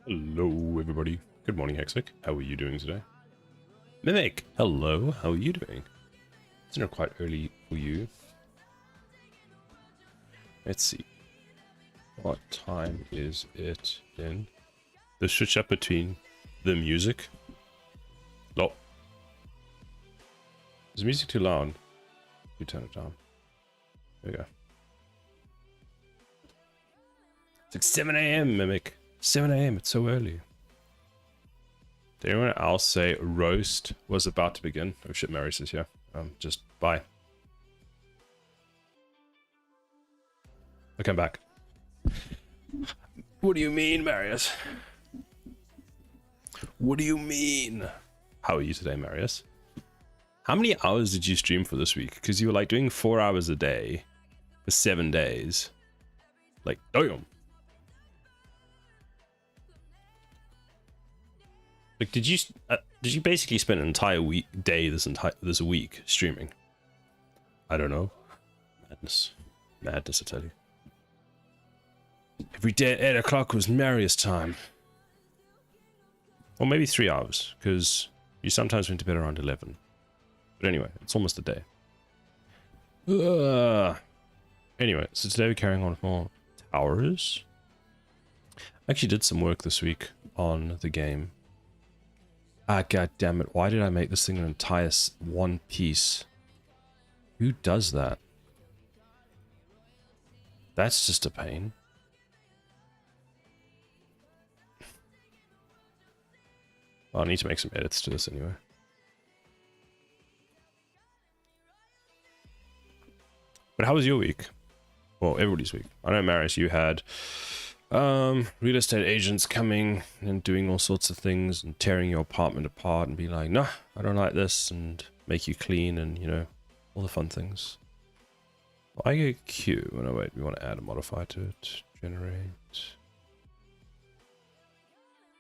Hello, everybody. Good morning, Hexic. How are you doing today? Mimic, hello. How are you doing? It's not quite early for you. Let's see. What time is it in? The switch up between the music. Oh. Is the music too loud? You turn it down. There we go. It's like 7 a.m. Mimic. 7 a.m. It's so early. Did anyone else say roast was about to begin? Oh shit, Marius is here. Just bye. I'll come back. What do you mean, Marius? What do you mean? How are you today, Marius? How many hours did you stream for this week? Because you were like doing 4 hours a day for 7 days. Like, damn. Like, did you basically spend an entire day this week streaming? I don't know. Madness, I tell you. Every day at 8 o'clock was Marius time. Or maybe 3 hours, because you sometimes went to bed around 11. But anyway, it's almost a day. Anyway, so today we're carrying on with more towers. I actually did some work this week on the game. Ah, god damn it. Why did I make this thing an entire one piece? Who does that? That's just a pain. Well, I need to make some edits to this anyway. But how was your week? Well, everybody's week. I know, Marius, you had real estate agents coming and doing all sorts of things and tearing your apartment apart and be like, no, I don't like this, and make you clean and, you know, All the fun things. I get Q. Oh, no, wait. We want to add a modifier to it. Generate.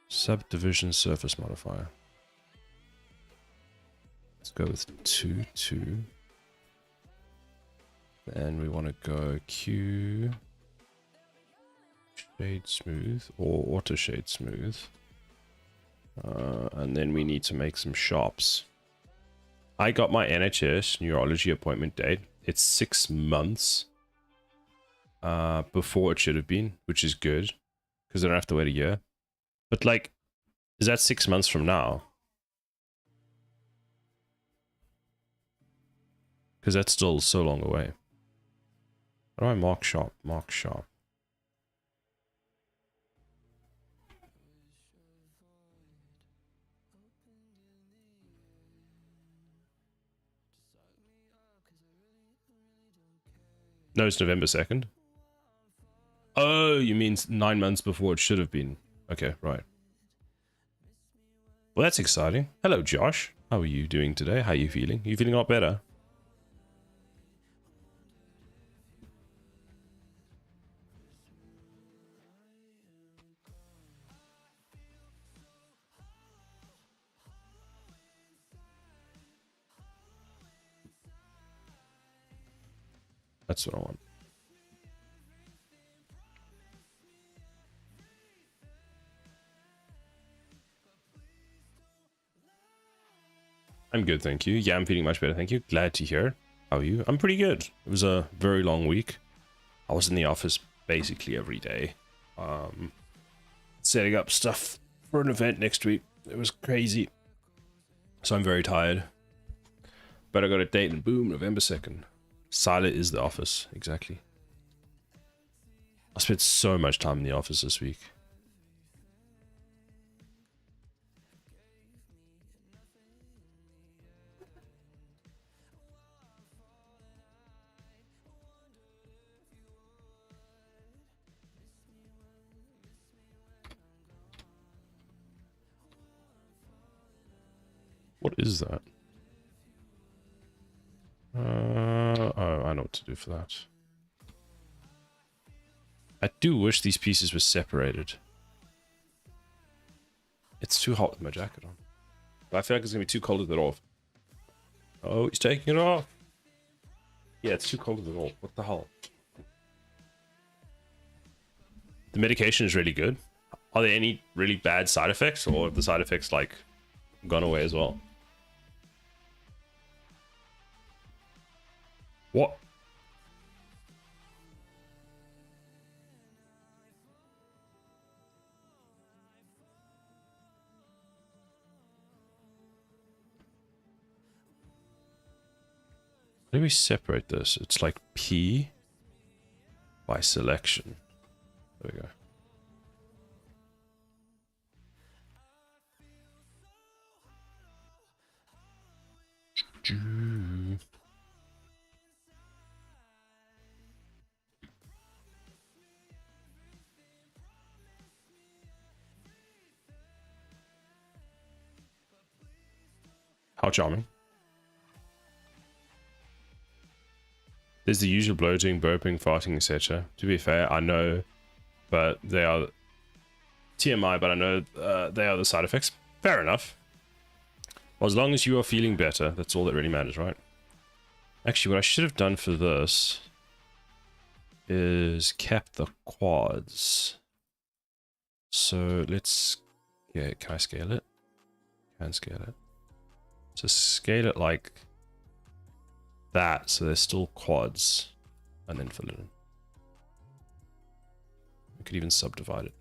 Subdivision surface modifier. Let's go with 2, 2. And we want to go Q. Shade smooth or auto shade smooth. And then we need to make some sharps. I got my NHS neurology appointment date. It's 6 months before it should have been, which is good because I don't have to wait a year. But like, is that 6 months from now? Because that's still so long away. How do I mark sharp? Mark sharp. No, it's November 2nd. Oh, you mean 9 months before it should have been. Okay, right. Well, that's exciting. Hello, Josh. How are you doing today? How are you feeling? You feeling a lot better? That's what I want. I'm good, thank you. Yeah, I'm feeling much better, thank you. Glad to hear. How are you? I'm pretty good. It was a very long week. I was in the office basically every day. Setting up stuff for an event next week. It was crazy. So I'm very tired. But I got a date and boom, November 2nd. Sila is the office, exactly. I spent so much time in the office this week. What is that? Oh, I know what to do for that. I do wish these pieces were separated. It's too hot with my jacket on. But I feel like it's going to be too cold with it off. Oh, he's taking it off. Yeah, it's too cold with it off. What the hell? The medication is really good. Are there any really bad side effects, or have the side effects like gone away as well? What? How do we separate this? It's like P by selection. There we go. How charming. There's the usual bloating, burping, farting, etc. To be fair, I know, but they are TMI, but I know they are the side effects. Fair enough. Well, as long as you are feeling better, that's all that really matters, right? Actually, what I should have done for this is kept the quads. So let's, yeah, can I scale it? Can scale it. So scale it like that, so they're still quads, and then fill it in. We could even subdivide it.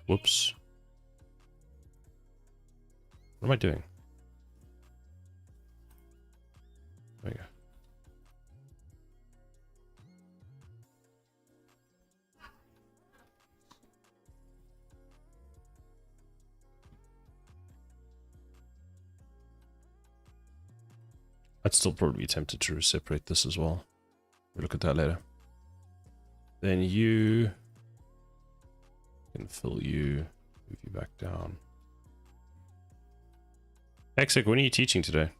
Whoops. What am I doing? There we go. I'd still probably be tempted to separate this as well. We'll look at that later. Then you can fill you, move you back down. Hexec, when are you teaching today?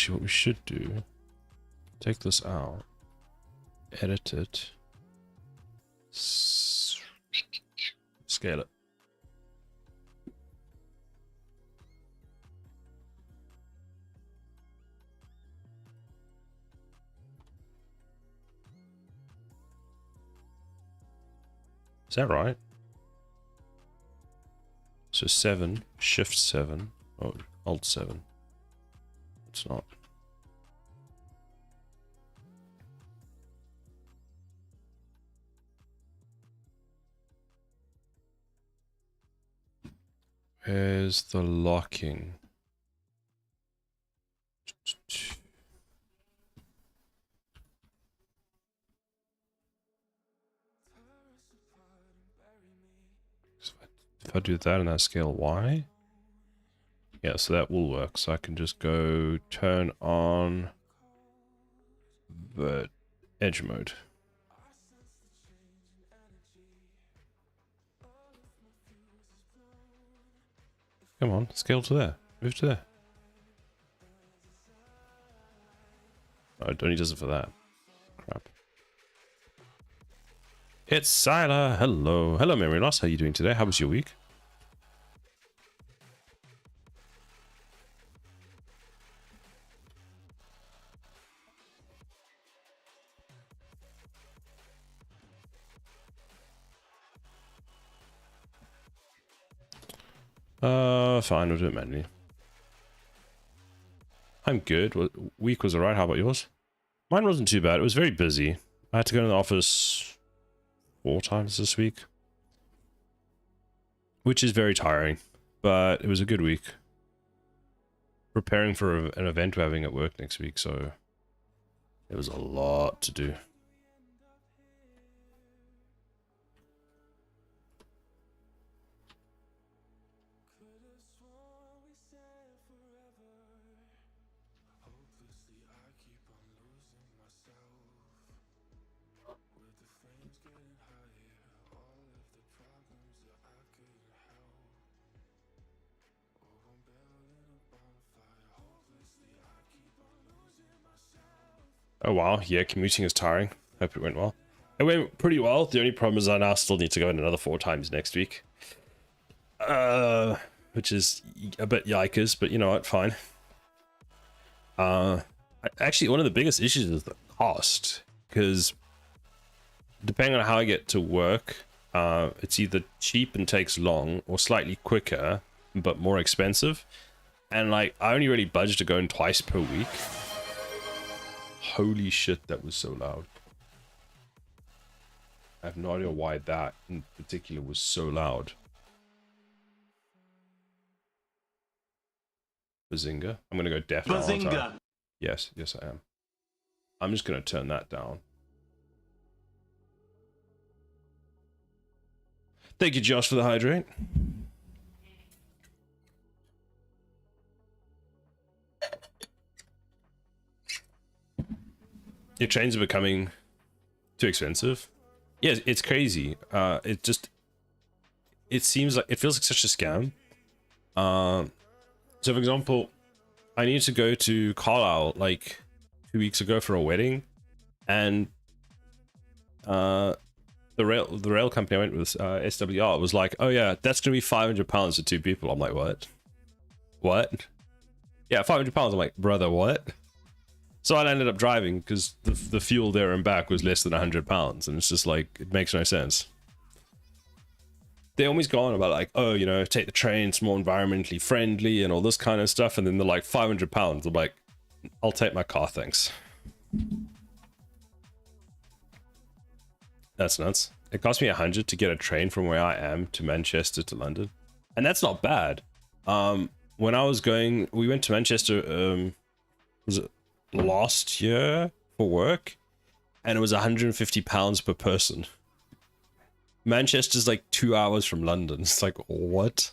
Actually, what we should do, take this out, edit it, scale it. Is that right? So 7, Shift 7, oh, Alt 7. It's not. Where's the locking? If I do that in that scale Y, yeah, so that will work. So I can just go turn on the edge mode. Come on, scale to there. Move to there. Oh, it only does it for that. Crap. It's Sila. Hello. Hello, Memory Loss. How are you doing today? How was your week? Fine, we'll do it manually. I'm good. Week was alright. How about yours? Mine wasn't too bad. It was very busy. I had to go to the office 4 times this week, which is very tiring, but it was a good week. Preparing for an event we're having at work next week, so it was a lot to do. Oh wow, yeah, commuting is tiring. Hope it went well. It went pretty well. The only problem is I now still need to go in another 4 times next week. Which is a bit yikers, but you know what, fine. Actually, one of the biggest issues is the cost, because depending on how I get to work, it's either cheap and takes long, or slightly quicker, but more expensive. And like, I only really budget to go in twice per week. Holy shit, that was so loud. I have no idea why that in particular was so loud. Bazinga. I'm gonna go deaf now. Bazinga. Yes, yes I am. I'm just gonna turn that down. Thank you, Josh, for the hydrate. Your trains are becoming too expensive. Yeah, it's crazy. It seems like, it feels like such a scam. So for example, I needed to go to Carlisle like 2 weeks ago for a wedding, and the rail company I went with, SWR, was like, oh yeah, that's gonna be £500 for 2 people. I'm like, what? Yeah, £500. I'm like, brother, what? So I ended up driving because the fuel there and back was less than £100, and it's just like, it makes no sense. They always go on about like, oh, you know, take the train, it's more environmentally friendly and all this kind of stuff, and then they're like £500. I'm like, I'll take my car, thanks. That's nuts. It cost me 100 to get a train from where I am to Manchester to London, and that's not bad. When I was going, we went to Manchester, was it last year for work, and it was £150 per person. Manchester's like 2 hours from London. It's like, what?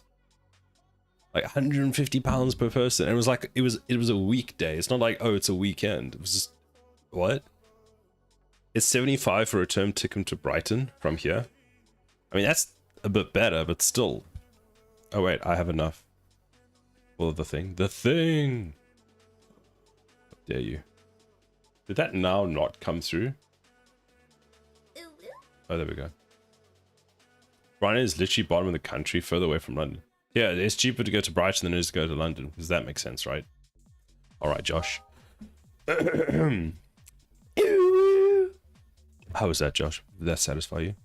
Like £150 per person. And it was like, it was a weekday. It's not like, oh, it's a weekend. It was just, what? It's 75 for a return ticket to Brighton from here. I mean, that's a bit better, but still. Oh wait, I have enough. Well, the thing. Dare you? Did that now not come through? Oh, there we go. Brighton is literally bottom of the country, further away from London. Yeah, it's cheaper to go to Brighton than it is to go to London. Does that make sense, right? All right, Josh. How was that, Josh? Did that satisfy you?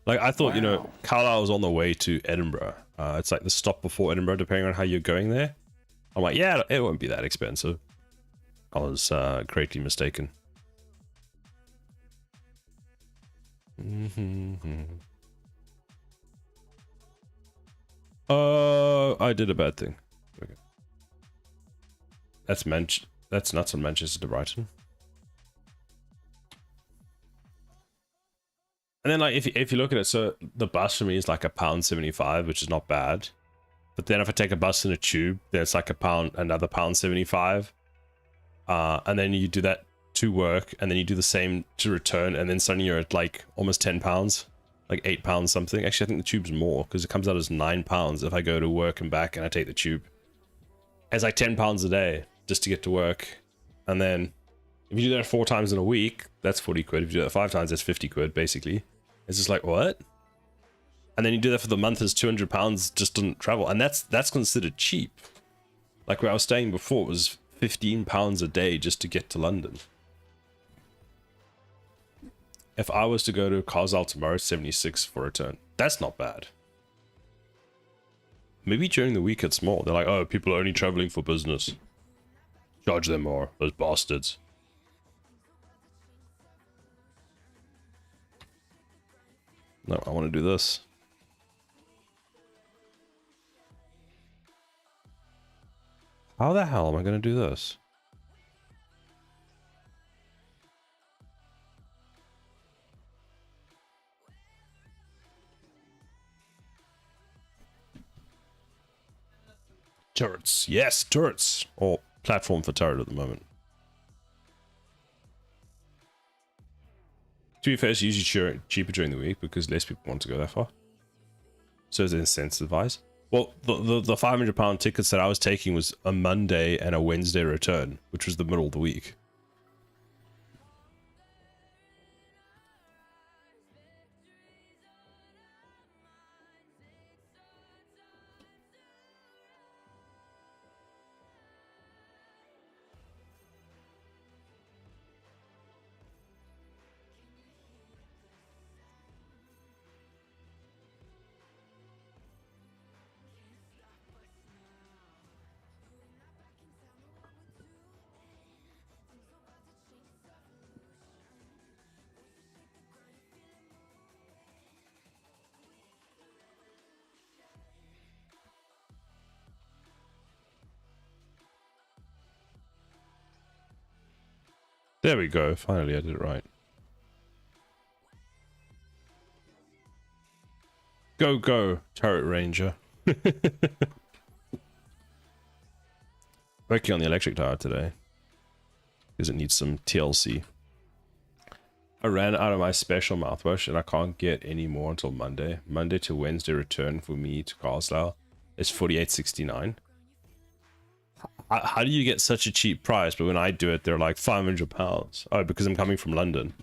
Like, I thought, you know, Carlisle was on the way to Edinburgh. It's like the stop before Edinburgh, depending on how you're going there. I'm like, yeah, it won't be that expensive. I was greatly mistaken. I did a bad thing. Okay. That's nuts on Manchester to Brighton. And then, like, if you look at it, so the bus for me is like £1.75, which is not bad. But then if I take a bus and a tube, then it's like another £1.75. And then you do that to work, and then you do the same to return, and then suddenly you're at like almost £10, like £8 something. Actually, I think the tube's more because it comes out as £9 if I go to work and back and I take the tube. It's like £10 a day just to get to work, and then if you do that 4 times in a week, that's 40 quid. If you do that 5 times, that's 50 quid basically. It's just like, what? And then you do that for the month, as £200 just doesn't travel, and that's considered cheap. Like where I was staying before, it was £15 a day just to get to London. If I was to go to Carlisle tomorrow, 76 for return. That's not bad. Maybe during the week it's more. They're like, oh, people are only traveling for business. Charge them more, those bastards. No, I want to do this. How the hell am I going to do this? Turrets. Yes, turrets. Or platform for turret at the moment. To be fair, it's usually cheaper during the week because less people want to go that far. So it's incentivized. Well, the £500 tickets that I was taking was a Monday and a Wednesday return, which was the middle of the week. There we go. Finally, I did it right. Go, go, Turret Ranger. Working on the electric tower today because it needs some TLC. I ran out of my special mouthwash and I can't get any more until Monday. Monday to Wednesday return for me to Carlisle is $48.69. How do you get such a cheap price? But when I do it, they're like £500. Oh, because I'm coming from London.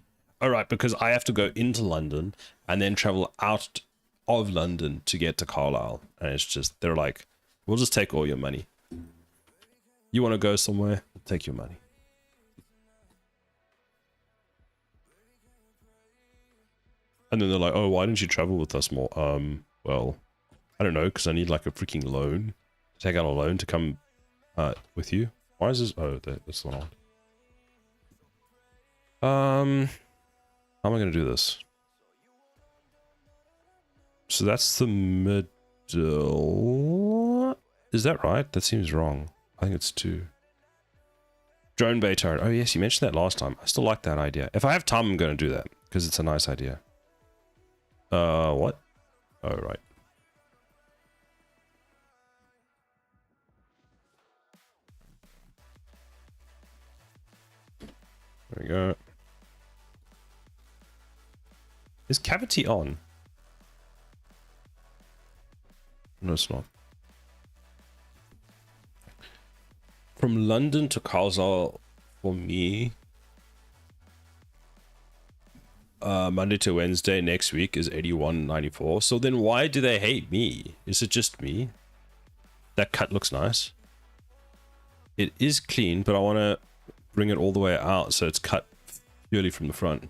All right, because I have to go into London and then travel out of London to get to Carlisle. And it's just, they're like, we'll just take all your money. You want to go somewhere? We'll take your money. And then they're like, oh, why didn't you travel with us more? Well, I don't know, because I need like a freaking loan. Take out a loan to come with you. Why is this? Oh, that's the one on. How am I going to do this? So that's the middle. Is that right? That seems wrong. I think it's 2. Drone bay turret. Oh yes, you mentioned that last time. I still like that idea. If I have time, I'm going to do that because it's a nice idea. What? Oh, right. There we go. Is cavity on? No, it's not. From London to Carlisle for me, Monday to Wednesday next week is 81.94. So then why do they hate me? Is it just me? That cut looks nice. It is clean, but I want to bring it all the way out so it's cut purely from the front.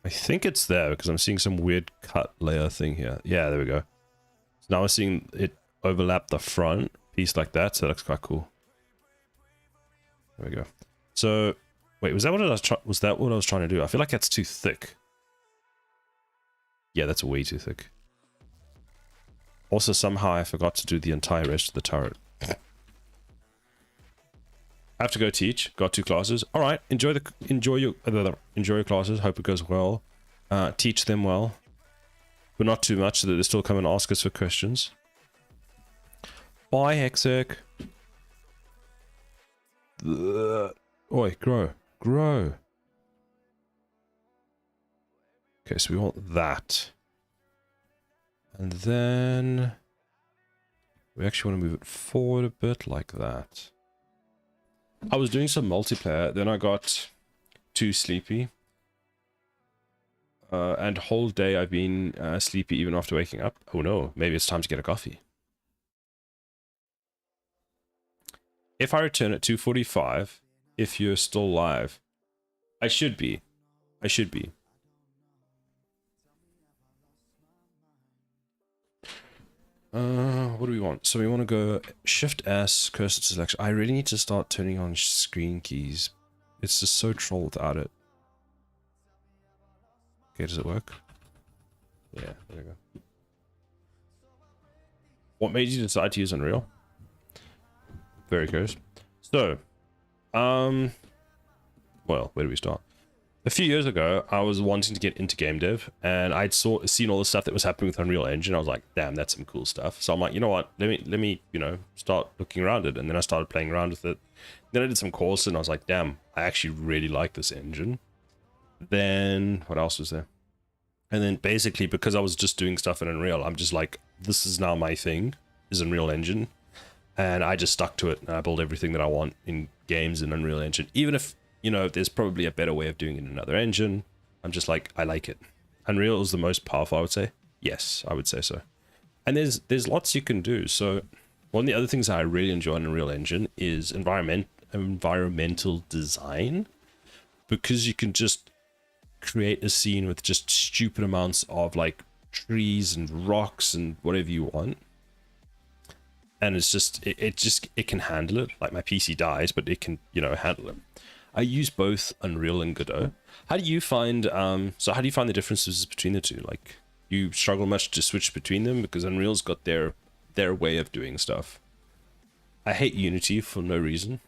I think it's there because I'm seeing some weird cut layer thing here. Yeah, there we go. So now we're seeing it overlap the front piece like that, so that looks quite cool. There we go. So, wait, was that what I was trying to do? I feel like that's too thick. Yeah, that's way too thick. Also, somehow I forgot to do the entire rest of the turret. I have to go teach. Got 2 classes. All right. Enjoy your classes. Hope it goes well. Teach them well, but not too much so that they still come and ask us for questions. Bye, Hexec. Oi, grow. Okay, so we want that, and then we actually want to move it forward a bit like that. I was doing some multiplayer, then I got too sleepy. And whole day I've been sleepy even after waking up. Oh no, maybe it's time to get a coffee. If I return at 2:45, if you're still live, I should be. What do we want? So we want to go Shift S, cursor to selection. I really need to start turning on screen keys. It's just so troll without it. Okay, does it work? Yeah, there we go. What made you decide to use Unreal? Very curious. So, well, where do we start? A few years ago, I was wanting to get into game dev, and I'd seen all the stuff that was happening with Unreal Engine. I was like, damn, that's some cool stuff. So I'm like, you know what? Let me, start looking around it. And then I started playing around with it. Then I did some course, and I was like, damn, I actually really like this engine. Then what else was there? And then basically, because I was just doing stuff in Unreal, I'm just like, this is now my thing, is Unreal Engine. And I just stuck to it, and I built everything that I want in games in Unreal Engine. Even if, there's probably a better way of doing it in another engine, I'm just like, I like it. Unreal is the most powerful, I would say. Yes, I would say so. And there's lots you can do. So one of the other things that I really enjoy in Unreal Engine is environmental design, because you can just create a scene with just stupid amounts of like trees and rocks and whatever you want, and it's just it can handle it. Like my PC dies, but it can handle it. I use both Unreal and Godot. How do you find the differences between the two? Like, you struggle much to switch between them because Unreal's got their way of doing stuff. I hate Unity for no reason.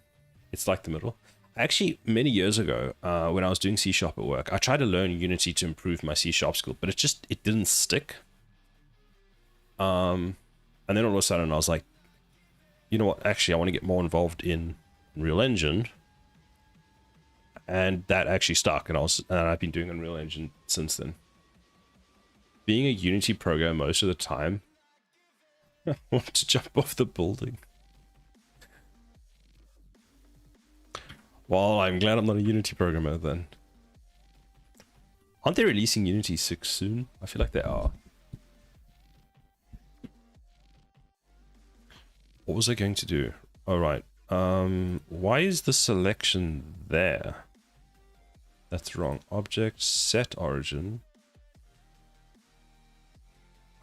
It's like the middle. Actually, many years ago, when I was doing C# at work, I tried to learn Unity to improve my C# skill, but it didn't stick. And then all of a sudden I was like, you know what, actually I want to get more involved in Unreal Engine. And that actually stuck, and I've been doing Unreal Engine since then. Being a Unity programmer most of the time, I want to jump off the building. Well, I'm glad I'm not a Unity programmer then. Aren't they releasing Unity 6 soon? I feel like they are. What was I going to do? All right. Why is the selection there? That's wrong. Object, set origin.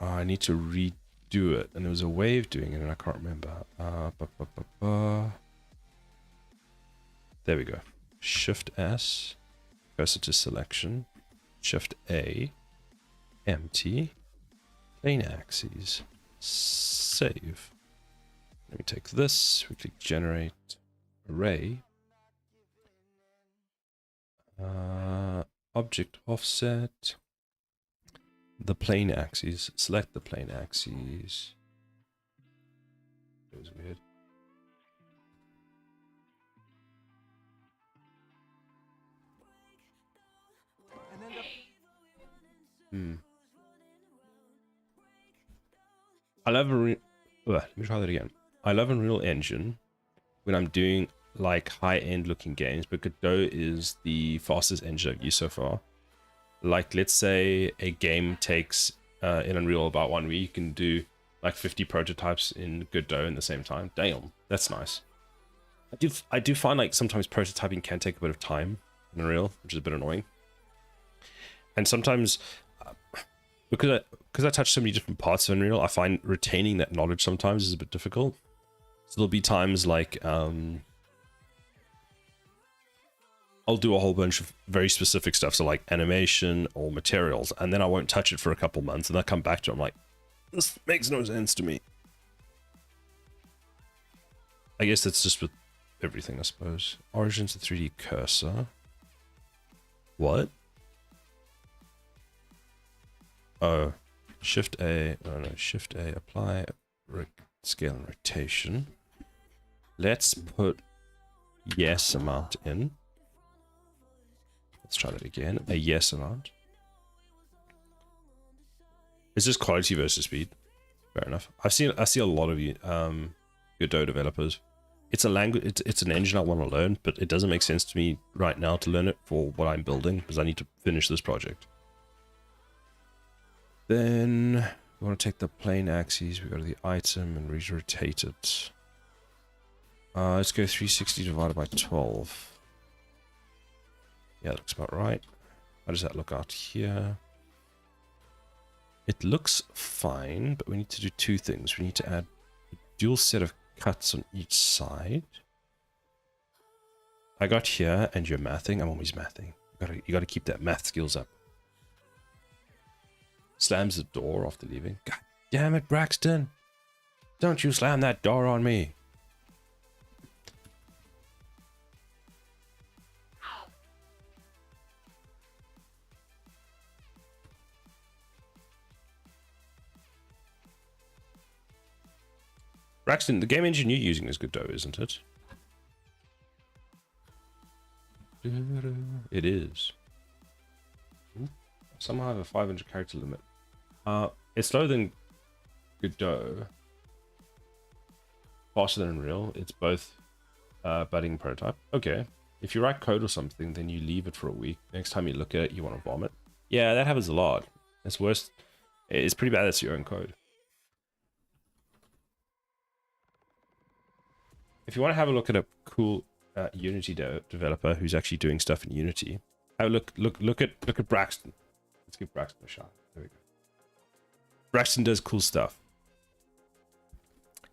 Oh, I need to redo it. And there was a way of doing it and I can't remember. There we go. Shift S, cursor to selection. Shift A, empty, plane axes, save. Let me take this, we click generate array. Object offset, the plane axes, select the plane axes. That was weird. I love let me try that again. I love Unreal Engine when I'm doing like high-end looking games, but Godot is the fastest engine I've used so far. Like, let's say a game takes in Unreal about 1 week, you can do like 50 prototypes in Godot in the same time. Damn, that's nice. I do find like sometimes prototyping can take a bit of time in Unreal, which is a bit annoying. And sometimes because I touch so many different parts of Unreal, I find retaining that knowledge sometimes is a bit difficult. So there'll be times like I'll do a whole bunch of very specific stuff, so like animation or materials, and then I won't touch it for a couple months, and I come back to it, I'm like, this makes no sense to me. I guess that's just with everything, I suppose. Origins of 3D cursor. What? Oh, Shift A, oh no, Shift A, apply scale and rotation. Let's put yes amount in. Let's try that again. A yes amount. It's just quality versus speed. Fair enough. I see a lot of you Godot developers. It's a language. It's an engine I want to learn, but it doesn't make sense to me right now to learn it for what I'm building because I need to finish this project. Then we want to take the plane axes. We go to the item and rotate it. Let's go 360 divided by 12. Yeah, that looks about right. How does that look out here? It looks fine, but we need to do two things. We need to add a dual set of cuts on each side. I got here, and you're mathing. I'm always mathing. You gotta keep that math skills up. Slams the door after leaving. God damn it, Braxton! Don't you slam that door on me! Braxton, the game engine you're using is Godot, isn't it? It is. Ooh. Somehow I have a 500 character limit. It's slower than Godot. Faster than Unreal. It's both budding prototype. Okay. If you write code or something, then you leave it for a week. Next time you look at it, you want to vomit. Yeah, that happens a lot. It's worse. It's pretty bad. That's your own code. If you want to have a look at a cool Unity developer who's actually doing stuff in Unity, have a look at Braxton. Let's give Braxton a shot. There we go. Braxton does cool stuff.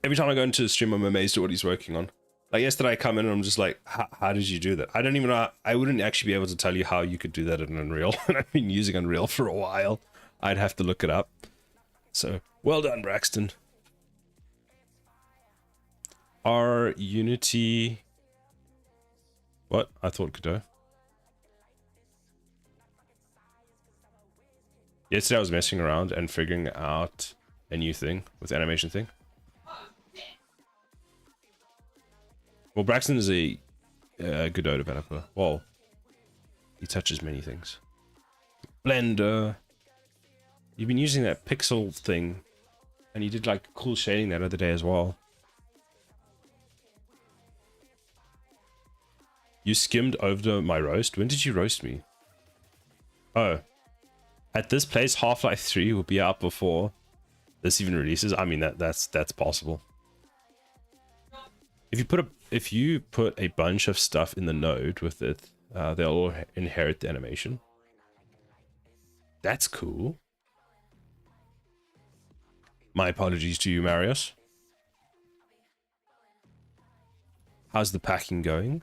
Every time I go into the stream, I'm amazed at what he's working on. Like yesterday, I come in and I'm just like, how did you do that? I don't even know. I wouldn't actually be able to tell you how you could do that in Unreal. And I've been using Unreal for a while. I'd have to look it up. So, well done, Braxton. Our Unity... What? I thought Godot. Yesterday I was messing around and figuring out a new thing with animation thing. Well, Braxton is a Godot developer. Well, he touches many things. Blender. You've been using that pixel thing, and you did like cool shading that other day as well. You skimmed over my roast? When did you roast me? Oh. At this place, Half-Life 3 will be out before this even releases. I mean, that's possible. If you put a bunch of stuff in the node with it, they'll all inherit the animation. That's cool. My apologies to you, Marius. How's the packing going?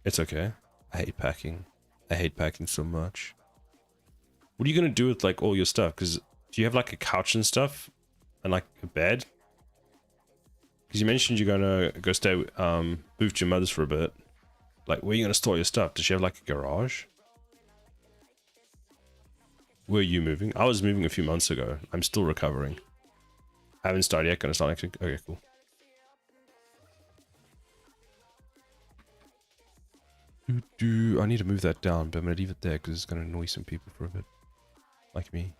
It's okay. I hate packing. I hate packing so much. What are you gonna do with like all your stuff? Because do you have like a couch and stuff, and like a bed? Because you mentioned you're gonna go stay with your mother's for a bit. Like, where are you gonna store your stuff? Does she have like a garage? Were you moving? I was moving a few months ago. I'm still recovering. I haven't started yet. Gonna start next week. Okay, cool. I need to move that down, but I'm going to leave it there because it's going to annoy some people for a bit. Like me.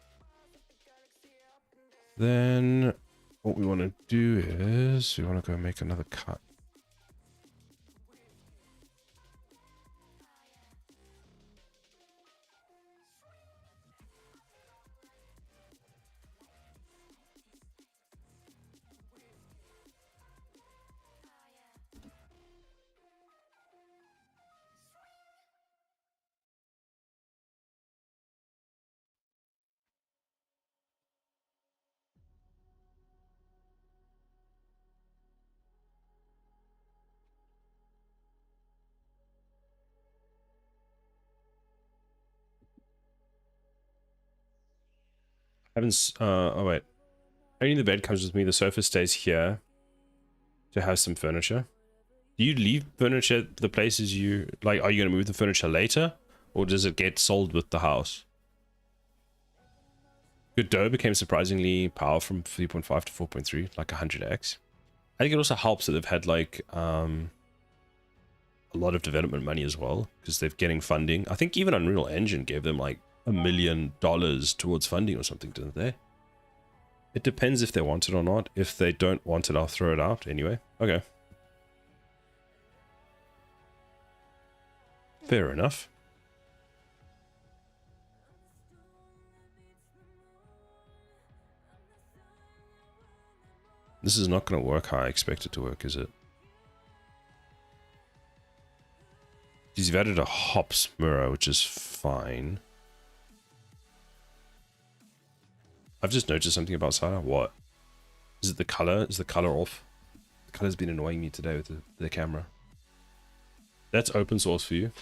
Then what we want to do is we want to go make another cut. Oh wait. Only the bed comes with me. The sofa stays here to have some furniture. Do you leave furniture at the places you like? Are you going to move the furniture later, or does it get sold with the house? Godot became surprisingly powerful from 3.5 to 4.3, like 100x. I think it also helps that they've had like a lot of development money as well, because they're getting funding. I think even Unreal Engine gave them like $1 million towards funding or something, didn't they? It depends if they want it or not. If they don't want it, I'll throw it out anyway. Okay. Fair enough. This is not going to work how I expect it to work, is it? You've added a hops mirror, which is fine. I've just noticed something about Sada. What? Is it the color? Is the color off? The color's been annoying me today with the camera. That's open source for you.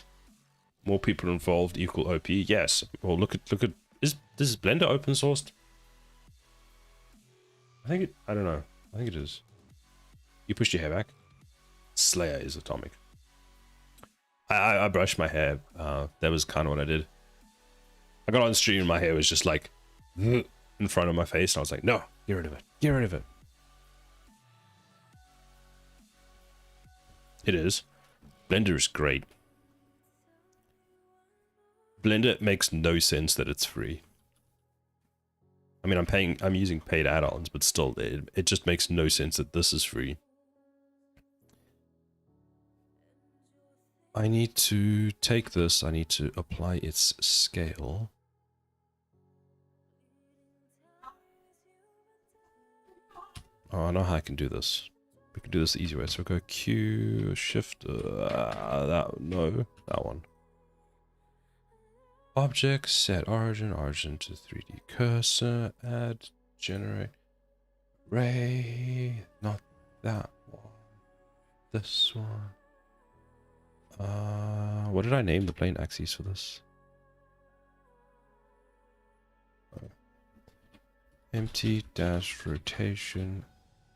More people involved equal OP. Yes. Well, look at is this Blender open sourced? I don't know. I think it is. You pushed your hair back. Slayer is atomic. I brushed my hair. That was kind of what I did. I got on stream and my hair was just like in front of my face, and I was like, no, get rid of it. Get rid of it. It is. Blender is great. Blender makes no sense that it's free. I mean, I'm using paid add-ons, but still, it just makes no sense that this is free. I need to take this, I need to apply its scale. Oh, I know how I can do this. We can do this the easy way. So we'll go Q, Shift, that one. Object, set origin to 3D cursor, add, generate, ray, not that one, this one. What did I name the plane axes for this? Empty dash rotation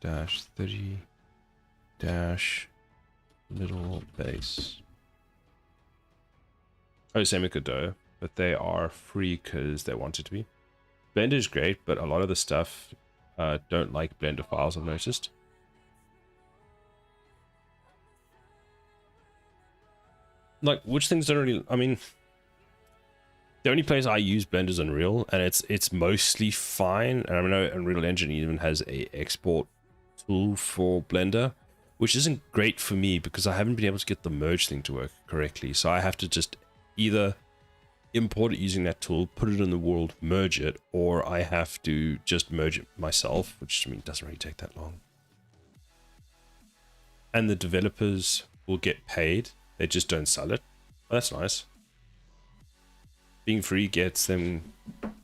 dash 30 dash little base. Oh, same with Godot, but they are free because they want it to be. Blender is great, but a lot of the stuff don't like Blender files, I've noticed. Like, which things don't really, I mean, the only place I use Blender is Unreal, and it's mostly fine. And I know Unreal Engine even has a export tool for Blender, which isn't great for me because I haven't been able to get the merge thing to work correctly. So I have to just either import it using that tool, put it in the world, merge it, or I have to just merge it myself, which I mean doesn't really take that long. And the developers will get paid. They just don't sell it. Oh, that's nice. Being free gets them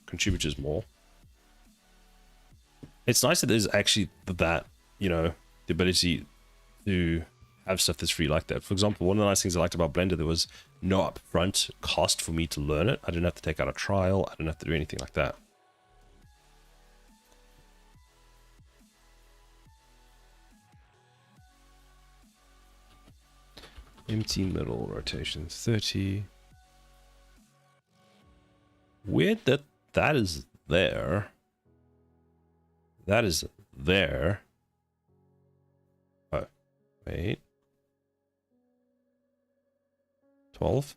contributors more. It's nice that there's actually that, you know, the ability to have stuff that's free like that. For example, one of the nice things I liked about Blender, there was no upfront cost for me to learn it. I didn't have to take out a trial. I didn't have to do anything like that. Empty middle rotation 30. Weird that that is there. That is there. Oh, wait. 12?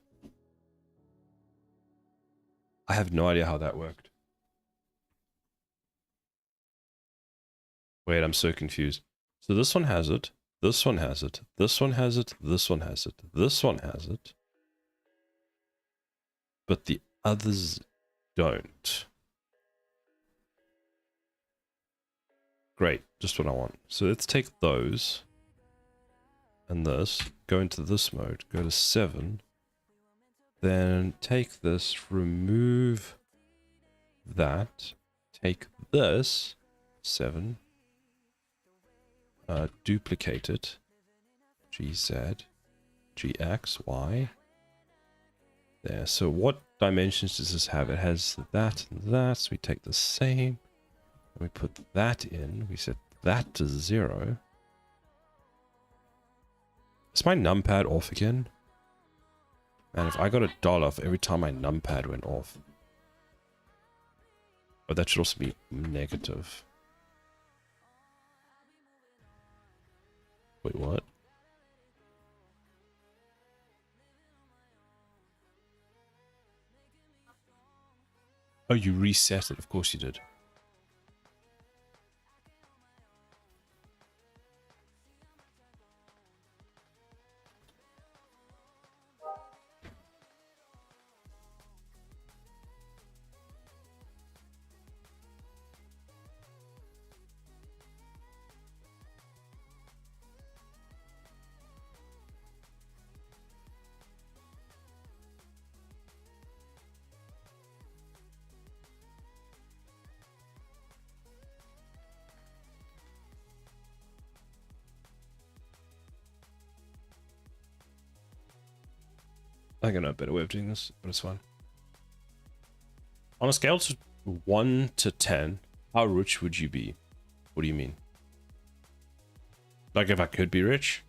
I have no idea how that worked. Wait, I'm so confused. So this one has it. This one has it. This one has it. This one has it. This one has it. But the others don't. Great, just what I want. So let's take those and this, go into this mode, go to 7, then take this, remove that, take this, 7, duplicate it, GZ, GX, Y. There, so what dimensions does this have? It has that and that, so we take the same, and we put that in, we set that to 0. Is my numpad off again? Man, if I got $1 for every time my numpad went off. Oh, that should also be negative. Wait, what? Oh, you reset it. Of course you did. I think I know a better way of doing this, but it's fine. On a scale to 1 to 10, how rich would you be? What do you mean? Like if I could be rich?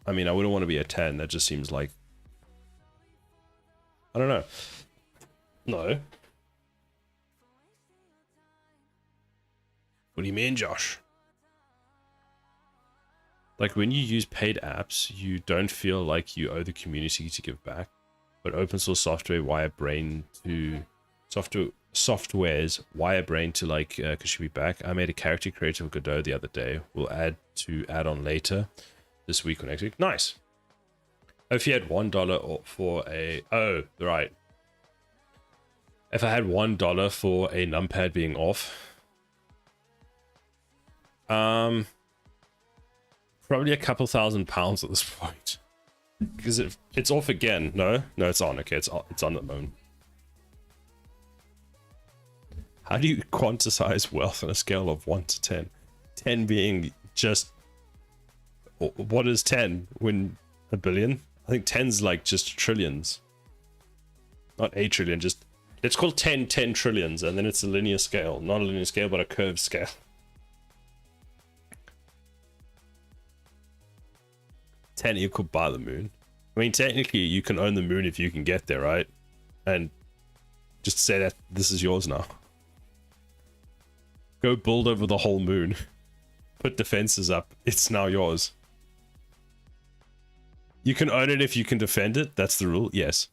I mean, I wouldn't want to be a 10. That just seems like... I don't know. No. What do you mean, Josh? Like when you use paid apps, you don't feel like you owe the community to give back. But open source software wire brain to softwares wire brain to like contribute back. I made a character creator of Godot the other day. We'll add on later this week or next week. Nice. If you had $1 for a right. If I had $1 for a numpad being off, probably a couple £1,000 at this point, because it's off again. No, it's on. Okay, it's on at the moment. How do you quantize wealth on a scale of 1 to 10? 10 being just, what is 10 when a billion? I think 10's like just trillions, not a trillion. Just let's call 10 trillions, and then it's a linear scale, not a linear scale, but a curved scale. 10 equal by the moon. I mean, technically, you can own the moon if you can get there, right? And just say that this is yours now. Go build over the whole moon. Put defenses up. It's now yours. You can own it if you can defend it. That's the rule. Yes.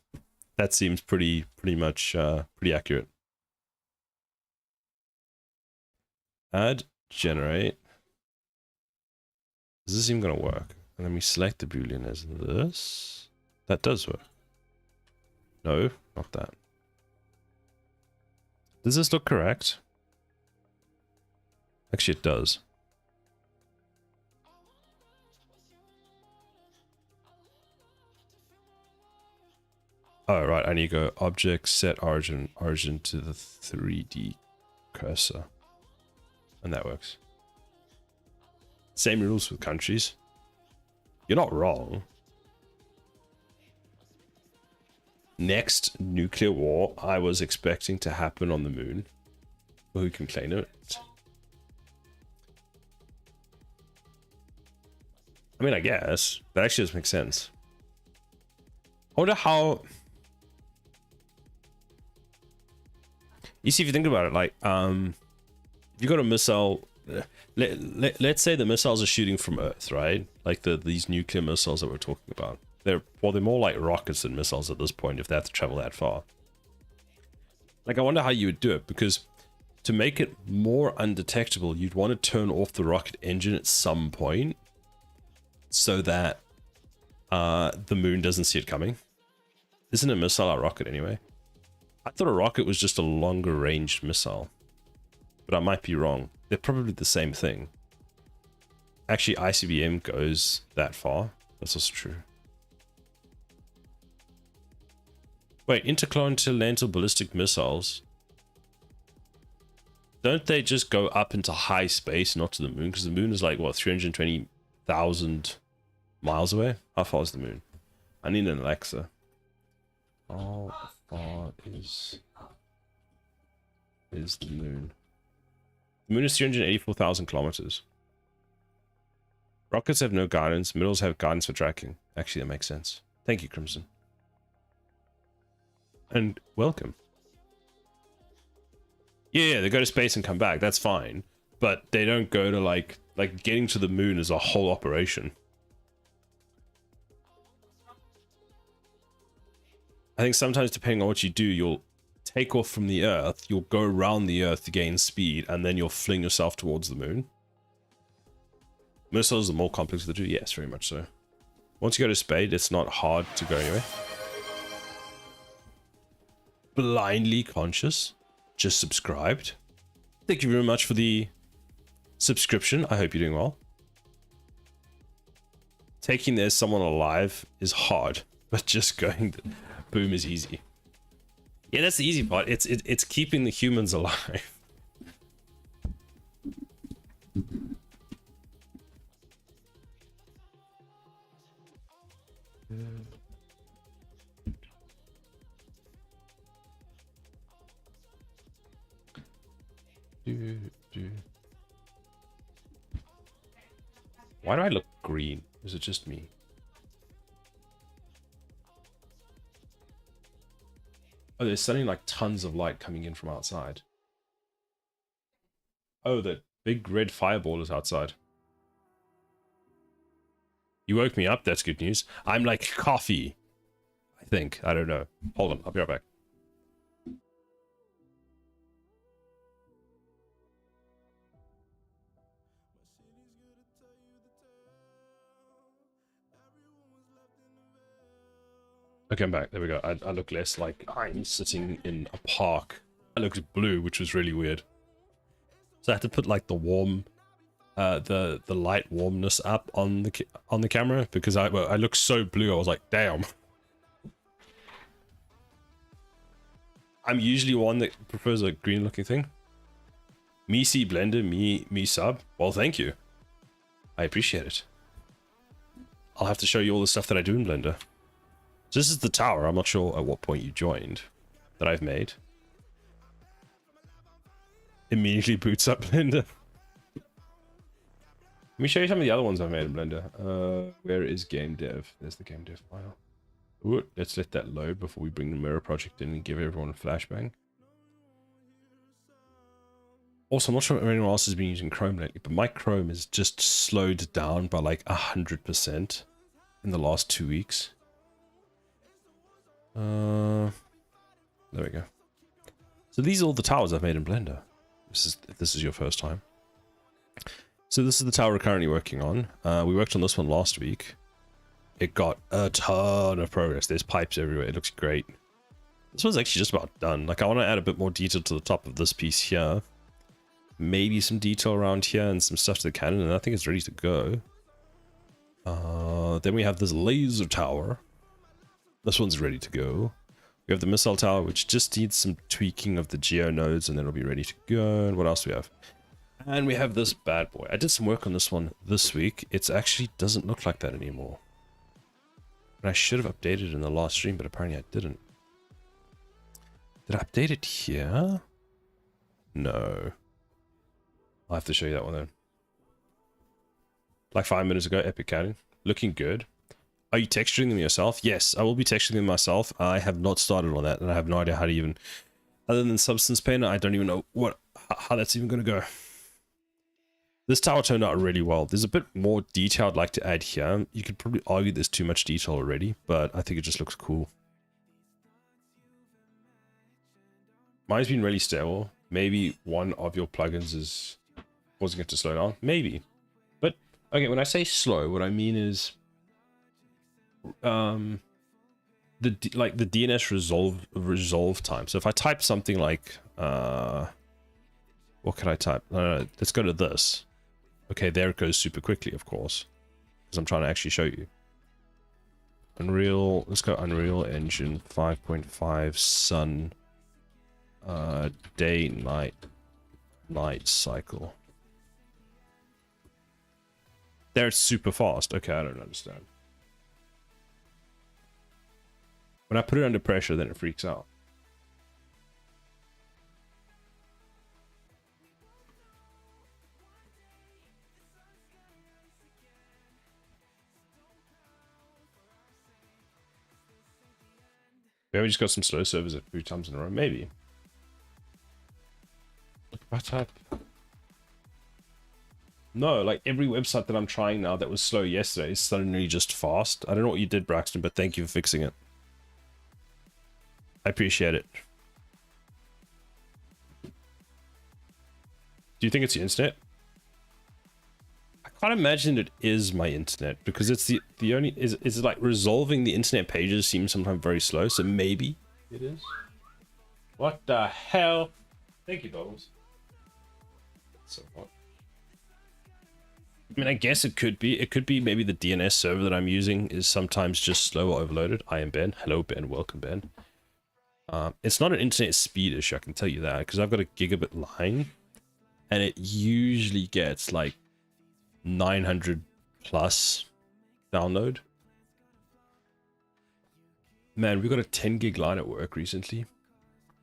That seems pretty much pretty accurate. Add, generate. Is this even going to work? And then we select the boolean as this. That does work. No, not that. Does this look correct? Actually, it does. Oh, right. I need to go object, set origin to the 3D cursor. And that works. Same rules with countries. You're not wrong. Next nuclear war I was expecting to happen on the moon. Well, who can claim it? I mean, I guess. That actually does make sense. I wonder how... You see, if you think about it, like, if you got a missile... let's say the missiles are shooting from Earth, right? Like these nuclear missiles that we're talking about. They're more like rockets than missiles at this point if they have to travel that far. Like, I wonder how you would do it, because to make it more undetectable, you'd want to turn off the rocket engine at some point so that the moon doesn't see it coming. Isn't a missile a rocket anyway? I thought a rocket was just a longer range missile, but I might be wrong. They're probably the same thing. Actually, ICBM goes that far. That's also true. Wait, intercontinental ballistic missiles. Don't they just go up into high space, not to the moon? Because the moon is like, what, 320,000 miles away? How far is the moon? I need an Alexa. How far is the moon? The moon is 384,000 kilometers. Rockets have no guidance. Middles have guidance for tracking. Actually, that makes sense. Thank you, Crimson. And welcome. Yeah, they go to space and come back. That's fine. But they don't go to like getting to the moon is a whole operation. I think sometimes depending on what you do, you'll take off from the Earth, you'll go around the Earth to gain speed, and then you'll fling yourself towards the moon. Missiles are more complex to do. Yes, very much so. Once you go to space, it's not hard to go anyway. Blindly conscious. Just subscribed. Thank you very much for the subscription. I hope you're doing well. Taking there's someone alive is hard, but just going boom is easy. Yeah, that's the easy part. It's keeping the humans alive. Why do I look green? Is it just me? Oh, there's suddenly like tons of light coming in from outside. Oh, that big red fireball is outside. You woke me up, that's good news. I'm like coffee, I think. I don't know. Hold on, I'll be right back. Okay, I'm back. There we go. I look less like I'm sitting in a park. I looked blue, which was really weird. So I had to put like the warm, the light warmness up on the camera because I looked so blue. I was like, damn. I'm usually one that prefers a green looking thing. Me see Blender, me sub. Well, thank you. I appreciate it. I'll have to show you all the stuff that I do in Blender. So this is the tower. I'm not sure at what point you joined that I've made. Immediately boots up Blender. Let me show you some of the other ones I've made in Blender. Where is game dev? There's the game dev file. Ooh, let's let that load before we bring the mirror project in and give everyone a flashbang. Also, I'm not sure if anyone else has been using Chrome lately, but my Chrome is just slowed down by like 100% in the last 2 weeks. There we go. So these are all the towers I've made in Blender. If this is your first time. So this is the tower we're currently working on. We worked on this one last week. It got a ton of progress. There's pipes everywhere. It looks great. This one's actually just about done. Like, I want to add a bit more detail to the top of this piece here. Maybe some detail around here and some stuff to the cannon, and I think it's ready to go. Then we have this laser tower. This one's ready to go. We have the missile tower, which just needs some tweaking of the geo nodes, and then it'll be ready to go. And what else do we have? And we have this bad boy. I did some work on this one this week. It actually doesn't look like that anymore. And I should have updated it in the last stream, but apparently I didn't. Did I update it here? No. I'll have to show you that one then. Like 5 minutes ago, epic counting. Looking good. Are you texturing them yourself? Yes, I will be texturing them myself. I have not started on that, and I have no idea how to even... Other than Substance Painter, I don't even know how that's even going to go. This tower turned out really well. There's a bit more detail I'd like to add here. You could probably argue there's too much detail already, but I think it just looks cool. Mine's been really stable. Maybe one of your plugins is causing it to slow down. Maybe. But, okay, when I say slow, what I mean is... the DNS resolve time. So if I type something like... what can I type? No, let's go to this. Okay, there it goes super quickly, of course. Because I'm trying to actually show you. Unreal, let's go Unreal Engine 5.5 Sun day, night cycle. There it's super fast. Okay, I don't understand. When I put it under pressure, then it freaks out. Maybe we just got some slow servers a few times in a row. Maybe. What up? No, like every website that I'm trying now that was slow yesterday is suddenly just fast. I don't know what you did, Braxton, but thank you for fixing it. I appreciate it. Do you think it's the internet? I can't imagine it is my internet because it's the only is like resolving the internet pages seems sometimes very slow, so maybe it is. What the hell? Thank you, Bubbles. So what? I mean, I guess it could be. It could be maybe the DNS server that I'm using is sometimes just slow or overloaded. I am Ben. Hello, Ben. Welcome, Ben. It's not an internet speed issue, I can tell you that, because I've got a gigabit line, and it usually gets like 900 plus download. Man, we got a 10 gig line at work recently.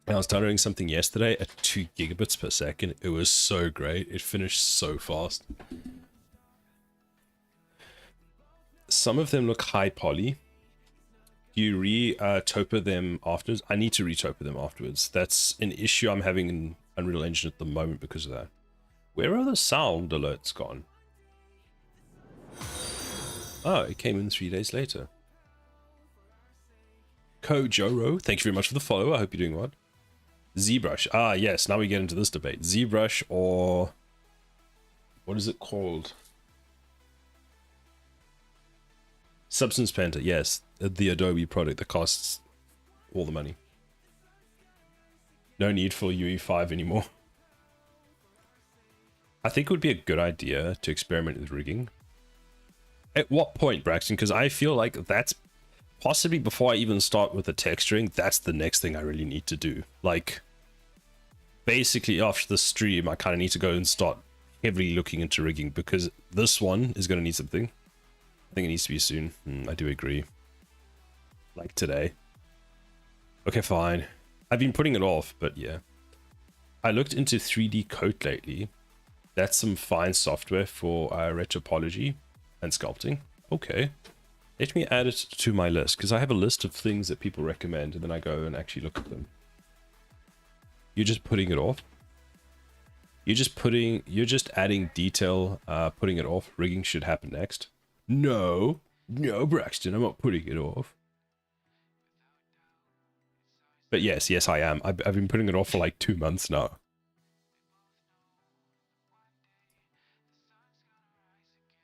And I was downloading something yesterday at 2 gigabits per second. It was so great. It finished so fast. Some of them look high poly. Do you re-toper them afterwards? I need to re-toper them afterwards. That's an issue I'm having in Unreal Engine at the moment because of that. Where are the sound alerts gone? Oh, it came in 3 days later. Kojoro, thank you very much for the follow. I hope you're doing well. ZBrush. Ah, yes, now we get into this debate. ZBrush or... what is it called? Substance Painter, yes. The Adobe product that costs all the money. No need for UE5 anymore. I think it would be a good idea to experiment with rigging. At what point, Braxton? Because I feel like that's possibly before I even start with the texturing, that's the next thing I really need to do. Like, basically after the stream, I kind of need to go and start heavily looking into rigging because this one is going to need something. I think it needs to be soon. I do agree. Like today. Okay, fine. I've been putting it off, but yeah. I looked into 3D Coat lately. That's some fine software for retopology and sculpting. Okay. Let me add it to my list, because I have a list of things that people recommend, and then I go and actually look at them. You're just putting it off? You're just adding detail, putting it off. Rigging should happen next. No, Braxton, I'm not putting it off. But yes, I am. I've been putting it off for like 2 months now.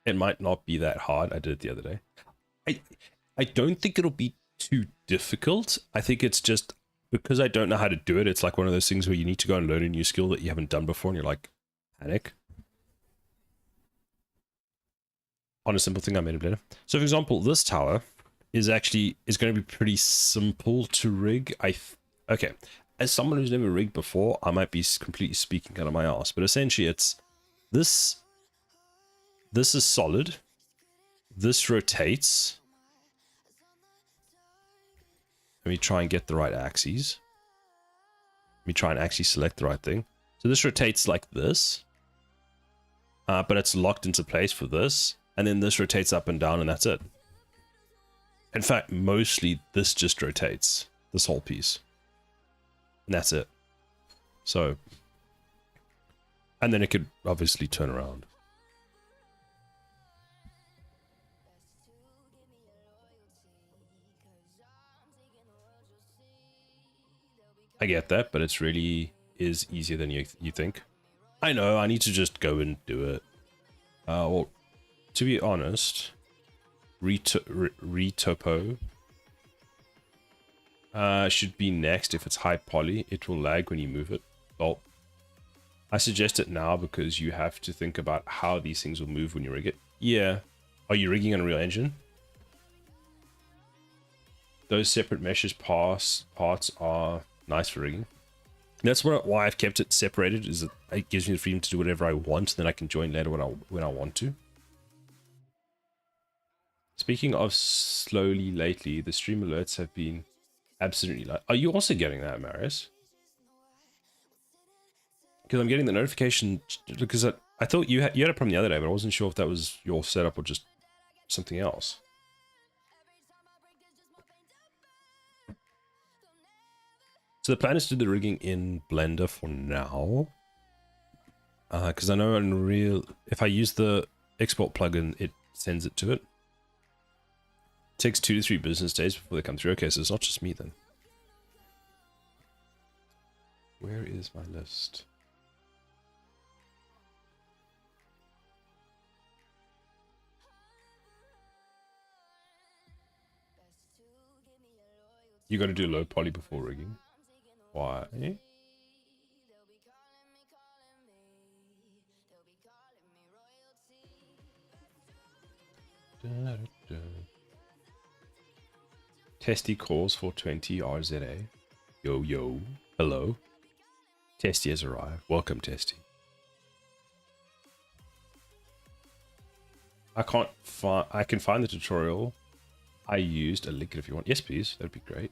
It might not be that hard. I did it the other day. I don't think it'll be too difficult. I think it's just because I don't know how to do it. It's like one of those things where you need to go and learn a new skill that you haven't done before, and you're like, panic. On a simple thing I made it better. So for example, this tower is going to be pretty simple to rig. Okay, as someone who's never rigged before, I might be completely speaking out of my ass, but essentially it's this is solid. This rotates. Let me try and get the right axes. Let me try and actually select the right thing. So this rotates like this, but it's locked into place for this. And then this rotates up and down, and that's it. In fact, mostly this just rotates, this whole piece. And that's it. So, and then it could obviously turn around. I get that, but it's really is easier than you think. I know, I need to just go and do it. Well, to be honest, retopo should be next. If it's high poly, it will lag when you move it. Well, I suggest it now because you have to think about how these things will move when you rig it. Yeah. Are you rigging on a real engine? Those separate meshes parts are nice for rigging. That's why I've kept it separated, is that it gives me the freedom to do whatever I want, then I can join later when I want to. Speaking of slowly lately, the stream alerts have been absolutely light. Are you also getting that, Marius? Because I'm getting the notification, because I thought you had a problem the other day, but I wasn't sure if that was your setup or just something else. So the plan is to do the rigging in Blender for now. Because I know Unreal, if I use the export plugin, it sends it to it. It takes 2 to 3 business days before they come through. Okay, so it's not just me then. Where is my list? You got to do low poly before rigging. Why? Testy calls for 20 RZA. Yo, yo. Hello. Testy has arrived. Welcome, Testy. I can find the tutorial. I used a link if you want. Yes, please. That'd be great.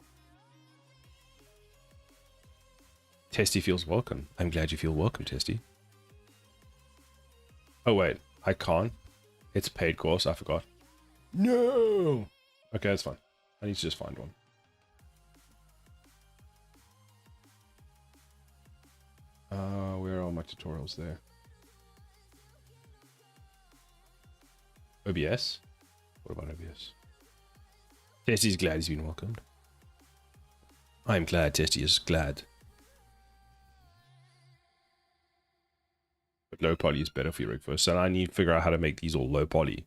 Testy feels welcome. I'm glad you feel welcome, Testy. Oh, wait. I can't. It's a paid course. I forgot. No! Okay, that's fine. I need to just find one. Where are all my tutorials there? OBS? What about OBS? Testy's glad he's been welcomed. I'm glad Testy is glad. But low poly is better for your rig first. So I need to figure out how to make these all low poly.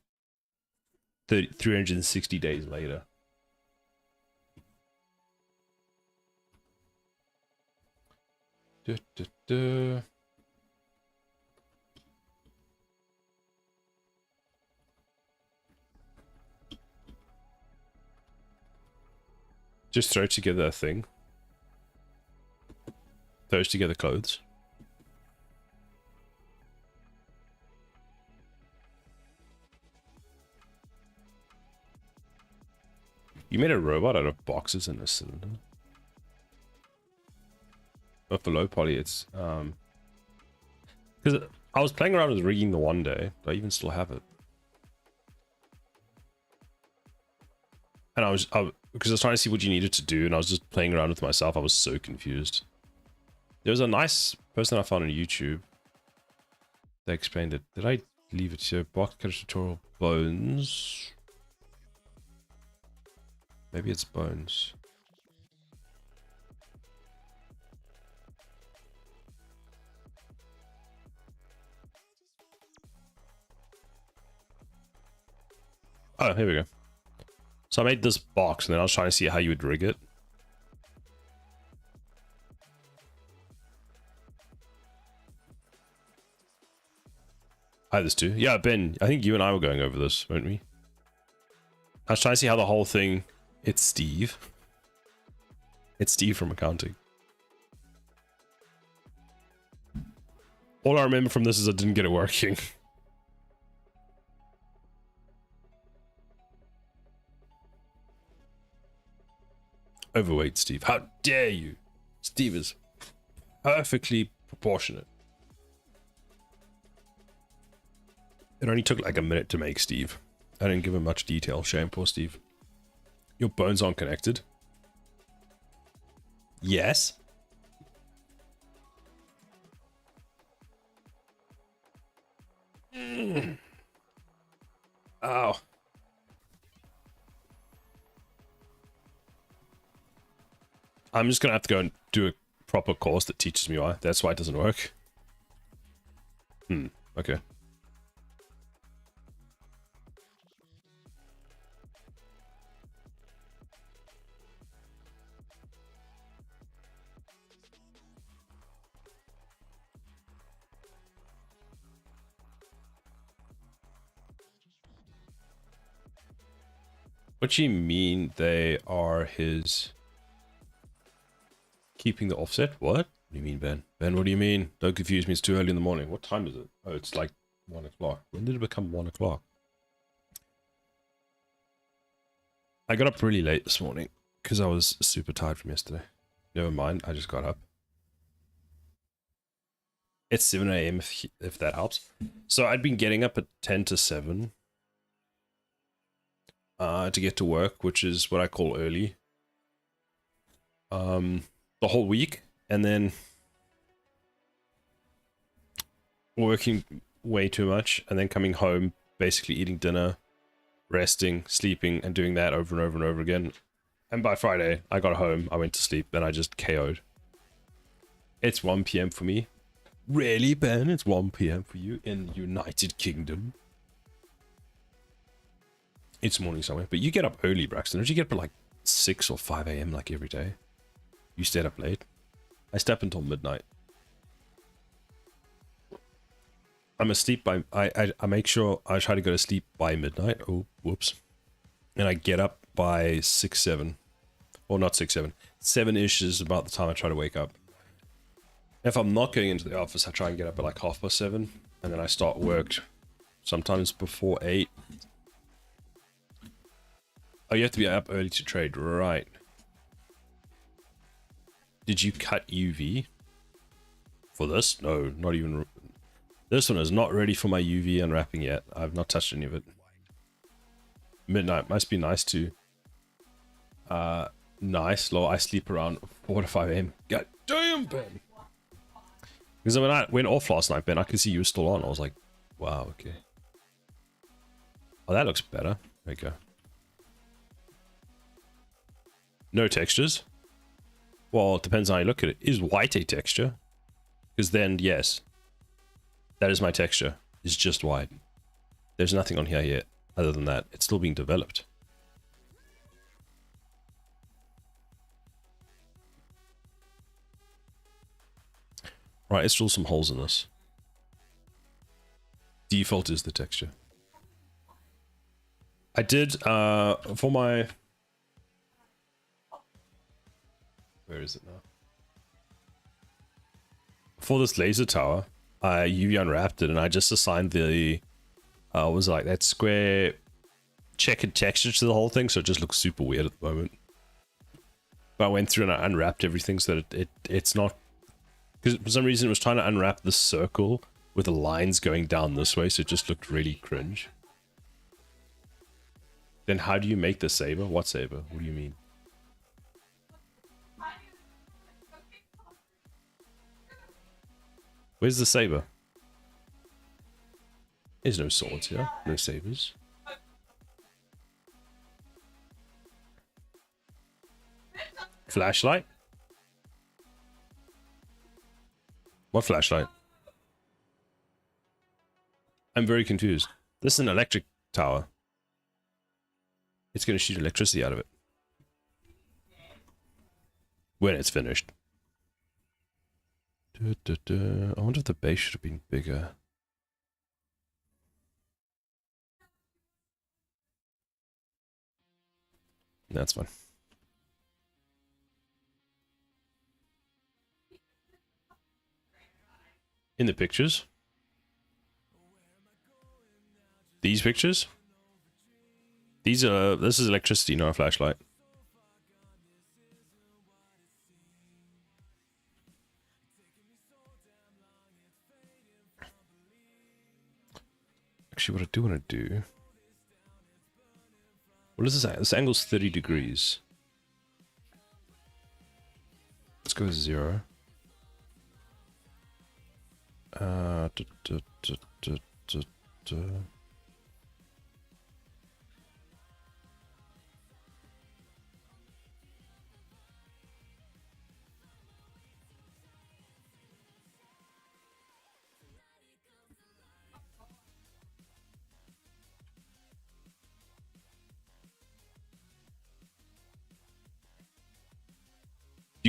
360 days later. Duh, duh, duh. Just throw together a thing. Throws together clothes. You made a robot out of boxes and a cylinder. But for low poly, it's because I was playing around with rigging the one day. I even still have it, and because I was trying to see what you needed to do, and I was just playing around with myself. I was so confused. There was a nice person I found on YouTube. They explained it. Did I leave it here? Box cutter tutorial bones. Maybe it's bones. Oh, here we go. So I made this box, and then I was trying to see how you would rig it. I had this too. Yeah, Ben, I think you and I were going over this, weren't we? I was trying to see how the whole thing... It's Steve. It's Steve from accounting. All I remember from this is I didn't get it working. Overweight Steve. How dare you? Steve is perfectly proportionate. It only took like a minute to make Steve. I didn't give him much detail. Shame, poor Steve. Your bones aren't connected. Yes. Ow. I'm just gonna have to go and do a proper course that teaches me why. That's why it doesn't work. Okay. What do you mean they are his... Keeping the offset? What? What do you mean, Ben? Ben, what do you mean? Don't confuse me, it's too early in the morning. What time is it? Oh, it's like 1 o'clock. When did it become 1 o'clock? I got up really late this morning because I was super tired from yesterday. Never mind, I just got up. It's 7 a.m. if that helps. So I'd been getting up at 10 to 7 to get to work, which is what I call early. The whole week, and then working way too much, and then coming home, basically eating dinner, resting, sleeping, and doing that over and over and over again. And by Friday, I got home, I went to sleep, and I just KO'd. It's 1 p.m. for me. Really, Ben? It's 1 p.m. for you in United Kingdom? It's morning somewhere. But you get up early, Braxton. Don't you get up at like 6 or 5 a.m. like every day? You stayed up late. I stay up until midnight. I'm asleep by... I make sure I try to go to sleep by midnight. Oh, whoops. And I get up by 6, 7. Or not 6, 7. 7-ish is about the time I try to wake up. If I'm not going into the office, I try and get up at like 7:30. And then I start work sometimes before 8. Oh, you have to be up early to trade. Right. Did you cut UV for this? No, not even. This one is not ready for my UV unwrapping yet. I've not touched any of it. Midnight must be nice too. Nice. Low. I sleep around 4 to 5 a.m. God damn, Ben. Because when I went off last night, Ben, I could see you were still on. I was like, wow, okay. Oh, that looks better. There you go. No textures. Well, it depends on how you look at it. Is white a texture? Because then, yes. That is my texture. It's just white. There's nothing on here yet. Other than that, it's still being developed. Right, let's drill some holes in this. Default is the texture. I did, for my... Where is it now? For this laser tower, I UV unwrapped it and I just assigned the, was like that square checkered texture to the whole thing, so it just looks super weird at the moment. But I went through and I unwrapped everything so that it's not, because for some reason it was trying to unwrap the circle with the lines going down this way, so it just looked really cringe. Then how do you make the saber? What saber? What do you mean? Where's the saber? There's no swords here. No sabers. Flashlight? What flashlight? I'm very confused. This is an electric tower. It's going to shoot electricity out of it. When it's finished. I wonder if the base should have been bigger. That's fine. In the pictures? These pictures? These are... This is electricity, not a flashlight. Actually, what I do want to do... What is this? This angle's 30 degrees. Let's go 0.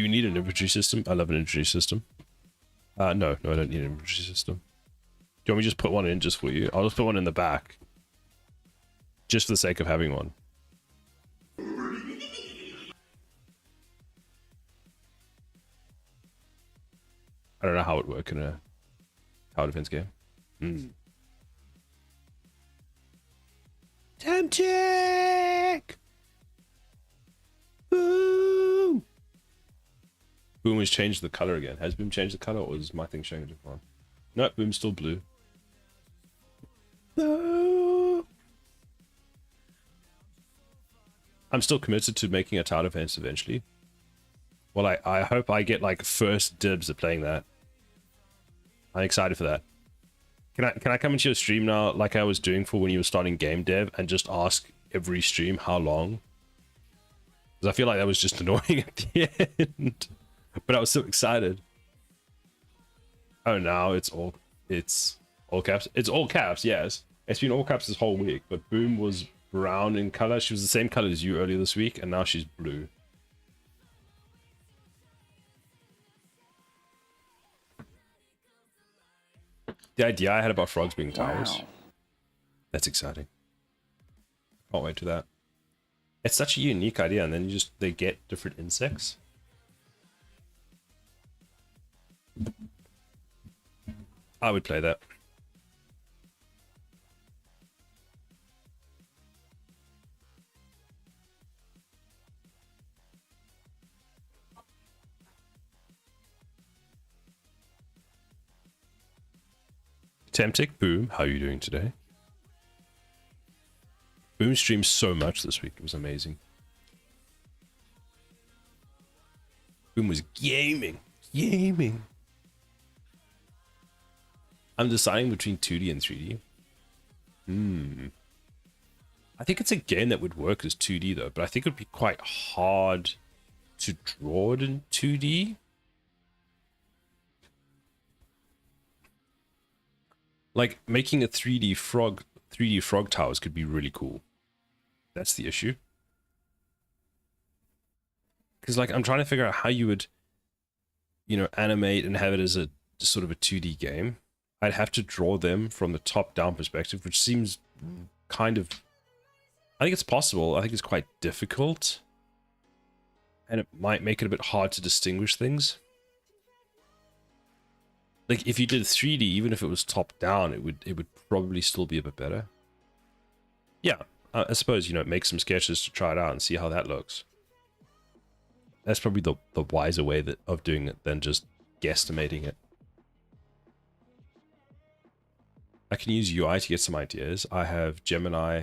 Do you need an inventory system? I love an inventory system. No, I don't need an inventory system. Do you want me to just put one in just for you? I'll just put one in the back. Just for the sake of having one. I don't know how it would work in a tower defense game. Temp check! Boom! Boom has changed the color again. Has Boom changed the color, or is my thing showing a different one? No, Boom's still blue. Boom! I'm still committed to making a tower defense eventually. Well, I hope I get like first dibs at playing that. I'm excited for that. Can I come into your stream now, like I was doing for when you were starting game dev, and just ask every stream how long? Because I feel like that was just annoying at the end. But I was so excited. Oh, now it's all caps. It's all caps, yes. It's been all caps this whole week. But Boom was brown in color. She was the same color as you earlier this week, and now she's blue. The idea I had about frogs being towers. Wow. That's exciting. Can't wait to that. It's such a unique idea, and then they get different insects. I would play that. Temptic, Boom, how are you doing today? Boom streamed so much this week, it was amazing. Boom was gaming. I'm deciding between 2D and 3D. I think it's a game that would work as 2D though, but I think it would be quite hard to draw it in 2D. Like making a 3D frog towers could be really cool. That's the issue. Because like I'm trying to figure out how you would, you know, animate and have it as a sort of a 2D game. I'd have to draw them from the top down perspective, which seems kind of, I think it's possible. I think it's quite difficult. And it might make it a bit hard to distinguish things. Like if you did 3D, even if it was top down, it would probably still be a bit better. Yeah, I suppose, you know, make some sketches to try it out and see how that looks. That's probably the wiser way of doing it than just guesstimating it. I can use UI to get some ideas. I have Gemini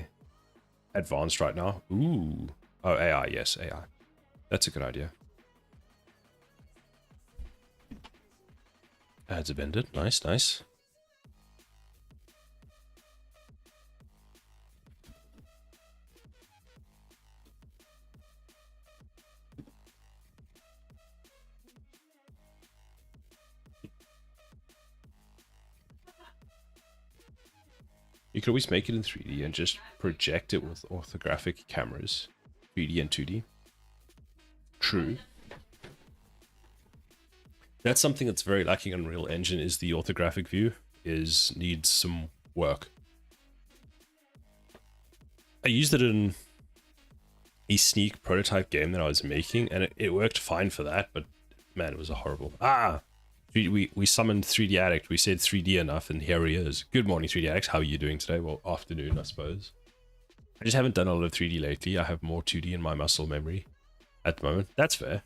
Advanced right now. Ooh. Oh, AI, yes, AI. That's a good idea. Ads have ended. Nice, nice. You could always make it in 3D and just project it with orthographic cameras. 3D and 2D. True. That's something that's very lacking in Unreal Engine, is the orthographic view needs some work. I used it in a sneak prototype game that I was making, and it worked fine for that, but man, it was a horrible. We summoned 3D Addict. We said 3D enough, and here he is. Good morning, 3D Addict. How are you doing today? Well, afternoon, I suppose. I just haven't done a lot of 3D lately. I have more 2D in my muscle memory at the moment. That's fair.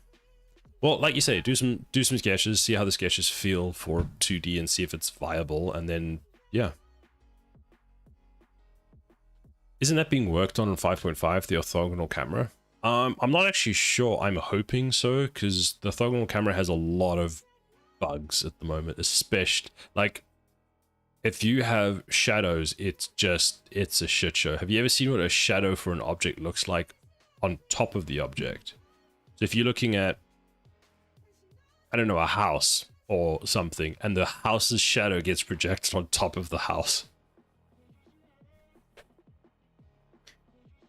Well, like you say, do some sketches, see how the sketches feel for 2D and see if it's viable, and then, yeah. Isn't that being worked on in 5.5, the orthogonal camera? I'm not actually sure. I'm hoping so, because the orthogonal camera has a lot of bugs at the moment, especially, like, if you have shadows, it's a shit show. Have you ever seen what a shadow for an object looks like on top of the object? So if you're looking at, I don't know, a house or something, and the house's shadow gets projected on top of the house.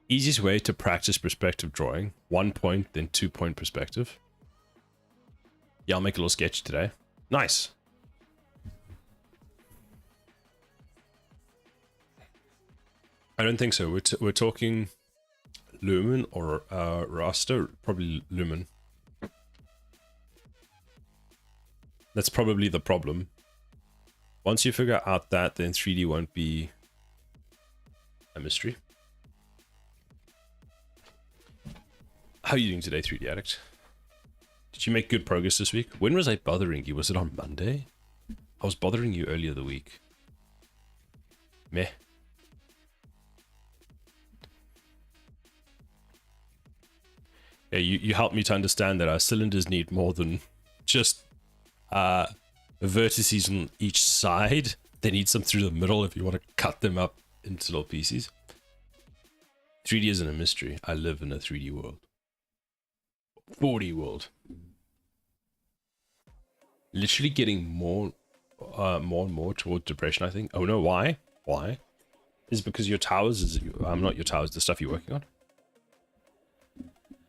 Easiest way to practice perspective drawing: 1 point, then 2 point perspective. Yeah, I'll make a little sketch today. Nice. I don't think so. We're talking Lumen or raster, probably Lumen. That's probably the problem. Once you figure out that, then 3D won't be a mystery. How are you doing today, 3D Addict? Did you make good progress this week? When was I bothering you? Was it on Monday? I was bothering you earlier the week. Meh. Yeah, you helped me to understand that our cylinders need more than just vertices on each side. They need some through the middle if you want to cut them up into little pieces. 3D isn't a mystery. I live in a 3D world. 4D world. Literally getting more and more towards depression, I think. Oh no, why? Why? Is it because your towers is not your towers, the stuff you're working on?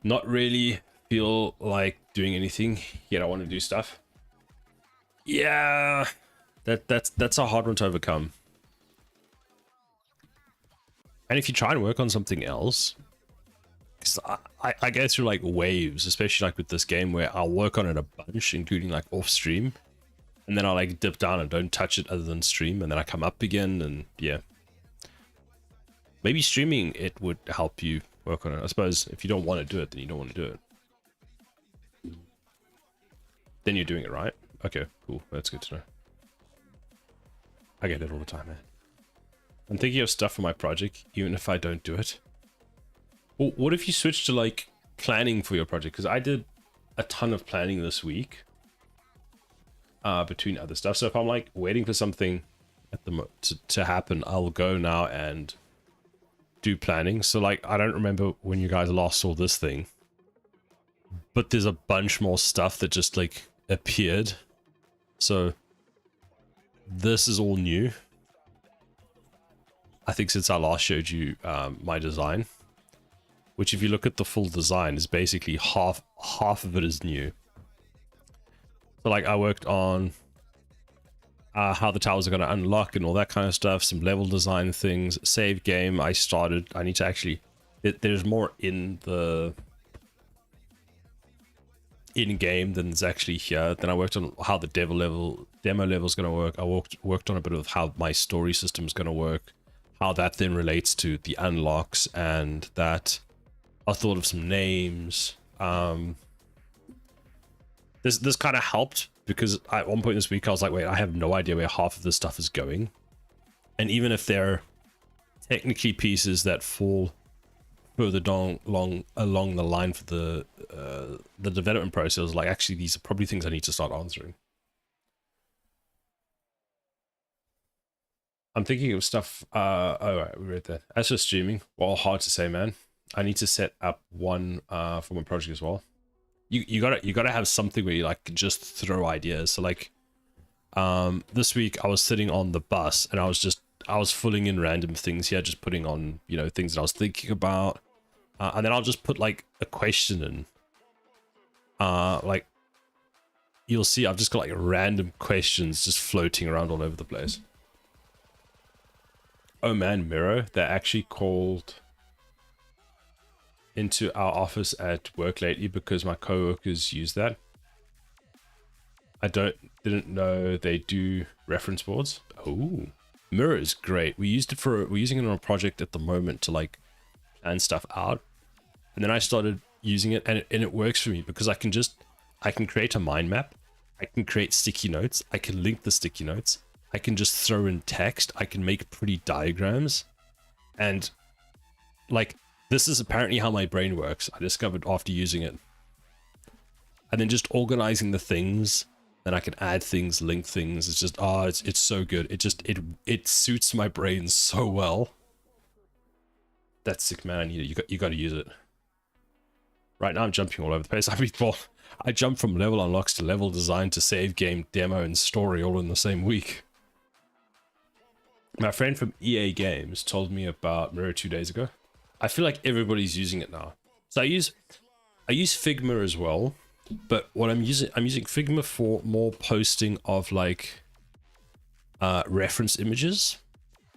Not really feel like doing anything, yet I want to do stuff. Yeah, that's a hard one to overcome. And if you try and work on something else, because I go through like waves, especially like with this game, where I'll work on it a bunch, including like off stream, and then I'll like dip down and don't touch it other than stream, and then I come up again, and yeah. Maybe streaming it would help you work on it. I suppose if you don't want to do it, then you don't want to do it. Then you're doing it right. Okay, cool. That's good to know. I get it all the time, man. I'm thinking of stuff for my project, even if I don't do it. Well, what if you switch to like planning for your project? Because I did a ton of planning this week between other stuff. So if I'm like waiting for something at the to happen, I'll go now and do planning. So like, I don't remember when you guys last saw this thing, but there's a bunch more stuff that just like appeared. So this is all new. I think since I last showed you my design, which if you look at the full design is basically half of it is new. So like I worked on how the towers are going to unlock and all that kind of stuff, some level design things, save game. I need to actually, there's more in the in-game than there's actually here. Then I worked on how the demo level is going to work. I worked on a bit of how my story system is going to work, how that then relates to the unlocks, and that I thought of some names. This kind of helped because at one point this week I was like, wait, I have no idea where half of this stuff is going. And even if they're technically pieces that fall further down along the line for the development process, like actually these are probably things I need to start answering. I'm thinking of stuff. Oh, right, we read that. As for streaming, well, hard to say, man. I need to set up one for my project as well. You gotta have something where you like just throw ideas. So like, this week I was sitting on the bus and I was filling in random things here, just putting on, you know, things that I was thinking about, and then I'll just put like a question in. Like you'll see, I've just got like random questions just floating around all over the place. Oh man, Miro, they actually called into our office at work lately because my co-workers use that. I didn't know they do reference boards. Oh, Miro is great. We're using it on a project at the moment to like plan stuff out. And then I started using it and it works for me because I can create a mind map. I can create sticky notes. I can link the sticky notes. I can just throw in text. I can make pretty diagrams. And like, this is apparently how my brain works. I discovered after using it. And then just organizing the things, then I can add things, link things. It's just, it's so good. It suits my brain so well. That's sick, man. You got to use it. Right now I'm jumping all over the place. I mean, well, I jumped from level unlocks to level design to save game, demo, and story all in the same week. My friend from EA Games told me about Miro 2 days ago. I feel like everybody's using it now. So I use Figma as well. But what I'm using Figma for more posting of like reference images,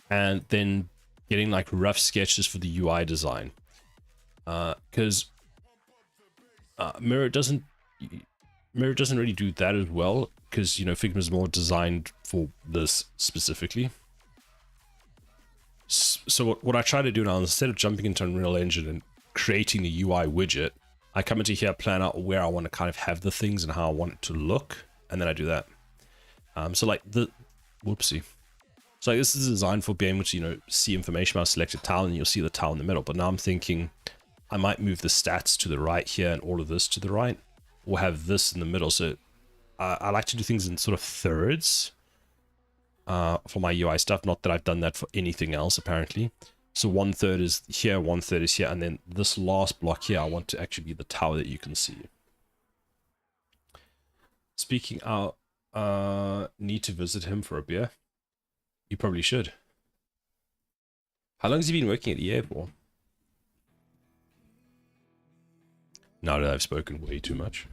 and then getting like rough sketches for the UI design. Because Mirror doesn't really do that as well, because, you know, Figma is more designed for this specifically. So what I try to do now, instead of jumping into Unreal Engine and creating a UI widget, I come into here, plan out where I want to kind of have the things and how I want it to look, and then I do that. So like whoopsie. So like this is designed for being able to, you know, see information about a selected tile, and you'll see the tile in the middle. But now I'm thinking I might move the stats to the right here and all of this to the right, or have this in the middle. So I like to do things in sort of thirds for my UI stuff. Not that I've done that for anything else, apparently. So 1/3 is here, 1/3 is here, and then this last block here, I want to actually be the tower that you can see. Speaking out, need to visit him for a beer. You probably should. How long has he been working at EA for? Now that I've spoken way too much.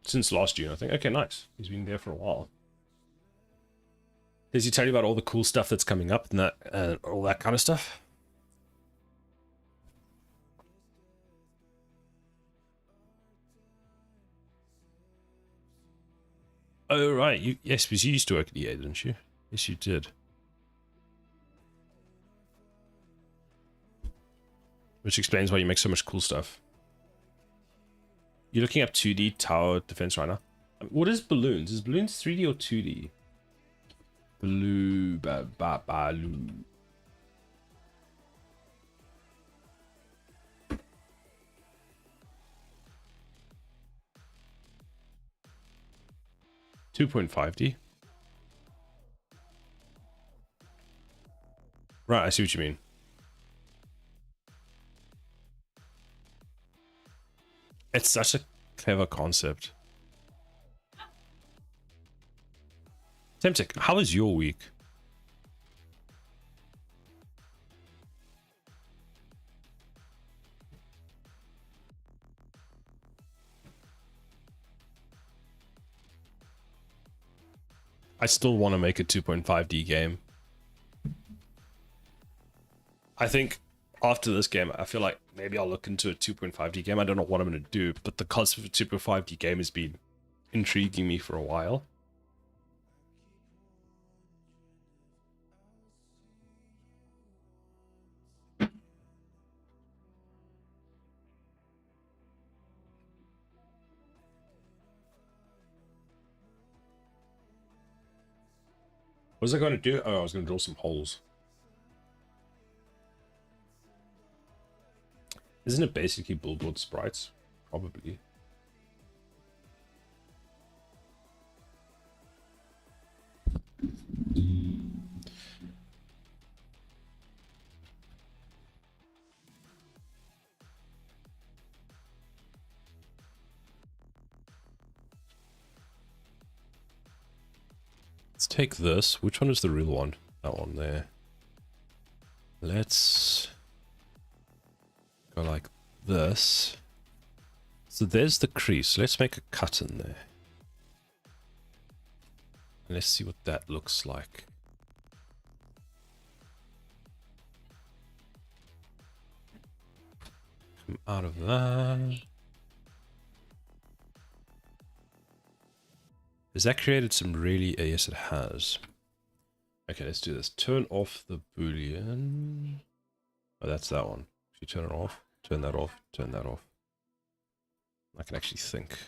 Since last June, I think. Okay, nice. He's been there for a while. Does he tell you about all the cool stuff that's coming up and that, all that kind of stuff? Oh, right. Yes, because you used to work at EA, didn't you? Yes, you did. Which explains why you make so much cool stuff. You're looking up 2D tower defense right now. What is balloons? Is balloons 3D or 2D? Baloo. 2.5D. Right, I see what you mean. It's such a clever concept. Temtic, how was your week? I still want to make a 2.5D game. I think after this game, I feel like maybe I'll look into a 2.5D game. I don't know what I'm going to do, but the concept of a 2.5D game has been intriguing me for a while. What was I going to do? Oh, I was going to draw some holes. Isn't it basically billboard sprites? Probably. Let's take this. Which one is the real one? That one there. Let's go like this. So there's the crease. Let's make a cut in there. And let's see what that looks like. Come out of that. Has that created some really... yes, it has. Okay, let's do this. Turn off the boolean. Oh, that's that one. If you turn it off, turn that off, turn that off. I can actually think.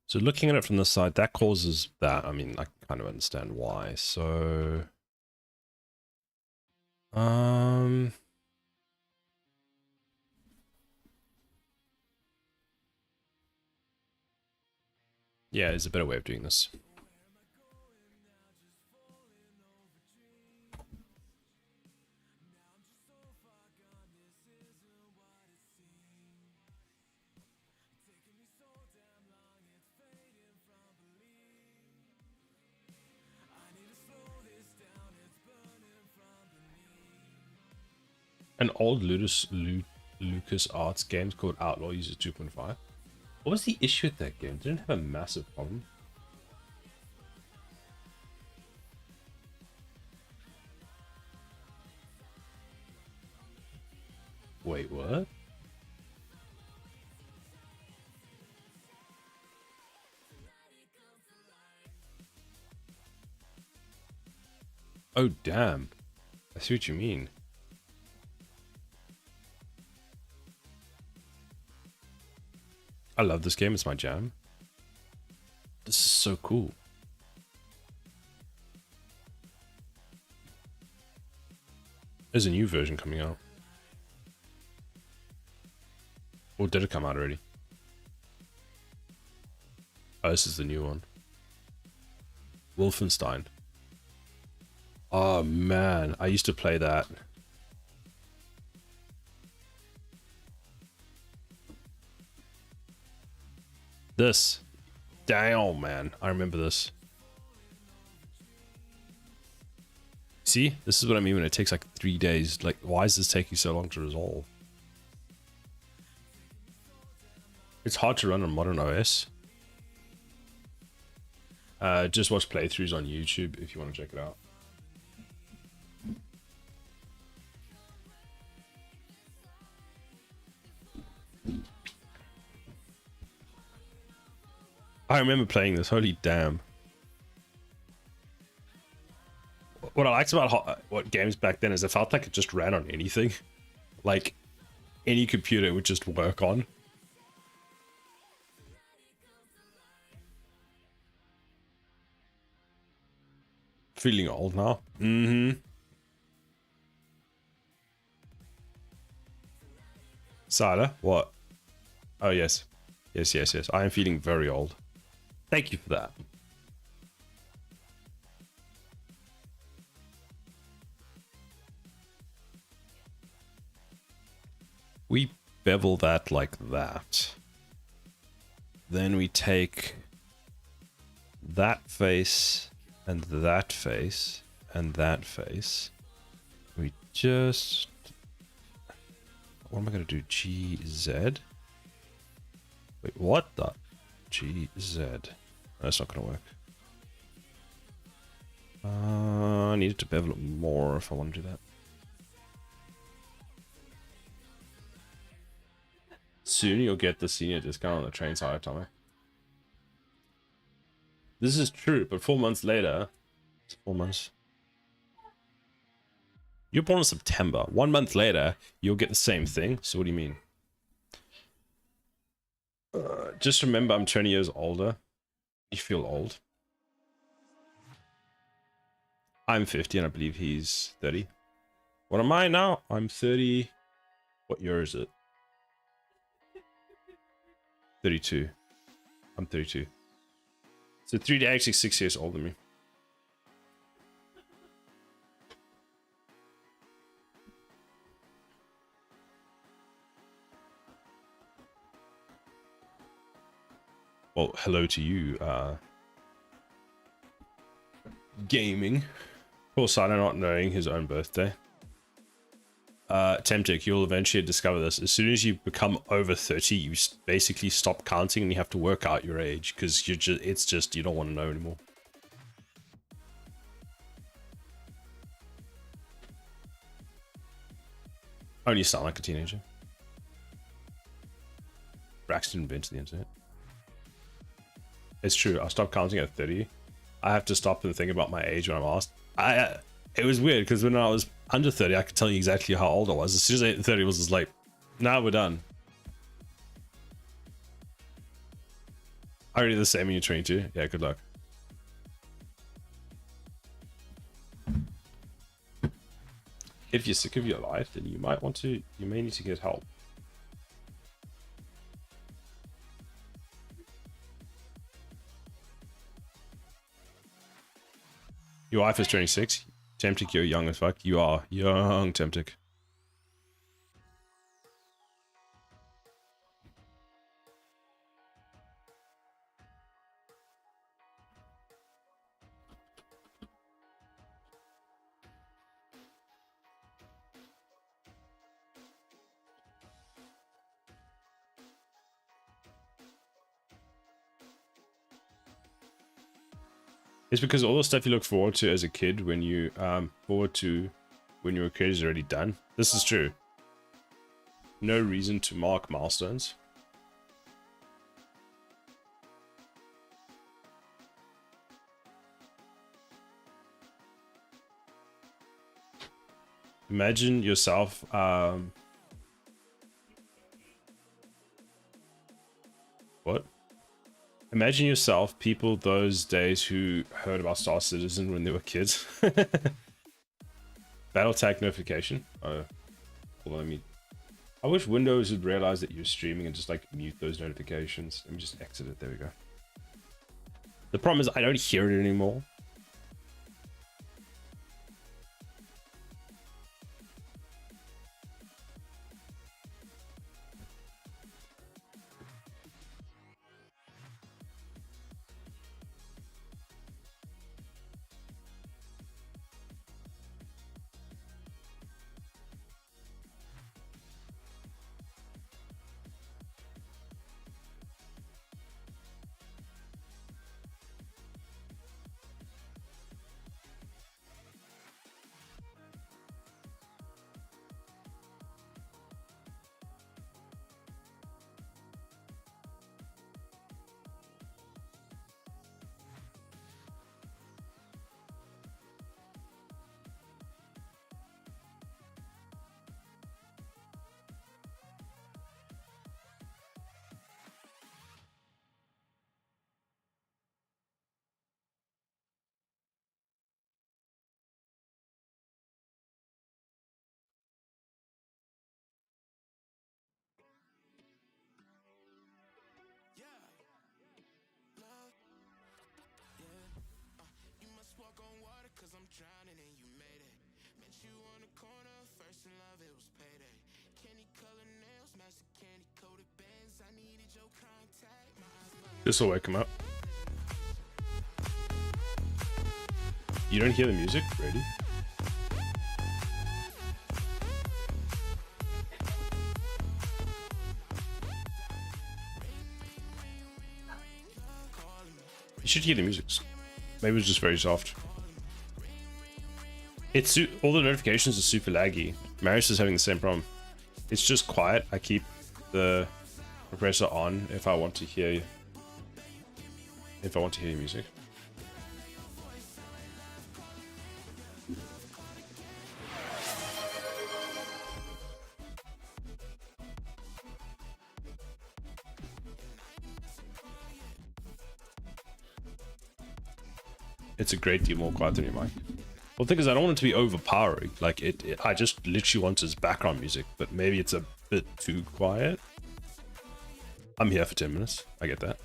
So looking at it from the side, that causes that. I mean, I kind of understand why. So... yeah, there's a better way of doing this. An old Lucas Arts game called Outlaw uses 2.5. What was the issue with that game? Didn't it have a massive problem. Wait, what? Oh, damn. I see what you mean. I love this game. It's my jam. This is so cool. There's a new version coming out. Or did it come out already? Oh, this is the new one. Wolfenstein. Oh man, I used to play that. This. Damn, man. I remember this. See? This is what I mean when it takes like 3 days. Like, why is this taking so long to resolve? It's hard to run on modern OS. Just watch playthroughs on YouTube if you want to check it out. I remember playing this. Holy damn. What I liked about what games back then is it felt like it just ran on anything. Like, any computer it would just work on. Feeling old now. Mm-hmm. Sada, what? Oh, yes. Yes, yes, yes. I am feeling very old. Thank you for that. We bevel that like that. Then we take that face and that face and that face. We just... What am I going to do? GZ? Wait, what the? GZ. That's not going to work. I needed to bevel it more if I want to do that. Soon you'll get the senior discount on the train side, Tommy. This is true, but 4 months later... It's 4 months. You're born in September. 1 month later, you'll get the same thing. So what do you mean? Just remember, I'm 20 years older. You feel old. I'm 50 and I believe he's 30. What am I now? I'm 30. What year is it? 32. I'm 32. So 3D actually 6 years older than me. Well, hello to you, gaming. Poor Sada not knowing his own birthday. Temtic, you'll eventually discover this. As soon as you become over 30, you basically stop counting and you have to work out your age because it's just you don't want to know anymore. Only sound like a teenager. Braxton invented the internet. It's true. I stopped counting at 30. I have to stop and think about my age when I'm asked. It was weird because when I was under 30, I could tell you exactly how old I was. As soon as I hit 30, it was just like, nah, we're done. Already the same when you're 22. Yeah, good luck. If you're sick of your life, then you may need to get help. Your wife is 26. Temtic, you're young as fuck. You are young, Temtic. It's because all the stuff you look forward to as a kid when you when you're a kid is already done. This is true. No reason to mark milestones. Imagine yourself what? Imagine yourself people those days who heard about Star Citizen when they were kids. Battle tag notification. Oh, hold on, I wish Windows would realize that you're streaming and just like mute those notifications. Let me just exit it. There we go. The problem is I don't hear it anymore. This will wake him up. You don't hear the music? Ready? You should hear the music. Maybe it's just very soft. It's all the notifications are super laggy. Marius is having the same problem. It's just quiet. I keep the compressor on if I want to hear your music. It's a great deal more quiet than your mic. Well, the thing is, I don't want it to be overpowering. Like I just literally want its background music, but maybe it's a bit too quiet. I'm here for 10 minutes. I get that.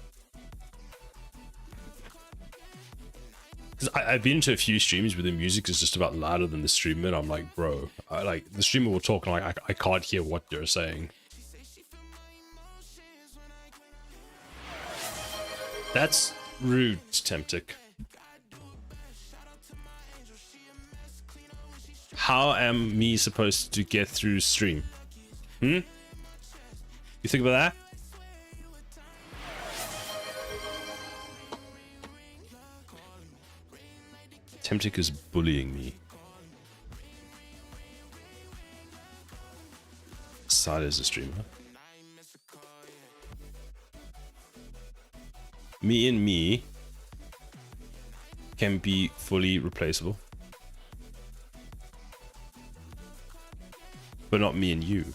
Because I've been to a few streams where the music is just about louder than the streamer. And I'm like, bro, like the streamer will talk and I can't hear what they're saying. That's rude, Temptic. How am me supposed to get through stream? You think about that? Temptic is bullying me. Sada is a streamer. Me and me can be fully replaceable. But not me and you.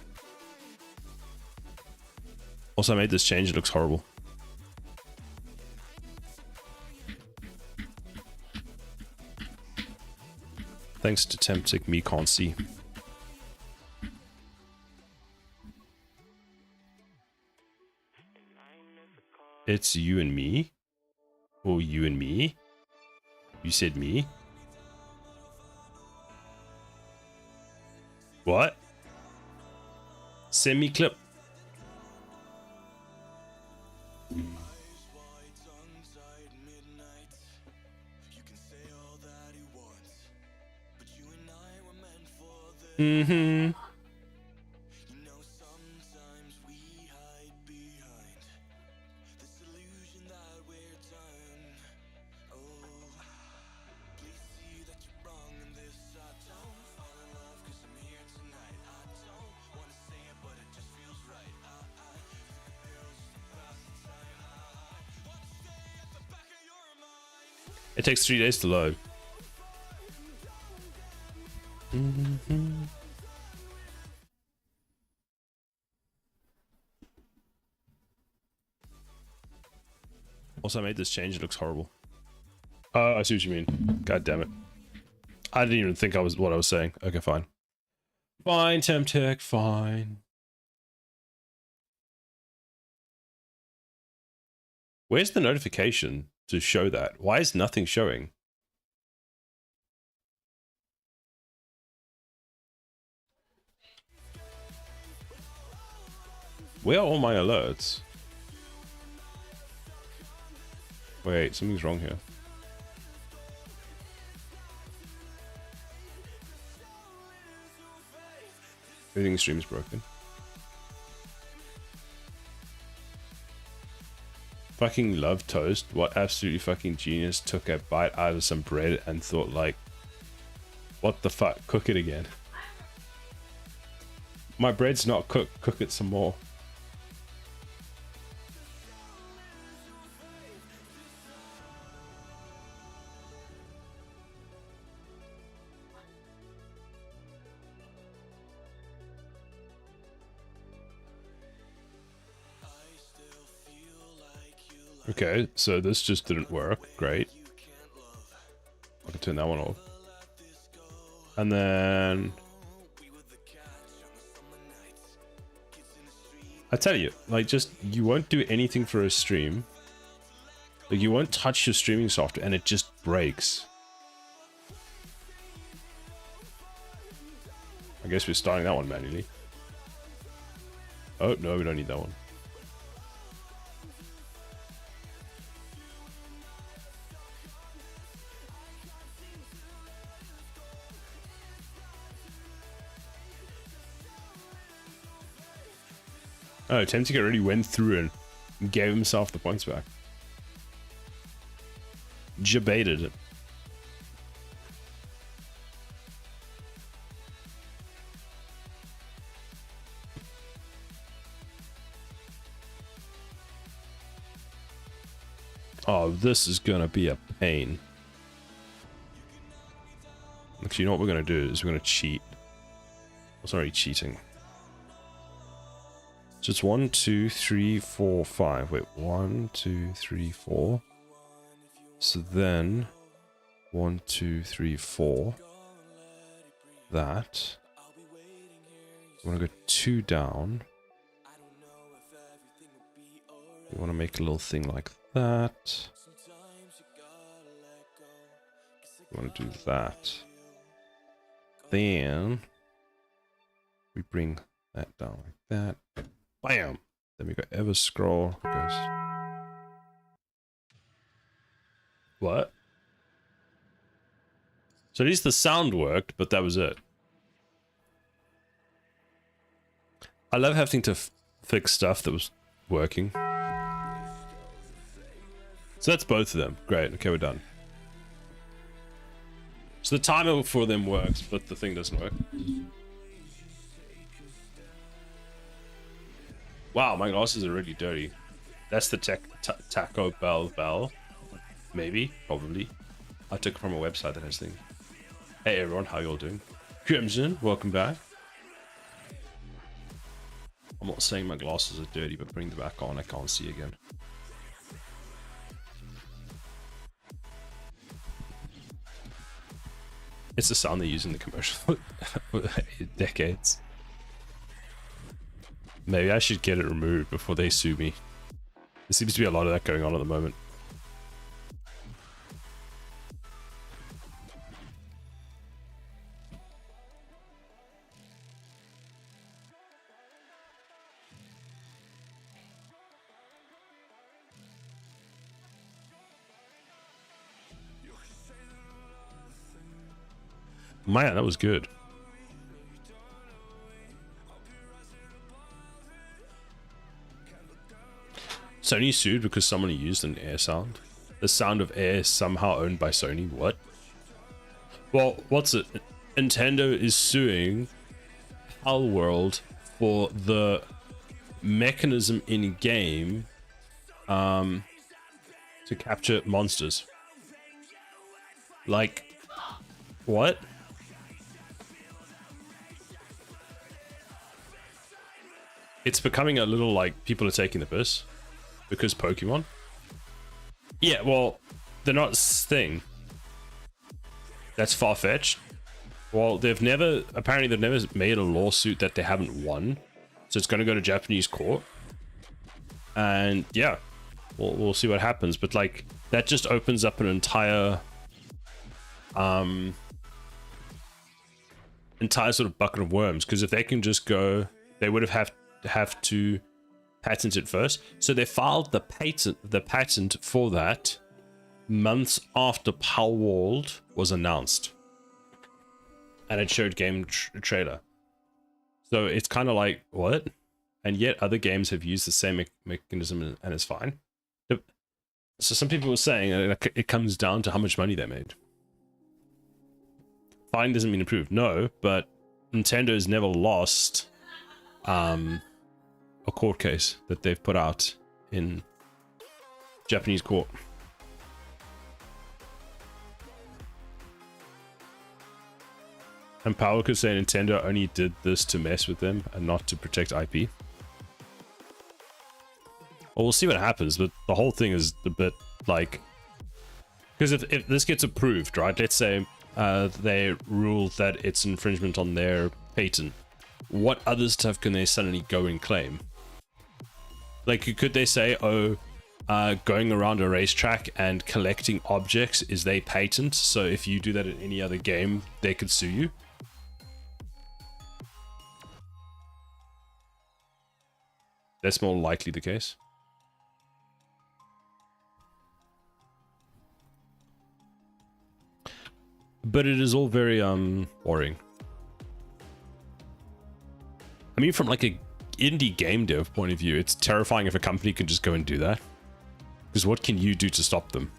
Also, I made this change. It looks horrible. Thanks to Temptic, me can't see. It's you and me? Or you and me? You said me? What? Send me clip. Mm-hmm. It takes 3 days to load. Also, I made this change. It looks horrible. I see what you mean. God damn it. I didn't even think what I was saying. Okay, fine. Fine, Temtech, fine. Where's the notification to show that? Why is nothing showing? Where are all my alerts? Wait, something's wrong here. Everything stream's broken. Fucking love toast. What absolutely fucking genius took a bite out of some bread and thought like, what the fuck, cook it again. My bread's not cooked, cook it some more. Okay, so this just didn't work. Great. I can turn that one off. And then... I tell you, like, just, you won't do anything for a stream. Like, you won't touch your streaming software and it just breaks. I guess we're starting that one manually. Oh, no, we don't need that one. Oh, Temtic already went through and gave himself the points back. Jebaited it. Oh, this is gonna be a pain. Actually, you know what we're gonna do is we're gonna cheat. Oh, sorry, cheating. So it's 1, 2, 3, 4, 5. Wait, 1, 2, 3, 4. So then 1, 2, 3, 4. That. I want to go 2 down. You want to make a little thing like that. You want to do that. Then we bring that down like that. Bam! Then we go ever scroll. It goes. What? So at least the sound worked, but that was it. I love having to fix stuff that was working. So that's both of them. Great. Okay, we're done. So the timer for them works, but the thing doesn't work. Wow, my glasses are really dirty. That's the Taco Bell. Maybe, probably. I took it from a website that has things. Hey everyone, how y'all doing? Crimson, welcome back. I'm not saying my glasses are dirty, but bring them back on, I can't see again. It's the sound they use in the commercial for decades. Maybe I should get it removed before they sue me. There seems to be a lot of that going on at the moment. Man, that was good. Sony sued because someone used an air sound. The sound of air is somehow owned by Sony. What? Well, what's it? Nintendo is suing Palworld for the mechanism in game to capture monsters. Like, what? It's becoming a little like people are taking the piss because Pokemon. Yeah, well, they're not Sting. That's far-fetched. Well, apparently they've never made a lawsuit that they haven't won. So it's going to go to Japanese court. And yeah, we'll see what happens. But like, that just opens up an entire sort of bucket of worms. Because if they can just go, they would have to patent it first. So they filed the patent for that months after Palworld was announced. And it showed game trailer. So it's kind of like, what? And yet other games have used the same mechanism and it's fine. So some people were saying it comes down to how much money they made. Fine doesn't mean approved. No, but Nintendo has never lost a court case that they've put out in Japanese court. And Power could say Nintendo only did this to mess with them and not to protect IP. Well, we'll see what happens, but the whole thing is a bit like... Because if this gets approved, right, let's say they rule that it's infringement on their patent, what other stuff can they suddenly go and claim? Like, could they say, oh, going around a racetrack and collecting objects is their patent, so if you do that in any other game, they could sue you? That's more likely the case. But it is all very worrying. I mean, from like a indie game dev point of view, it's terrifying if a company can just go and do that. Because what can you do to stop them?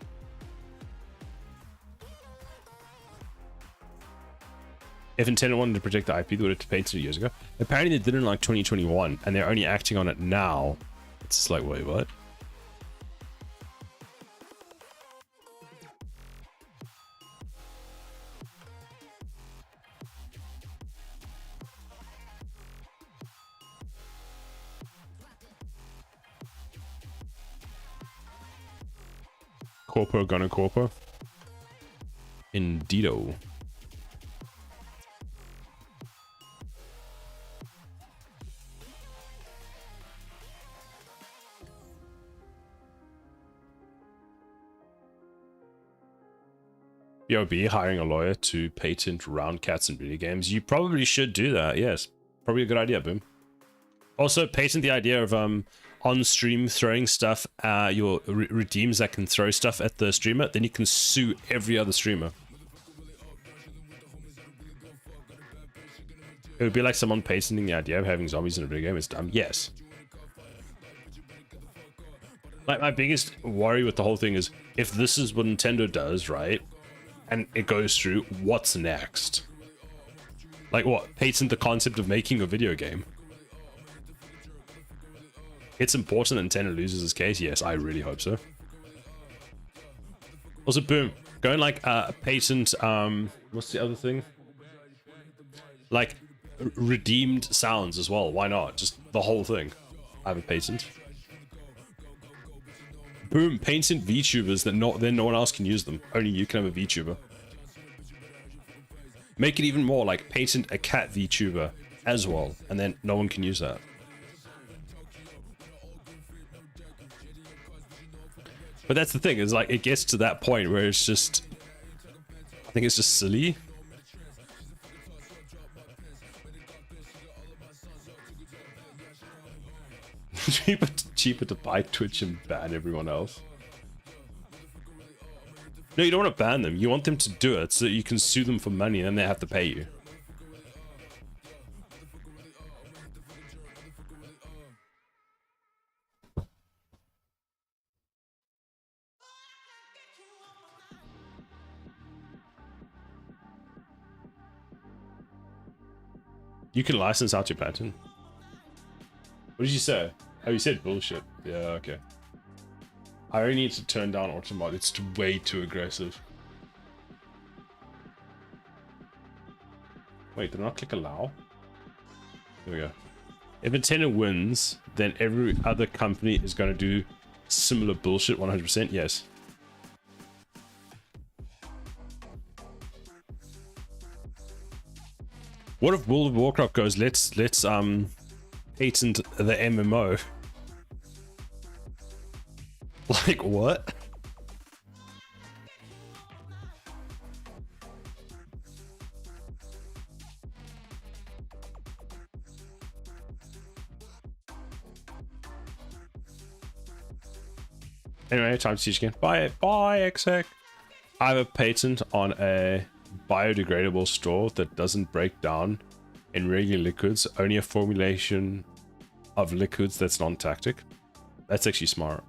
If Nintendo wanted to protect the IP, they would have patented it years ago. Apparently they did it in like 2021, and they're only acting on it now. It's just like, wait, what? Corpo gonna corpo. Indeedo. BOB hiring a lawyer to patent round cats in video games. You probably should do that. Yes, probably a good idea, Boom. Also, patent the idea of on stream throwing stuff. Your redeems that can throw stuff at the streamer. Then you can sue every other streamer. It would be like someone patenting the idea of having zombies in a video game. It's dumb. Yes. Like, my biggest worry with the whole thing is if this is what Nintendo does, right? And it goes through, what's next? Like what? Patent the concept of making a video game? It's important that Nintendo loses this case. Yes, I really hope so. Also, Boom, going like patent, what's the other thing? Like redeemed sounds as well. Why not? Just the whole thing. I have a patent. Boom, patent VTubers that then no one else can use them. Only you can have a VTuber. Make it even more like patent a cat VTuber as well, and then no one can use that. But that's the thing, is like it gets to that point where it's just, I think it's just silly. cheaper to buy Twitch and ban everyone else. No, you don't want to ban them. You want them to do it so that you can sue them for money and then they have to pay you. You can license out your patent. What did you say? Oh, you said bullshit. Yeah, okay. I only need to turn down Automod. It's way too aggressive. Wait, did I not click allow? There we go. If Nintendo wins, then every other company is going to do similar bullshit 100%. Yes. What if World of Warcraft goes, let's patent the MMO? Like what? Anyway, time to teach again. Bye, exec. I have a patent on a biodegradable straw that doesn't break down in regular liquids, only a formulation of liquids that's non-tactic. That's actually smart.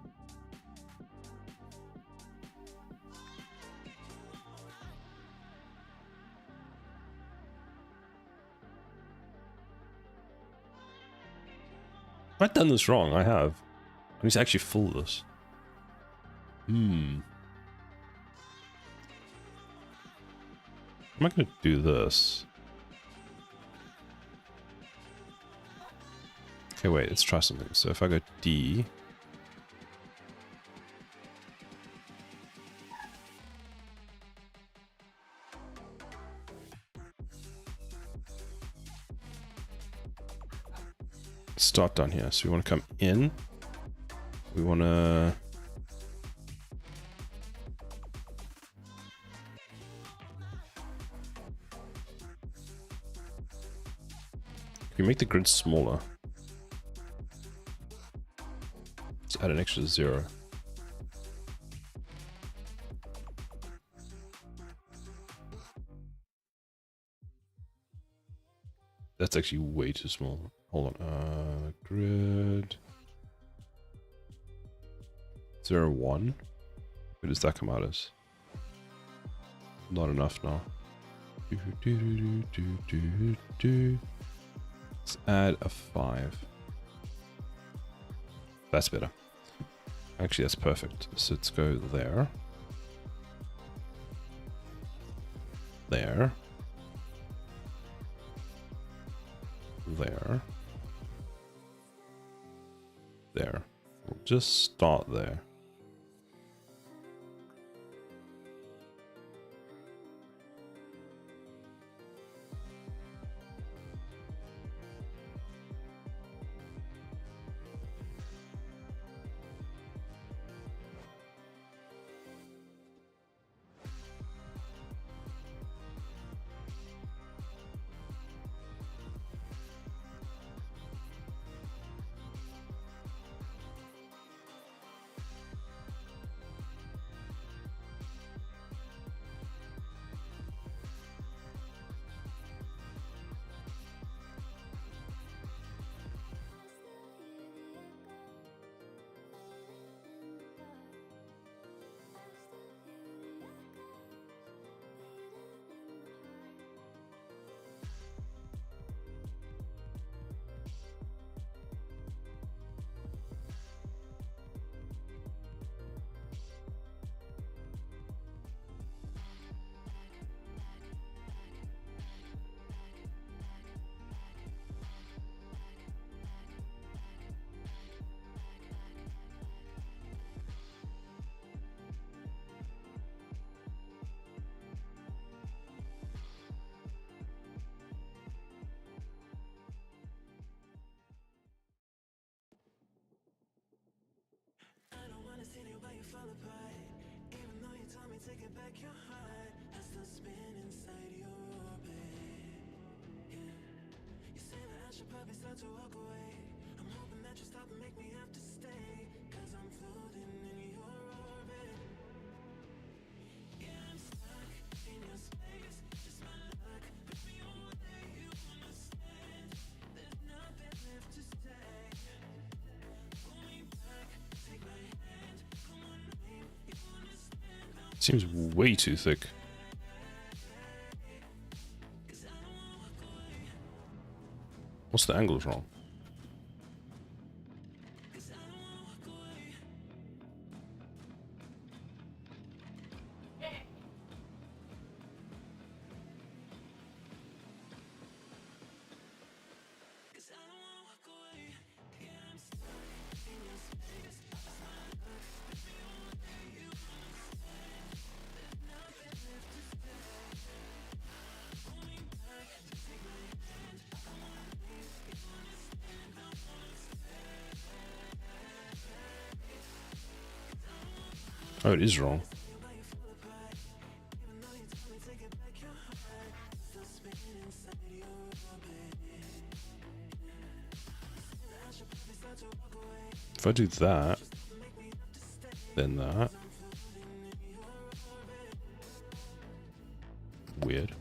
I've done this wrong, I have. I need to actually fill this. I'm not gonna do this. Okay, wait, let's try something. So if I go D. Start down here. So we want to come in. We want to... Can we make the grid smaller? Let's add an extra 0. That's actually way too small. Hold on. Grid 0, 1. Where does that come out as? Not enough now. Let's add a 5. That's better. Actually, that's perfect. So let's go there. There. There. There. We'll just start there. Seems way too thick. What's the angle wrong? Oh, it is wrong. If I do that, then that. Weird.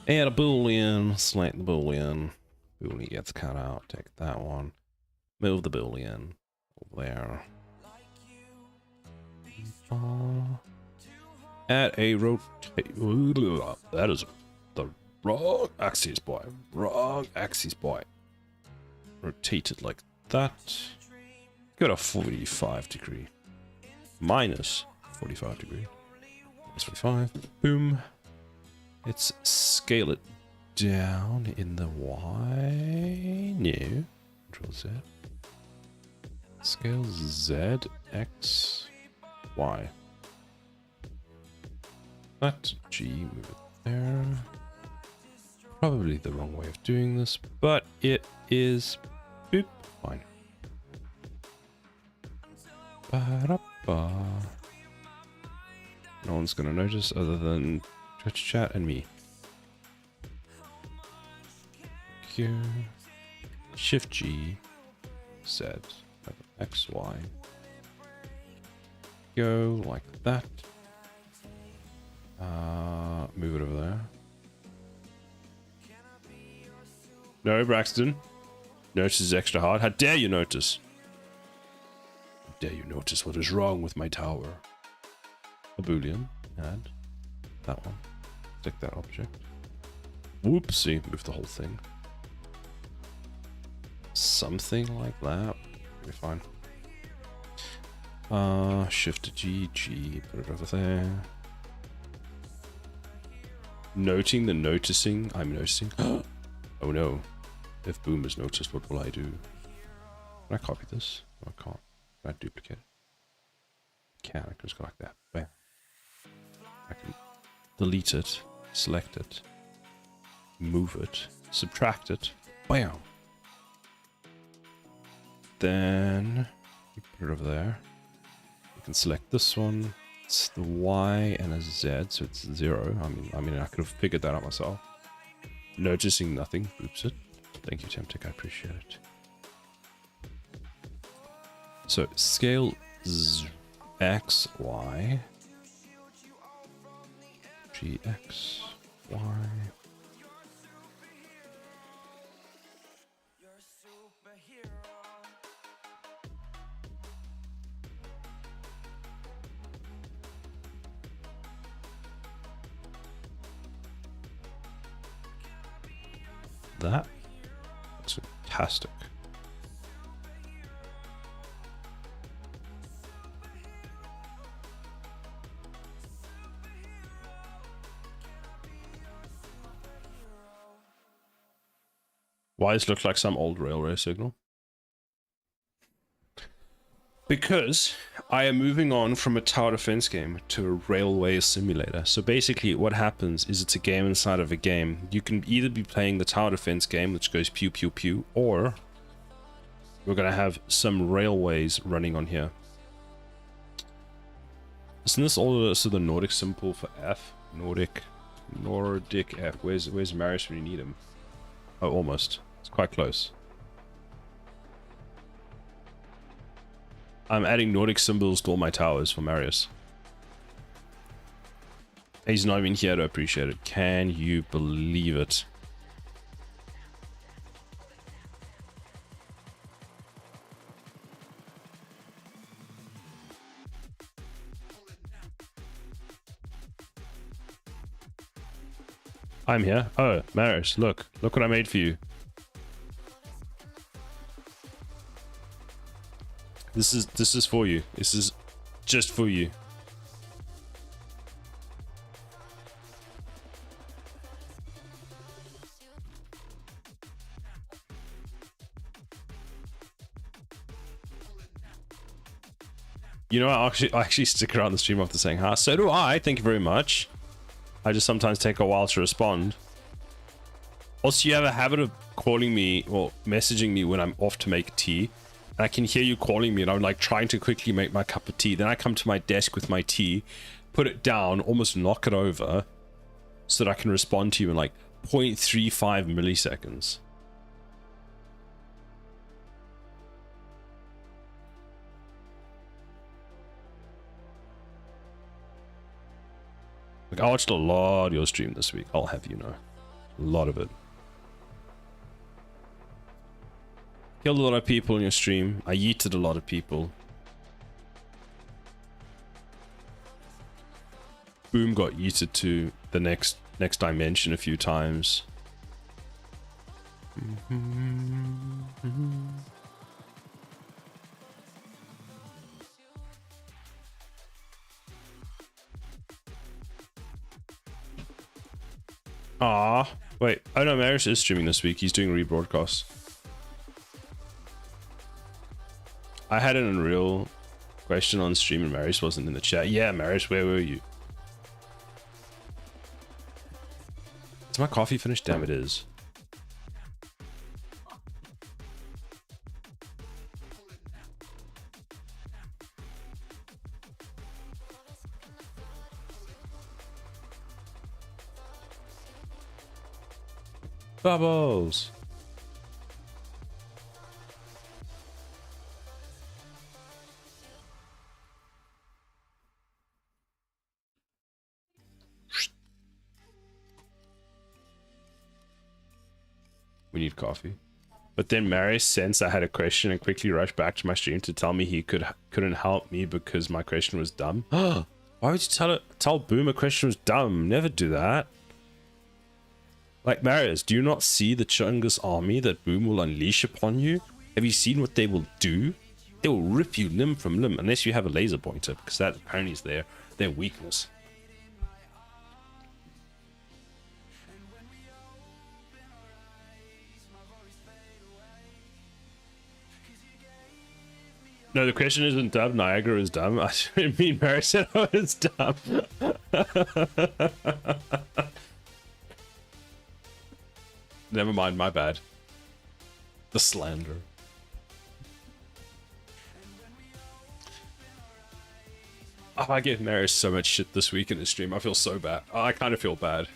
Add a boolean, select the boolean. Boolean gets cut out, take that one. Move the boolean over there. Add a rotate. That is the wrong axis, boy. Wrong axis, boy. Rotate it like that. Go to 45 degree. Minus 45 degree. Minus 45. Boom. Let's scale it down in the Y. No. Control Z. Scale Z, X, Y. That G, move it there. Probably the wrong way of doing this, but it is boop, fine. Ba-da-ba. No one's gonna notice other than Twitch chat and me. Q, Shift G, Z, X, Y. Go like that. Move it over there. No, Braxton. Notice is extra hard. How dare you notice? How dare you notice what is wrong with my tower? A boolean. Add that one. Select that object. Whoopsie. Move the whole thing. Something like that. Be fine. Shift G, G. Put it over there. Noting the noticing. I'm noticing. Oh no. If Boom has noticed, what will I do? Can I copy this? No, I can't. Can I duplicate it? Can. I can just go like that. Bam. I can delete it. Select it. Move it. Subtract it. Bam. Then you put it over there. You can select this one. It's the Y and a Z, so it's 0. I mean, I could have figured that out myself. Noticing nothing. Oops it. Thank you, Temtic. I appreciate it. So scale X, Y, G, X, Y. That looks fantastic. Why does it look like some old railway signal? Because I am moving on from a tower defense game to a railway simulator. So basically what happens is it's a game inside of a game. You can either be playing the tower defense game, which goes pew pew pew, or we're going to have some railways running on here. Isn't this also the Nordic symbol for F? Nordic F. Where's Marius when you need him? Oh, almost. It's quite close. I'm adding Nordic symbols to all my towers for Marius. He's not even here to appreciate it. Can you believe it? I'm here. Oh, Marius, look what I made for you. This is for you. This is just for you. You know, I actually stick around the stream after saying hi. So do I. Thank you very much. I just sometimes take a while to respond. Also, you have a habit of calling me or messaging me when I'm off to make tea. And I can hear you calling me and I'm like trying to quickly make my cup of tea. Then I come to my desk with my tea, put it down, almost knock it over so that I can respond to you in like 0.35 milliseconds. Like, I watched a lot of your stream this week, I'll have you know. A lot of it. Killed a lot of people in your stream. I yeeted a lot of people. Boom got yeeted to the next dimension a few times. Ah, wait. Oh no, Marius is streaming this week. He's doing rebroadcasts. I had an Unreal question on stream and Marius wasn't in the chat. Yeah, Marius, where were you? Is my coffee finished? Damn, it is. Bubbles! We need coffee. But then Marius sensed I had a question and quickly rushed back to my stream to tell me he couldn't help me because my question was dumb. Why would you tell Boom a question was dumb? Never do that. Like, Marius, do you not see the Chungus army that Boom will unleash upon you? Have you seen what they will do? They will rip you limb from limb unless you have a laser pointer, because that apparently is their weakness. No, the question isn't dumb. Niagara is dumb. I didn't mean Marius said I was dumb. Never mind, my bad. The slander. Oh, I gave Marius so much shit this week in his stream. I feel so bad. Oh, I kind of feel bad.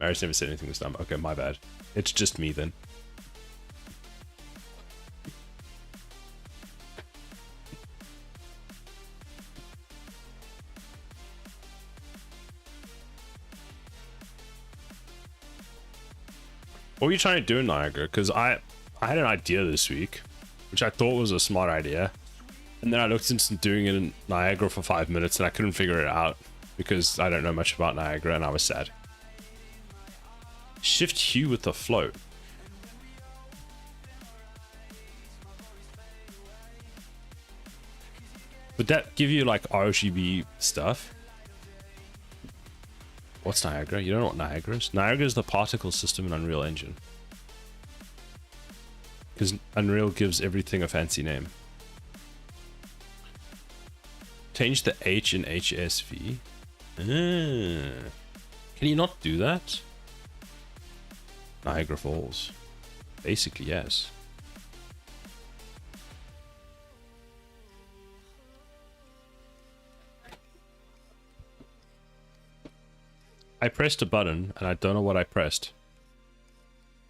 Marius never said anything was dumb. Okay, my bad. It's just me then. What were you trying to do in Niagara? Because I had an idea this week, which I thought was a smart idea. And then I looked into doing it in Niagara for 5 minutes and I couldn't figure it out because I don't know much about Niagara and I was sad. Shift hue with the float. Would that give you like RGB stuff? What's Niagara? You don't know what Niagara is? Niagara is the particle system in Unreal Engine. Because Unreal gives everything a fancy name. Change the H in HSV. Ah. Can you not do that? Niagara Falls. Basically, yes. I pressed a button and I don't know what I pressed.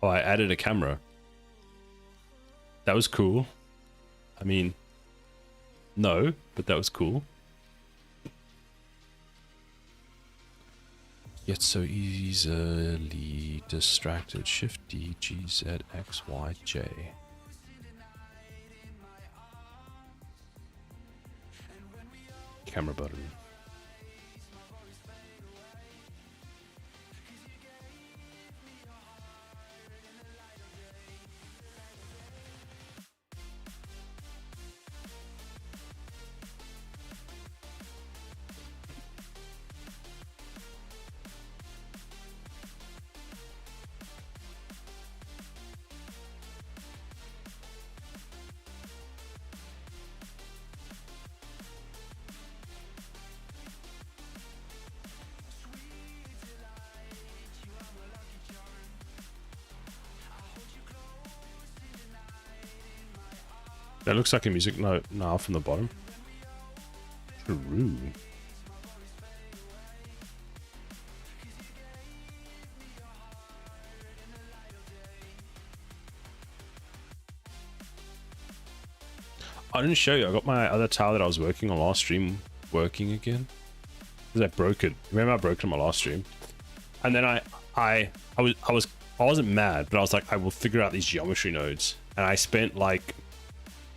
Oh, I added a camera. That was cool. I mean, no, but that was cool. Yet so easily distracted. Shift D, G, Z, X, Y, J. Camera button. That looks like a music note now from the bottom. True. I didn't show you. I got my other tower that I was working on last stream working again. Because I broke it. Remember I broke it on my last stream? And then I wasn't mad, but I was like, I will figure out these geometry nodes. And I spent like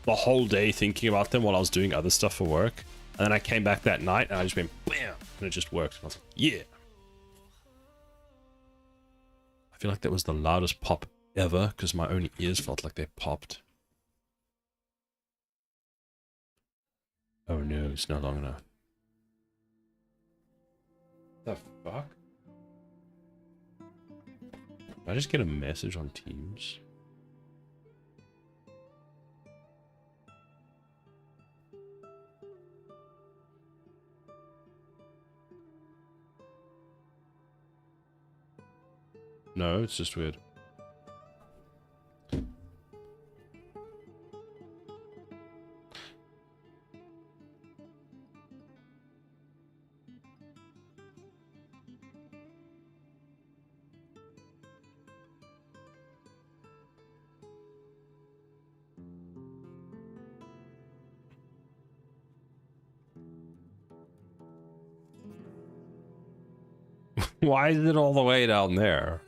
the whole day thinking about them while I was doing other stuff for work. And then I came back that night and I just went bam, and it just worked. And I was like, yeah. I feel like that was the loudest pop ever because my own ears felt like they popped. Oh no, it's not long enough. The fuck? Did I just get a message on Teams? No, it's just weird. Why is it all the way down there?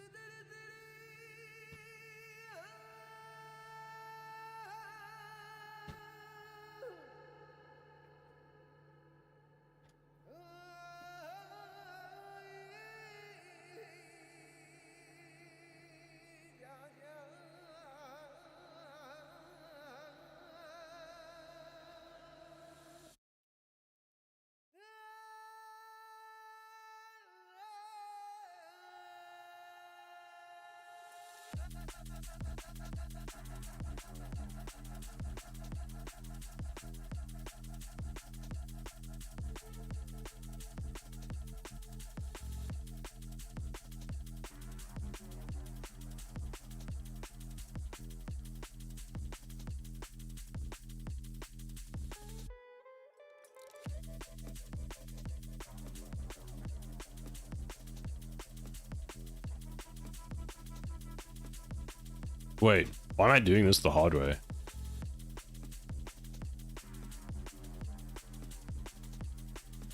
Wait, why am I doing this the hard way?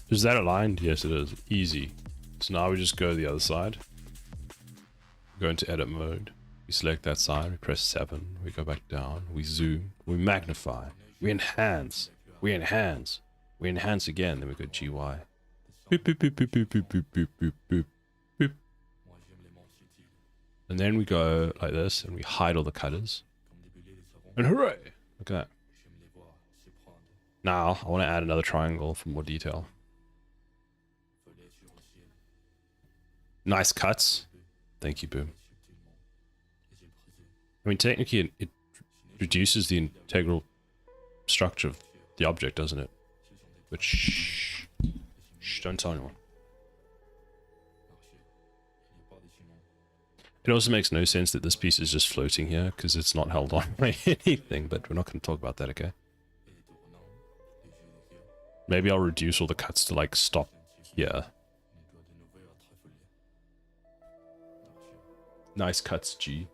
Is that aligned? Yes, it is. Easy. So now we just go to the other side. Go into edit mode. We select that side. We press 7. We go back down. We zoom. We magnify. We enhance. We enhance. We enhance again. Then we go GY. Boop, boop, boop, boop, boop, boop, boop, boop, boop, boop, boop. And then we go like this and we hide all the cutters. And hooray! Look at that. Now I want to add another triangle for more detail. Nice cuts. Thank you, Boom. I mean, technically, reduces the integral structure of the object, doesn't it? But shh, don't tell anyone. It also makes no sense that this piece is just floating here because it's not held on by anything, but we're not going to talk about that, okay? Maybe I'll reduce all the cuts to like stop here. Nice cuts, G.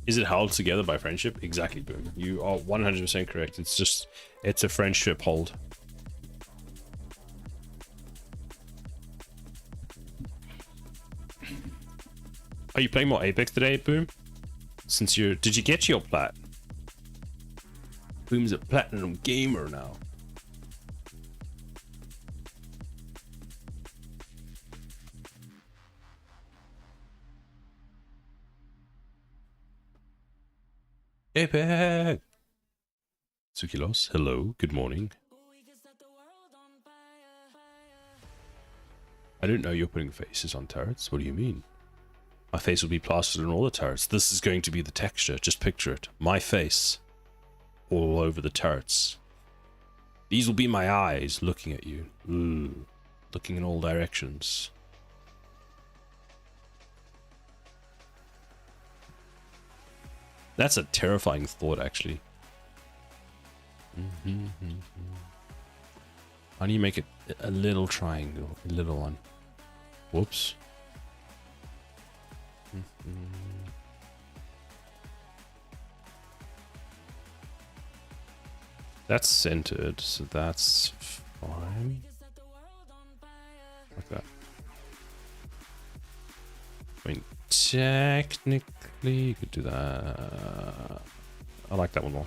Is it held together by friendship? Exactly, Boom. You are 100% correct. It's just, it's a friendship hold. Are you playing more Apex today, Boom? Since you're, did you get your plat? Boom's a platinum gamer now. Epic! Tsukilos, hello, good morning. I don't know you're putting faces on turrets. What do you mean? My face will be plastered on all the turrets. This is going to be the texture. Just picture it. My face. All over the turrets. These will be my eyes looking at you. Ooh. Looking in all directions. That's a terrifying thought, actually. How do you make it a little triangle? A little one. Whoops. That's centered, so that's fine. Like that. I mean, technically, you could do that. I like that one more.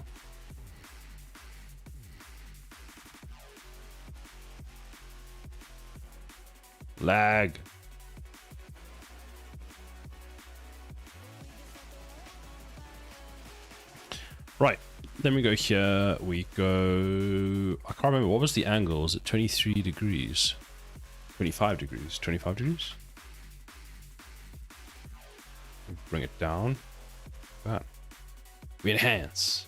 Lag. Right. Then we go here. We go. I can't remember. What was the angle? Is it 23 degrees? 25 degrees? 25 degrees? Bring it down. That. We enhance.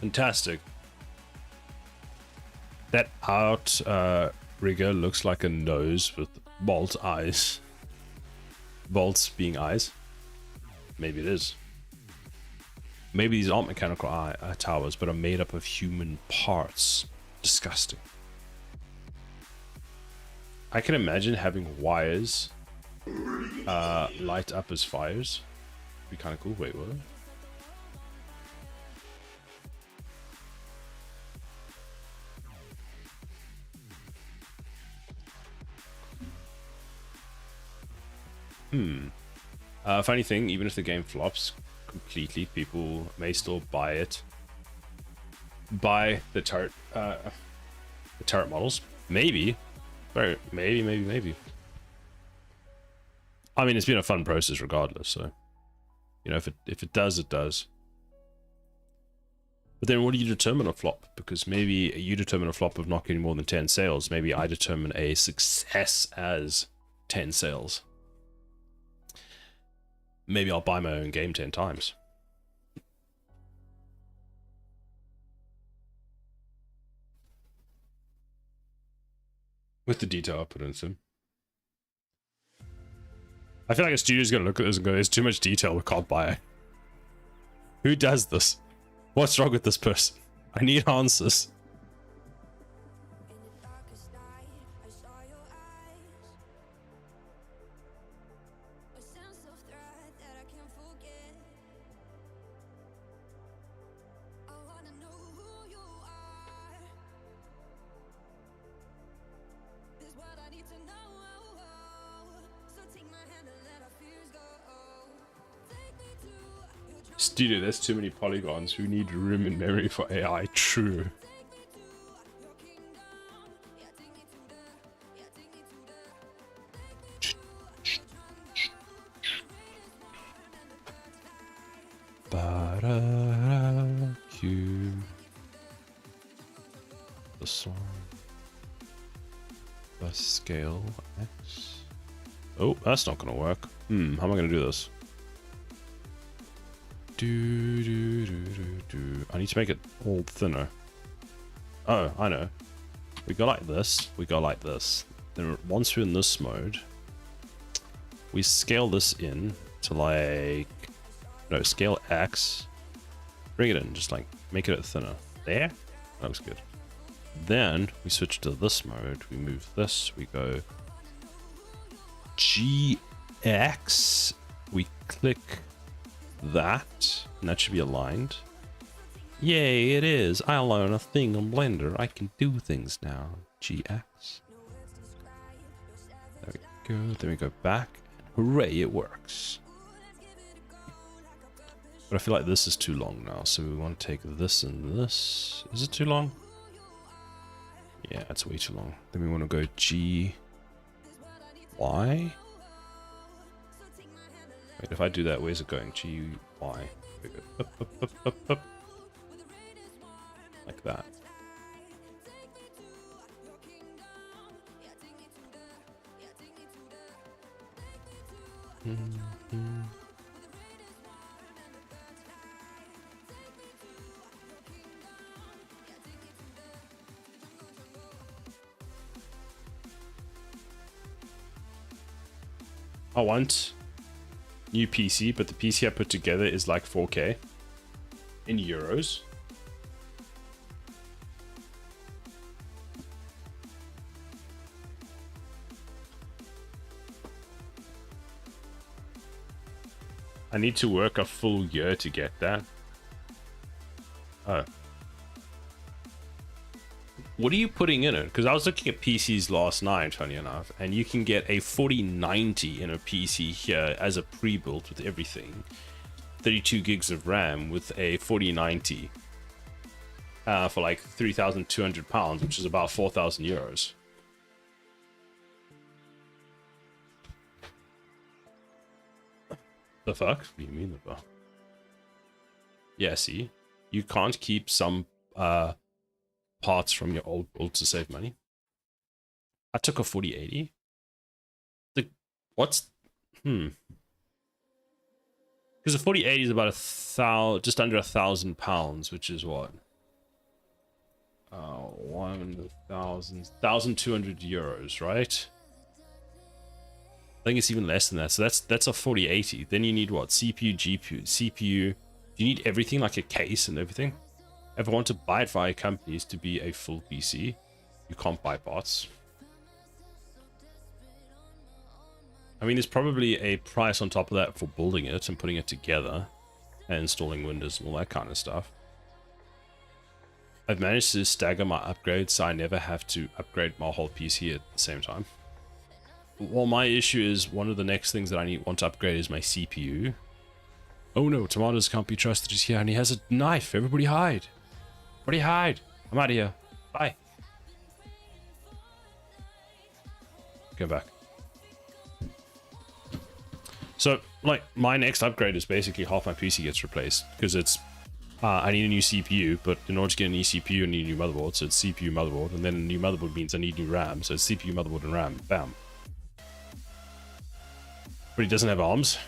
Fantastic. That out rigger looks like a nose with bolt eyes. Bolts being eyes. Maybe it is. Maybe these aren't mechanical towers, but are made up of human parts. Disgusting. I can imagine having wires light up as fires. Be kind of cool. Wait, what? Funny thing, even if the game flops completely, people may still buy it. Buy the turret models. Maybe. Maybe. I mean, it's been a fun process regardless, so you know, if it does, it does. But then what do you determine a flop? Because maybe you determine a flop of not getting more than 10 sales. Maybe I determine a success as 10 sales. Maybe I'll buy my own game 10 times. With the detail I put into them. I feel like a studio's gonna look at this and go, there's too much detail, we can't buy it. Who does this? What's wrong with this person? I need answers. Studio, there's too many polygons. We need room and memory for AI. True. Q. This one. The scale X. Oh, that's not gonna work. How am I gonna do this? I need to make it all thinner. Oh, I know. We go like this. We go like this. Then once we're in this mode, we scale this in to like, no, scale X. Bring it in, just like make it thinner. There, that looks good. Then we switch to this mode. We move this. We go GX. We click that, and that should be aligned. Yay, it is. I learn a thing on Blender. I can do things now. GX. There we go. Then we go back. Hooray, it works. But I feel like this is too long now, so we want to take this and this. Is it too long? Yeah, it's way too long. Then we want to go G, Y. Wait, if I do that, where's it going? G, Y. We go up, up, up, up, up. Like that. I want new PC, but the PC I put together is like 4K in euros. I need to work a full year to get that. Oh. What are you putting in it? Because I was looking at PCs last night, funny enough, and you can get a 4090 in a PC here as a pre-built with everything. 32 gigs of RAM with a 4090 for like £3,200, which is about 4,000 euros. The fuck? What do you mean the fuck? Yeah, see? You can't keep some parts from your old build to save money. I took a 4080. What's because the 4080 is about just under £1,000, which is what 1,200 euros, right? I think it's even less than that. So that's a 4080. Then you need what? CPU, GPU, CPU. You need everything, like a case and everything. If I want to buy it via companies to be a full PC, you can't buy parts. I mean, there's probably a price on top of that for building it and putting it together and installing Windows and all that kind of stuff. I've managed to stagger my upgrades so I never have to upgrade my whole PC at the same time. Well, my issue is one of the next things that I want to upgrade is my CPU. Oh no, Tomatoes can't be trusted. He's here and he has a knife. Everybody hide. Everybody hide. I'm out of here. Bye. Go back. So, like, my next upgrade is basically half my PC gets replaced because it's I need a new CPU, but in order to get a new CPU, I need a new motherboard. So it's CPU, motherboard, and then a new motherboard means I need new RAM. So it's CPU, motherboard, and RAM. Bam. But he doesn't have arms.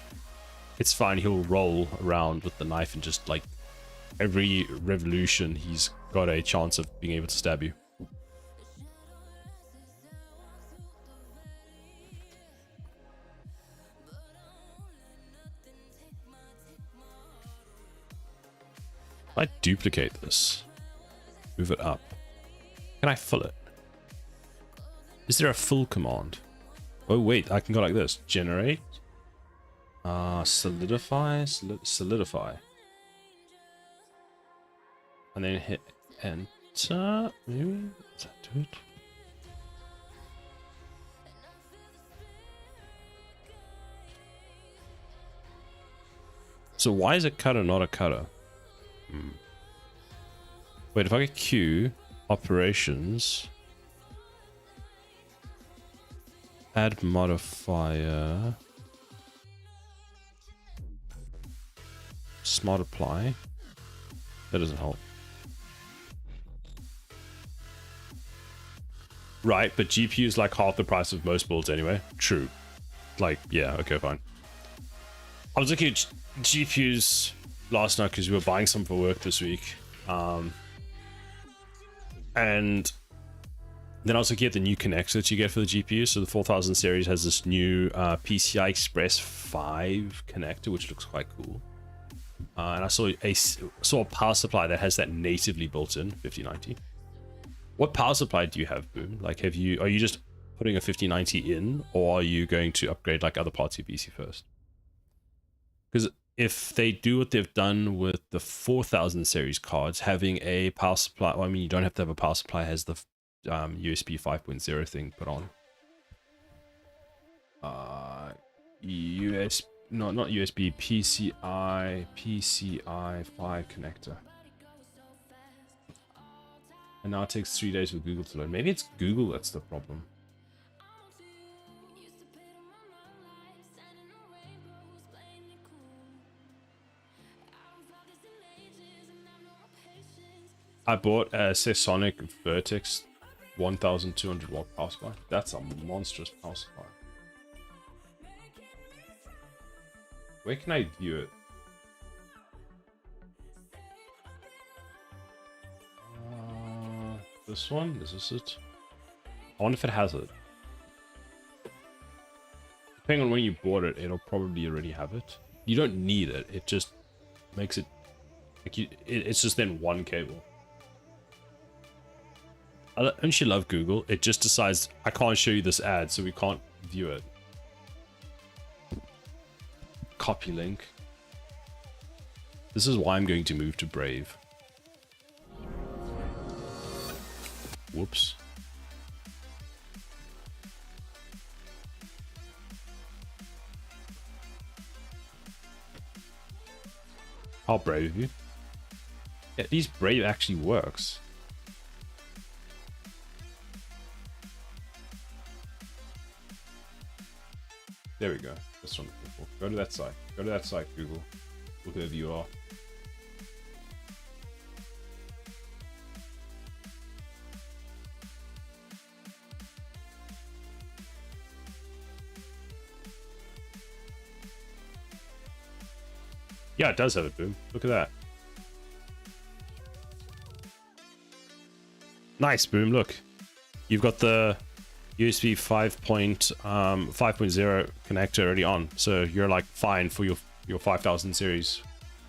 It's fine. He'll roll around with the knife and just like every revolution, he's got a chance of being able to stab you. If I duplicate this, move it up, can I fill it? Is there a fill command? Oh wait, I can go like this. Generate. Solidify. Solidify. And then hit enter. Maybe? Does that do it? So why is a cutter not a cutter? Wait, if I get Q, operations, add modifier, smart apply, that doesn't help. Right, but GPU is like half the price of most builds anyway. True. Like, yeah, okay, fine. I was looking at GPUs last night because we were buying some for work this week. And then I was looking at the new connector that you get for the GPU. So the 4000 series has this new PCI Express 5 connector, which looks quite cool. And I saw a power supply that has that natively built in 5090. What power supply do you have, Boom? Like, are you just putting a 5090 in, or are you going to upgrade like other parts of your PC first? Because if they do what they've done with the 4000 series cards, having a power supply, well, I mean, you don't have to have a power supply, has the USB 5.0 thing put on. Not USB, PCI 5 connector. And now it takes 3 days for Google to load. Maybe it's Google that's the problem. I bought a Seasonic Vertex 1200 watt power supply. That's a monstrous power supply. Where can I view it? This one? Is this it? I wonder if it has it. Depending on when you bought it, it'll probably already have it. You don't need it. It just makes it like it's just then one cable. Don't you love Google? It just decides I can't show you this ad, so we can't view it. Copy link. This is why I'm going to move to Brave. Whoops. How brave of you. Yeah, at least Brave actually works. There we go. That's what I'm looking for. Go to that site. Go to that site, Google. Whoever you are. Yeah, it does have it, Boom. Look at that. Nice, Boom. Look. You've got the USB 5.0 connector already on. So you're like fine for your 5000 series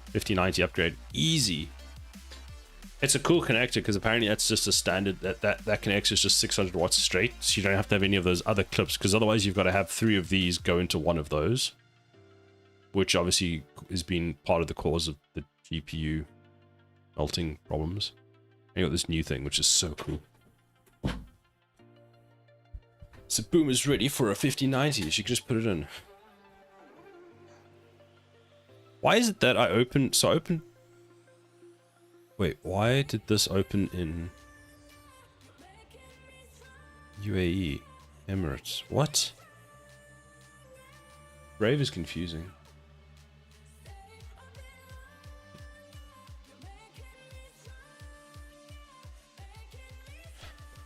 5090 upgrade. Easy. It's a cool connector because apparently that's just a standard, that connector is just 600 watts straight. So you don't have to have any of those other clips, because otherwise you've got to have 3 of these go into one of those, which obviously has been part of the cause of the GPU melting problems. And you got this new thing, which is so cool. So Boom is ready for a 5090. She could just put it in. Why is it that I open... So open... Wait, why did this open in... UAE? Emirates? What? Brave is confusing.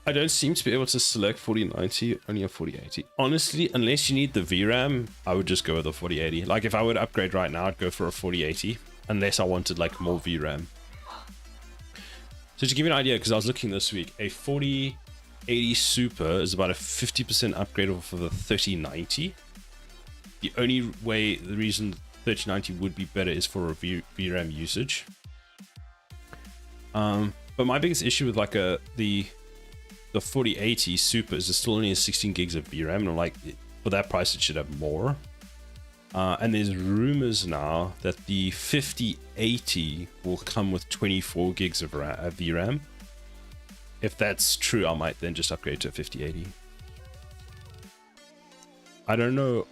I don't seem to be able to select 4090, only a 4080. Honestly, unless you need the VRAM, I would just go with a 4080. Like if I would upgrade right now, I'd go for a 4080, unless I wanted like more VRAM. So to give you an idea, because I was looking this week, a 4080 Super is about a 50% upgrade over the 3090. The only way, the reason 3090 would be better is for a VRAM usage. But my biggest issue with like the 4080 Super is it's still only 16 gigs of VRAM, and I'm like, for that price it should have more. And there's rumors now that the 5080 will come with 24 gigs of VRAM. If that's true, I might then just upgrade to a 5080. I don't know.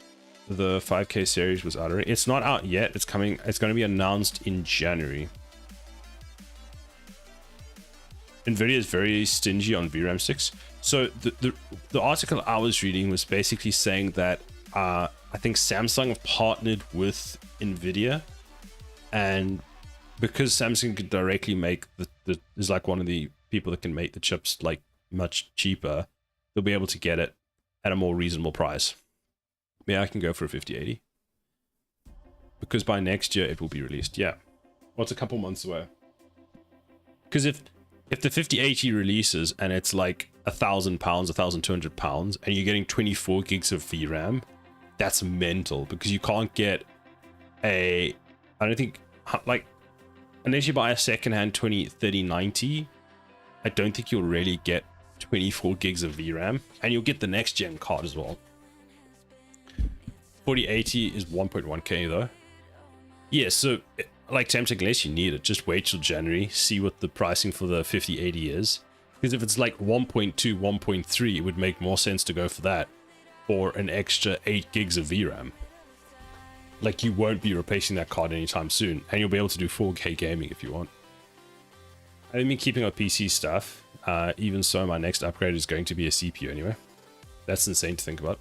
The 5K series was out already. It's not out yet. It's coming. It's going to be announced in January. Nvidia is very stingy on VRAM sticks. So the article I was reading was basically saying that I think Samsung have partnered with Nvidia, and because Samsung could directly make is like one of the people that can make the chips like much cheaper, they'll be able to get it at a more reasonable price. Yeah, I can go for a 5080 because by next year it will be released. Yeah, well, it's a couple months away. Because if the 5080 releases and it's like £1,000, £1,200, and you're getting 24 gigs of VRAM, that's mental, because you can't get I don't think, like, unless you buy a secondhand 3090, I don't think you'll really get 24 gigs of VRAM, and you'll get the next gen card as well. 4080 is 1.1k though. Yeah, so like Tempting, unless you need it, just wait till January, see what the pricing for the 5080 is. Because if it's like 1.2, 1.3, it would make more sense to go for that, or an extra 8 gigs of VRAM. Like, you won't be replacing that card anytime soon, and you'll be able to do 4K gaming if you want. I've been keeping up PC stuff. Even so, my next upgrade is going to be a CPU anyway. That's insane to think about.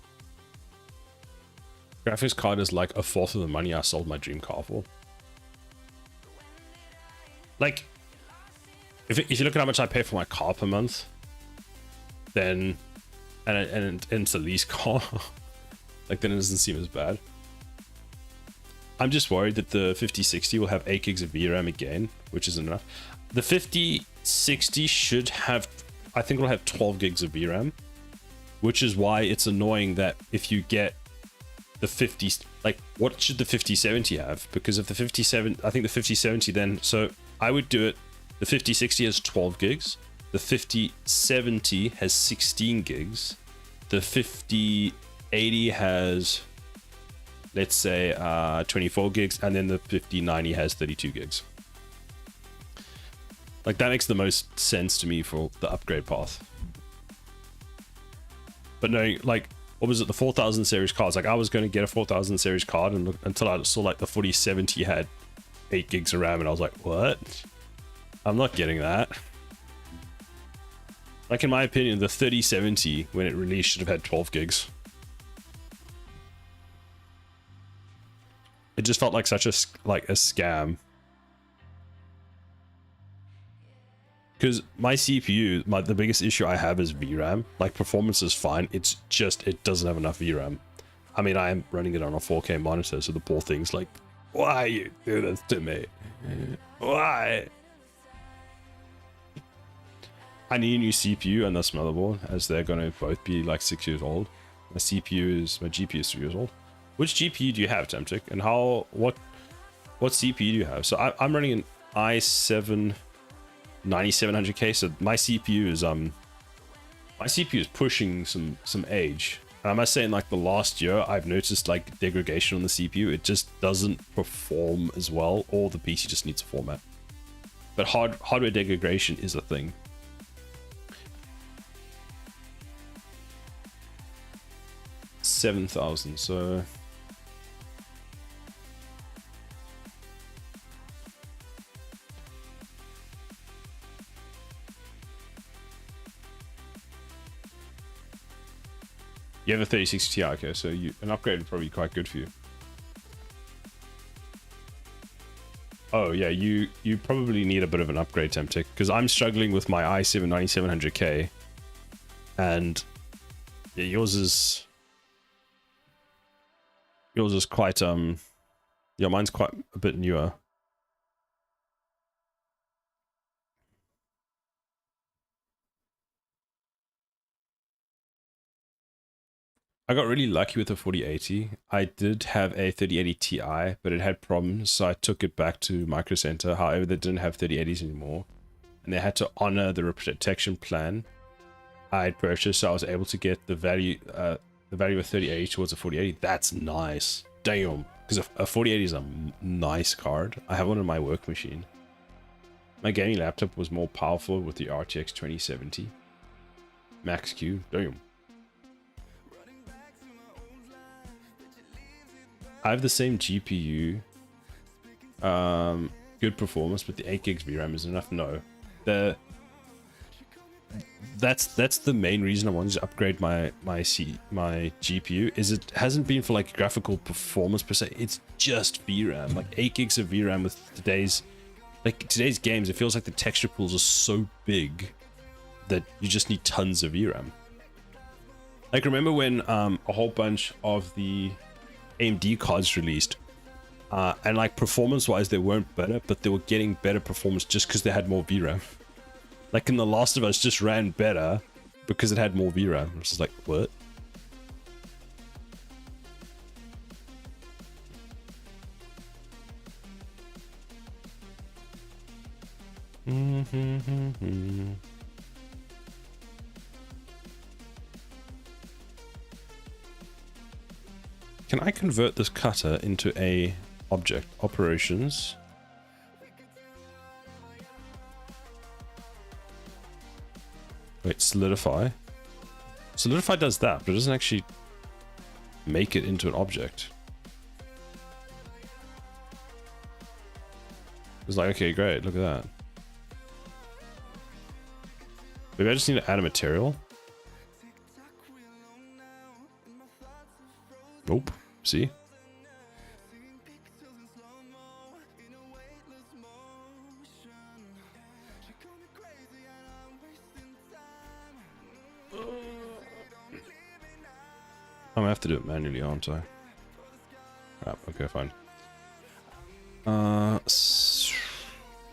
Graphics card is like a fourth of the money I sold my dream car for. Like, if you look at how much I pay for my car per month, then and it's a lease car, like, then it doesn't seem as bad. I'm just worried that the 5060 will have 8 gigs of VRAM again, which isn't enough. The 5060 should have, I think it'll have 12 gigs of VRAM, which is why it's annoying that if you get the 50, like, what should the 5070 have? Because if the 57, I think the 5070 then, so I would do it, the 5060 has 12 gigs, the 5070 has 16 gigs, the 5080 has, let's say, 24 gigs, and then the 5090 has 32 gigs. Like, that makes the most sense to me for the upgrade path. But knowing, like, what was it, the 4000 series cards? Like, I was going to get a 4000 series card and until I saw like the 4070 had 8 gigs of RAM, and I was like, what? I'm not getting that. Like, in my opinion, the 3070 when it released should have had 12 gigs. It just felt like such a scam. Because my CPU, the biggest issue I have is VRAM. Like, performance is fine. It's just, it doesn't have enough VRAM. I mean, I am running it on a 4K monitor, so the poor thing's like, why you do this to me? Why? I need a new CPU and this motherboard, as they're going to both be like 6 years old. My GPU is 3 years old. Which GPU do you have, Temtic? And what CPU do you have? So I'm running an i7 9700K, so my CPU is pushing some age. And I must say, in like the last year, I've noticed like degradation on the CPU. It just doesn't perform as well, or the PC just needs a format. But hardware degradation is a thing. $7,000, so you have a 3060 Ti, okay, so an upgrade would probably be quite good for you. Oh yeah, you probably need a bit of an upgrade, Temtic, because I'm struggling with my i7 9700K, and yeah, yours is quite yeah, mine's quite a bit newer. I got really lucky with the 4080. I did have a 3080 Ti, but it had problems, so I took it back to Micro Center. However, they didn't have 3080s anymore, and they had to honor the protection plan I had purchased, so I was able to get the value of 3080 towards a 4080. That's nice. Damn. Because a 4080 is a nice card. I have one on my work machine. My gaming laptop was more powerful with the RTX 2070 Max Q. Damn. I have the same GPU. Good performance, but the 8 gigs VRAM is enough. No. That's the main reason I wanted to upgrade my GPU. Is it hasn't been for like graphical performance per se. It's just VRAM. Like 8 gigs of VRAM with today's games, it feels like the texture pools are so big that you just need tons of VRAM. Like remember when a whole bunch of the AMD cards released, and like performance wise they weren't better, but they were getting better performance just because they had more VRAM. Like in The Last of Us just ran better because it had more VRAM. It's just like, what? Can I convert this cutter into a object? Operations. Wait, solidify. Solidify does that, but it doesn't actually make it into an object. It's like, okay, great, look at that. Maybe I just need to add a material. Nope. See? I'm gonna have to do it manually, aren't I? Crap, okay, fine.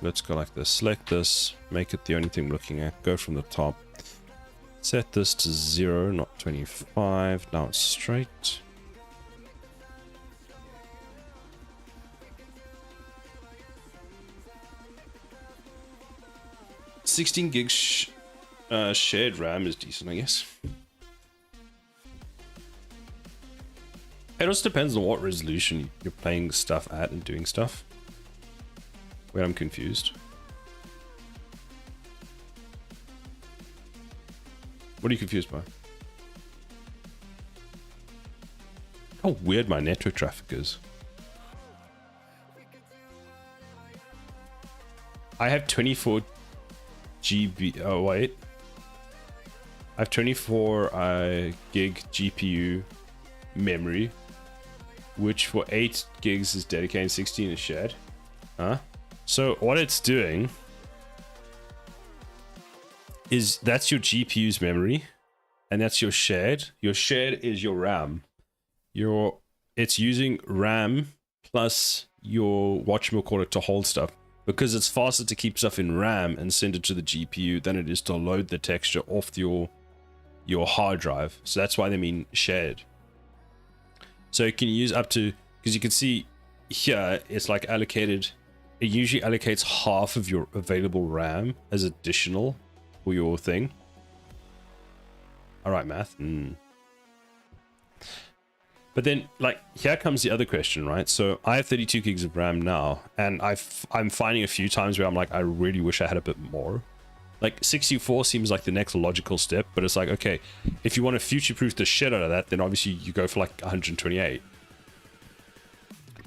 Let's go like this. Select this, make it the only thing we're looking at. Go from the top. Set this to 0, not 25. Now it's straight. $16 gigs shared RAM is decent, I guess. It also depends on what resolution you're playing stuff at and doing stuff. Wait, I'm confused. What are you confused by? How weird my network traffic is. I have 24 GB. Oh, wait. I have 24 gig GPU memory, which for 8 gigs is dedicated, 16 is shared. Huh? So what it's doing is that's your GPU's memory, and that's your shared. Your shared is your RAM. It's using RAM plus your whatchamacallit to hold stuff, because it's faster to keep stuff in RAM and send it to the GPU than it is to load the texture off your hard drive. So that's why they mean shared. So you can use up to, because you can see here, it's like allocated. It usually allocates half of your available RAM as additional for your thing. All right, math. But then, like, here comes the other question, right? So I have 32 gigs of RAM now, and I'm finding a few times where I'm like, I really wish I had a bit more. Like 64 seems like the next logical step, but it's like, okay, if you want to future-proof the shit out of that, then obviously you go for like 128.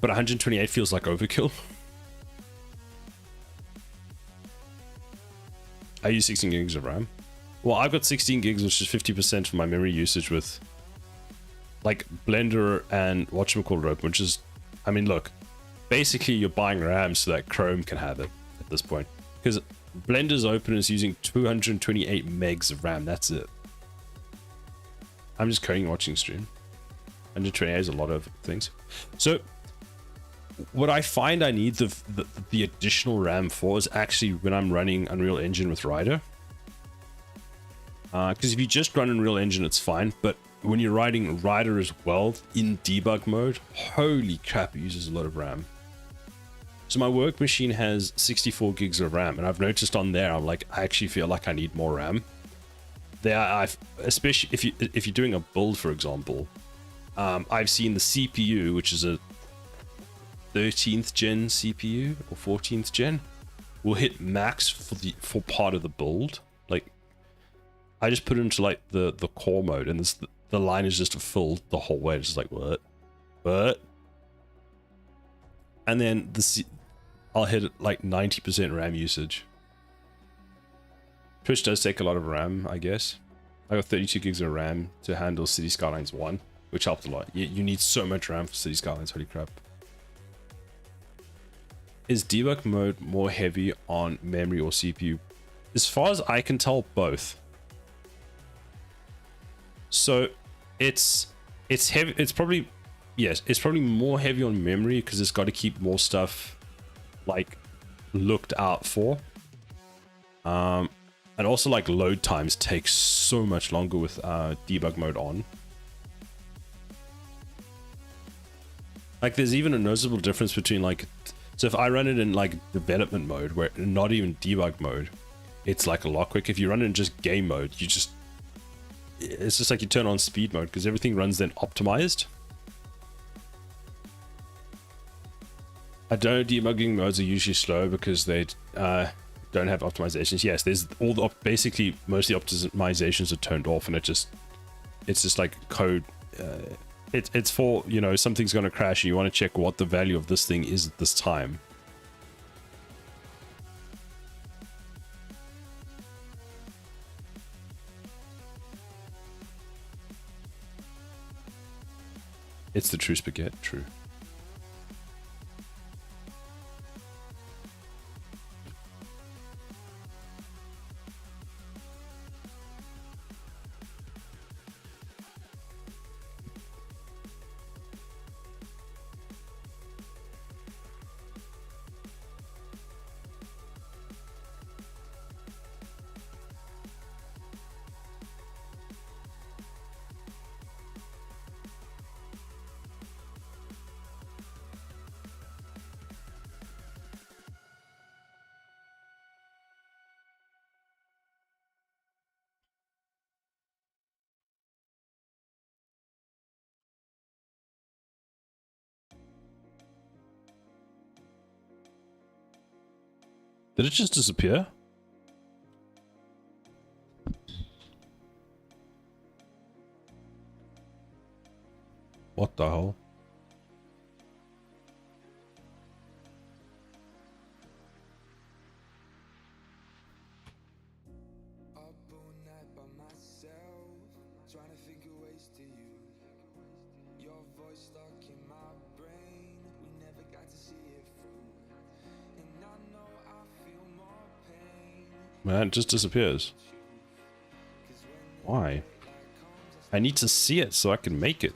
But 128 feels like overkill. I use 16 gigs of RAM. Well, I've got 16 gigs, which is 50% of my memory usage with like Blender and whatchamacallit open, which is, I mean, look, basically you're buying RAM so that Chrome can have it at this point. Because Blender's open is using 228 megs of RAM, that's it. I'm just coding and watching stream. 128 is a lot of things. So what I find I need the additional RAM for is actually when I'm running Unreal Engine with Rider. Because if you just run Unreal Engine, it's fine. But when you're writing Rider as well in debug mode, holy crap, it uses a lot of RAM. So my work machine has 64 gigs of RAM, and I've noticed on there, I'm like, I actually feel like I need more RAM. Especially if you're doing a build, for example, I've seen the CPU, which is a 13th gen CPU or 14th gen, will hit max for part of the build. Like, I just put it into like the core mode, and the line is just filled the whole way. It's just like, what? And then I'll hit like 90% RAM usage. Twitch does take a lot of RAM, I guess. I got 32 gigs of RAM to handle City Skylines 1, which helped a lot. You need so much RAM for City Skylines, holy crap. Is debug mode more heavy on memory or CPU? As far as I can tell, both. So it's heavy. It's probably more heavy on memory because it's got to keep more stuff like looked out for. And also like load times take so much longer with debug mode on. Like there's even a noticeable difference between like, so if I run it in like development mode, where not even debug mode, it's like a lot quicker. If you run it in just game mode, it's just like you turn on speed mode because everything runs then optimized. I don't know, debugging modes are usually slow because they don't have optimizations. Yes, there's all basically most of the optimizations are turned off, and it's just like code. It's for, you know, something's going to crash and you want to check what the value of this thing is at this time. It's the true spaghetti, true. Did it just disappear? What the hell? Man, it just disappears. Why? I need to see it so I can make it.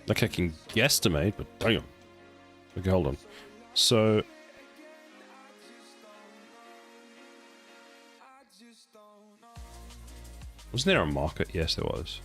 Like I can guesstimate, but damn. Okay, hold on. So wasn't there a market? Yes, there was.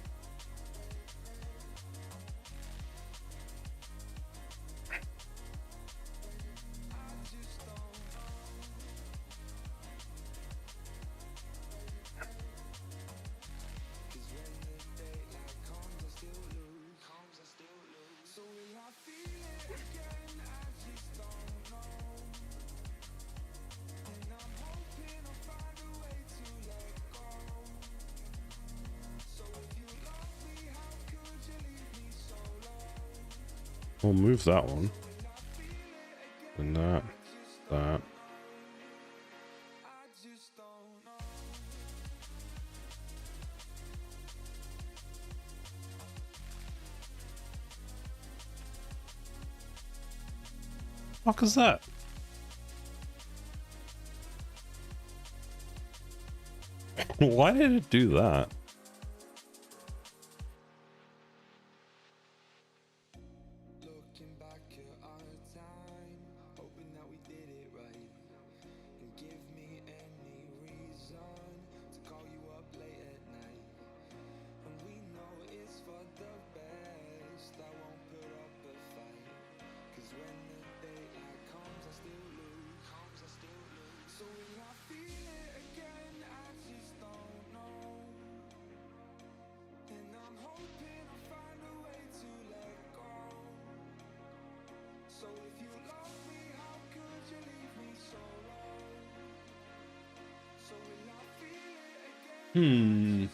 We'll move that one. And that. Fuck is that? Why did it do that? Hmm.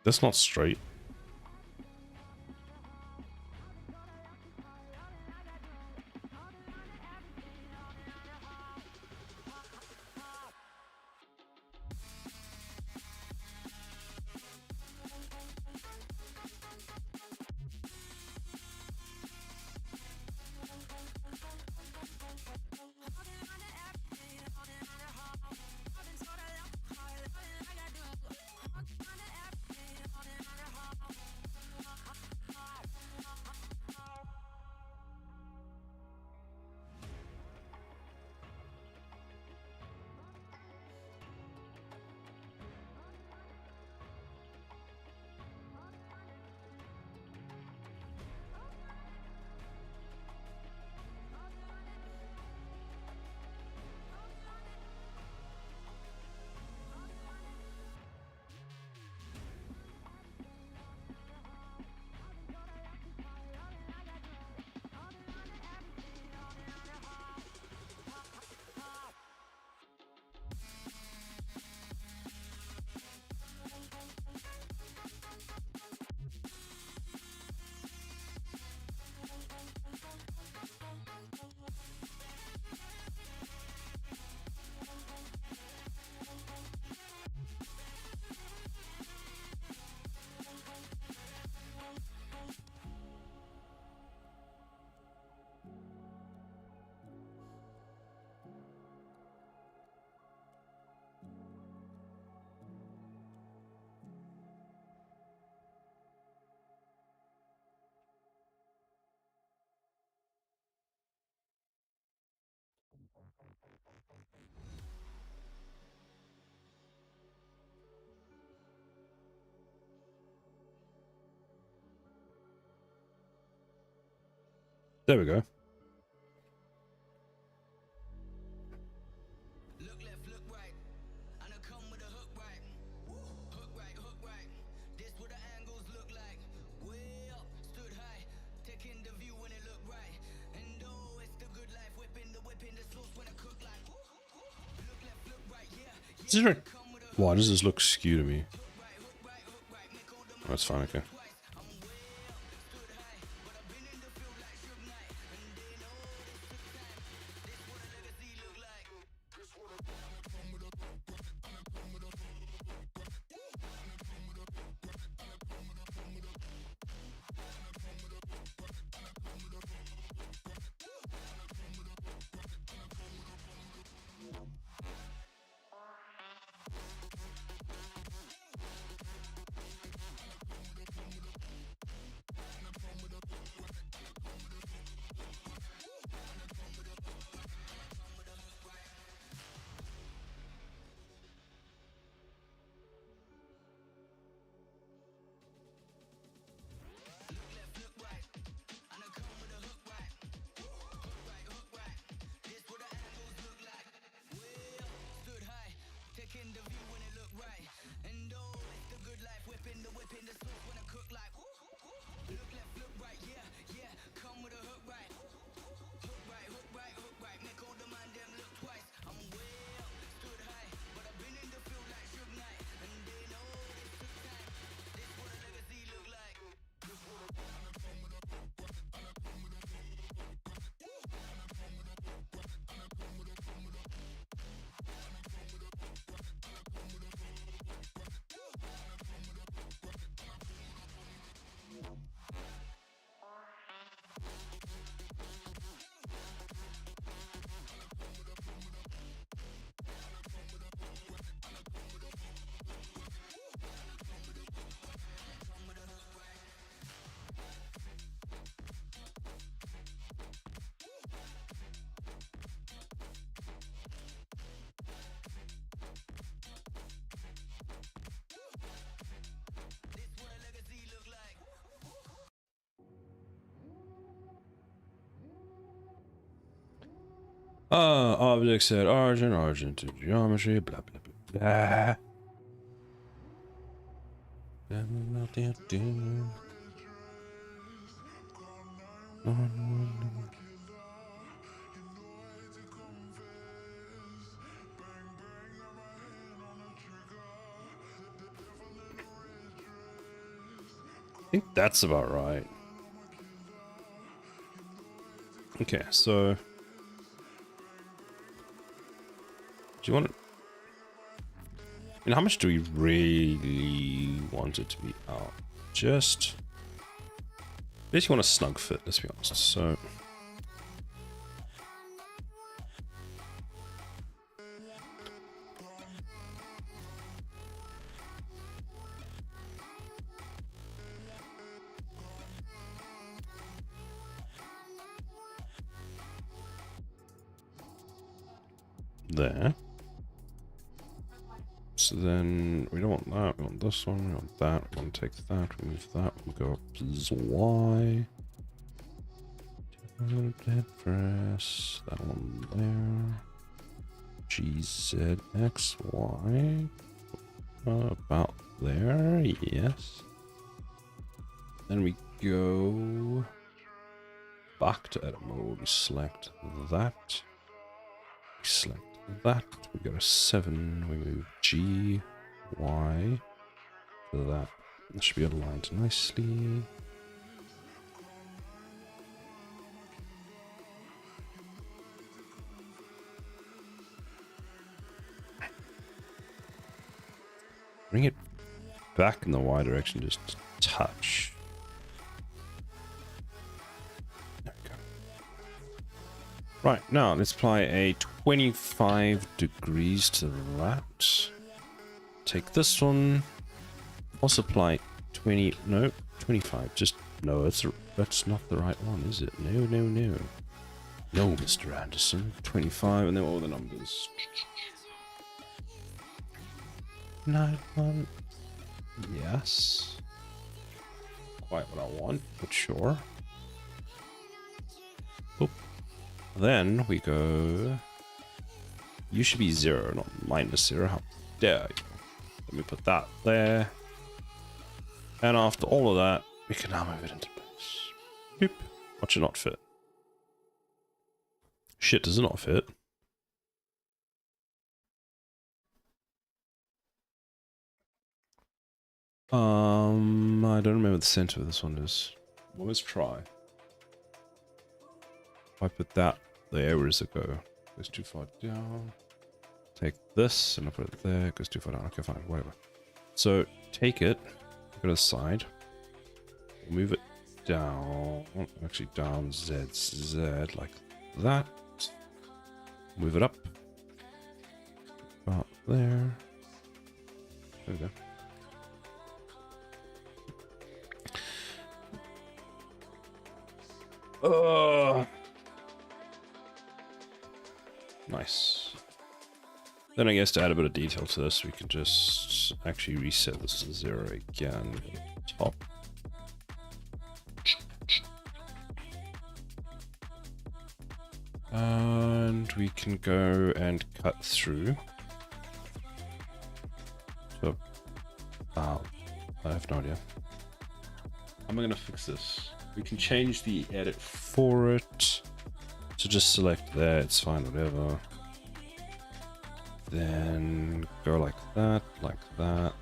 That's not straight. There we go. Why does this look skew to me? Oh, that's fine, okay. Object set origin to geometry, blah blah blah blah. I think that's about right. Okay, so do you want it? I mean, how much do we really want it to be out? Just basically want a snug fit, let's be honest. So there. So then we don't want that, we want this one, we want that, we want to take that, remove that, we'll go up to Y. Press that one there. G, Z, X, Y. About there, yes. Then we go back to edit mode, we select that. We select that, we go to 7, we move G, Y, to that. That should be aligned nicely. Bring it back in the Y direction, just a touch. There we go. Right, now let's apply a 25 degrees to that. Take this one. Also apply 25. Just no, that's not the right one, is it? No. No, Mr. Anderson. 25, and then all the numbers. 91. Yes. Quite what I want, but sure. Oop. Then we go. You should be 0, not -0. How dare you? Let me put that there. And after all of that, we can now move it into place. Boop. Watch it not fit. Shit, does it not fit? I don't remember the center of this one is. Well, let's try. If I put that there, where does it go? Goes too far down. Take this and I put it there. Goes too far down. Okay, fine, whatever. So take it, go to the side, move it down. Actually, down Z like that. Move it up. About there. There we go. Nice. Then I guess to add a bit of detail to this, we can just actually reset this to 0 again. Top. And we can go and cut through. So, I have no idea. How am I going to fix this? We can change the edit for it. So just select there, it's fine, whatever. Then go like that, like that.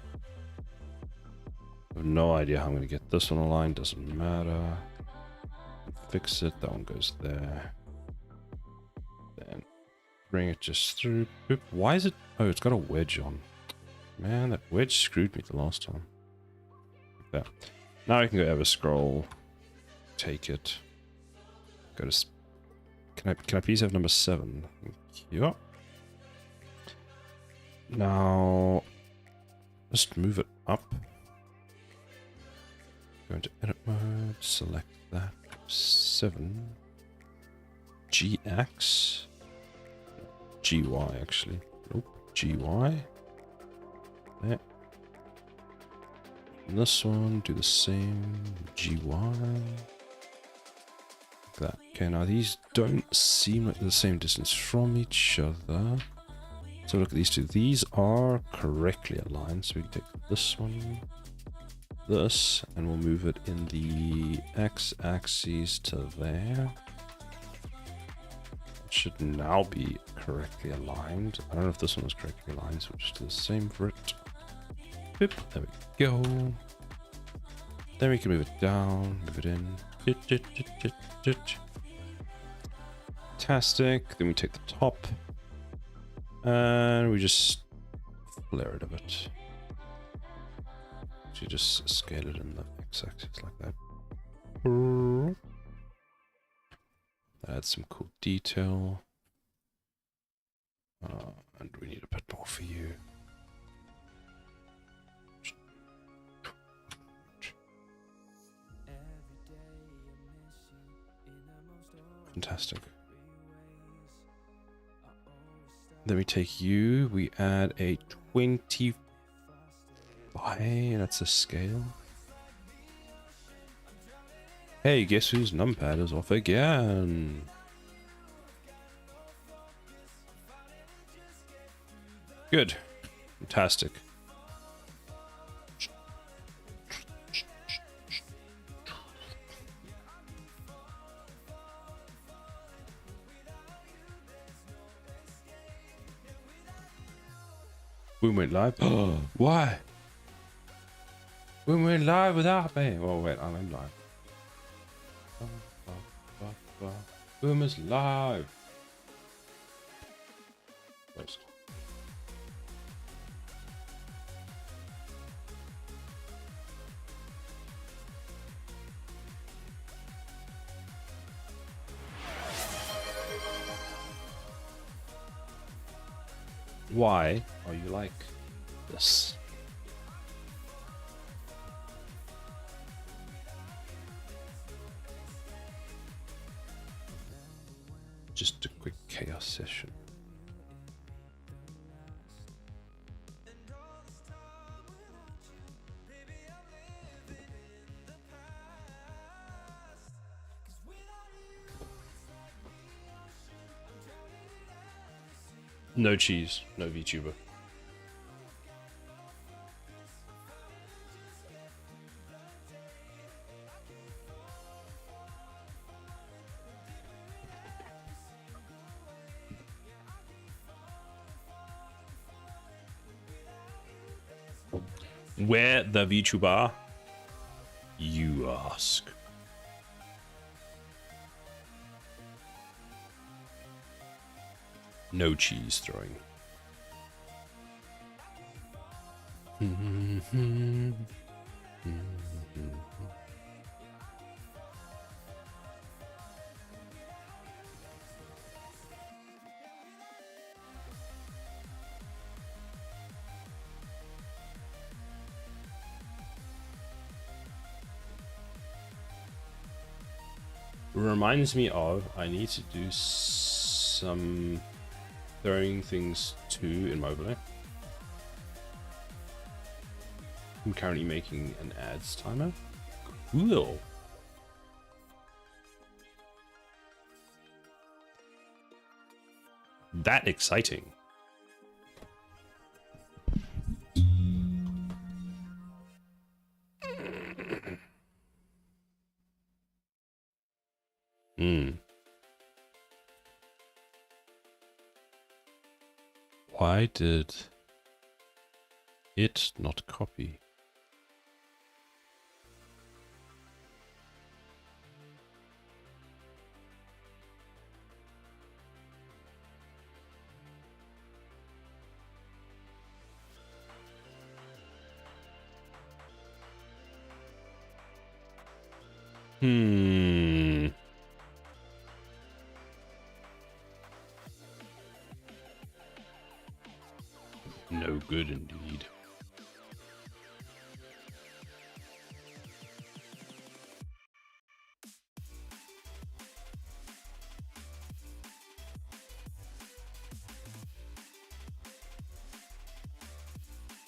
I have no idea how I'm going to get this one aligned, doesn't matter. Fix it, that one goes there. Then bring it just through. Boop. Why is it? Oh, it's got a wedge on. Man, that wedge screwed me the last time. Like that. Now I can go ever scroll. Take it. Go to. Can I please have number 7? Thank you. Now, just move it up. Go into edit mode. Select that. 7. GX. GY actually. Nope. GY. There. And this one, do the same. GY. Like that. Okay, now these don't seem like they're the same distance from each other. So look at these two. These are correctly aligned. So we can take this one, this, and we'll move it in the x-axis to there. It should now be correctly aligned. I don't know if this one is correctly aligned, so we'll just do the same for it. Boop, there we go. Then we can move it down, move it in. Fantastic. Then we take the top and we just flare it a bit. So you just scale it in the x-axis like that. Add some cool detail. And we need a bit more for you. Fantastic. Then we take you, we add a 25, that's a scale. Hey, guess whose numpad is off again? Good. Fantastic. We went live. Oh, why? We went live without me. Oh wait, I'm in live. Boom is live. First. Why are you like this? Just a quick chaos session. No cheese, no VTuber. Where the VTuber? You ask. No cheese throwing. Reminds me of, I need to do some throwing things too in mobile. I'm currently making an ads timer. Cool. That exciting. Why did it not copy? No good indeed.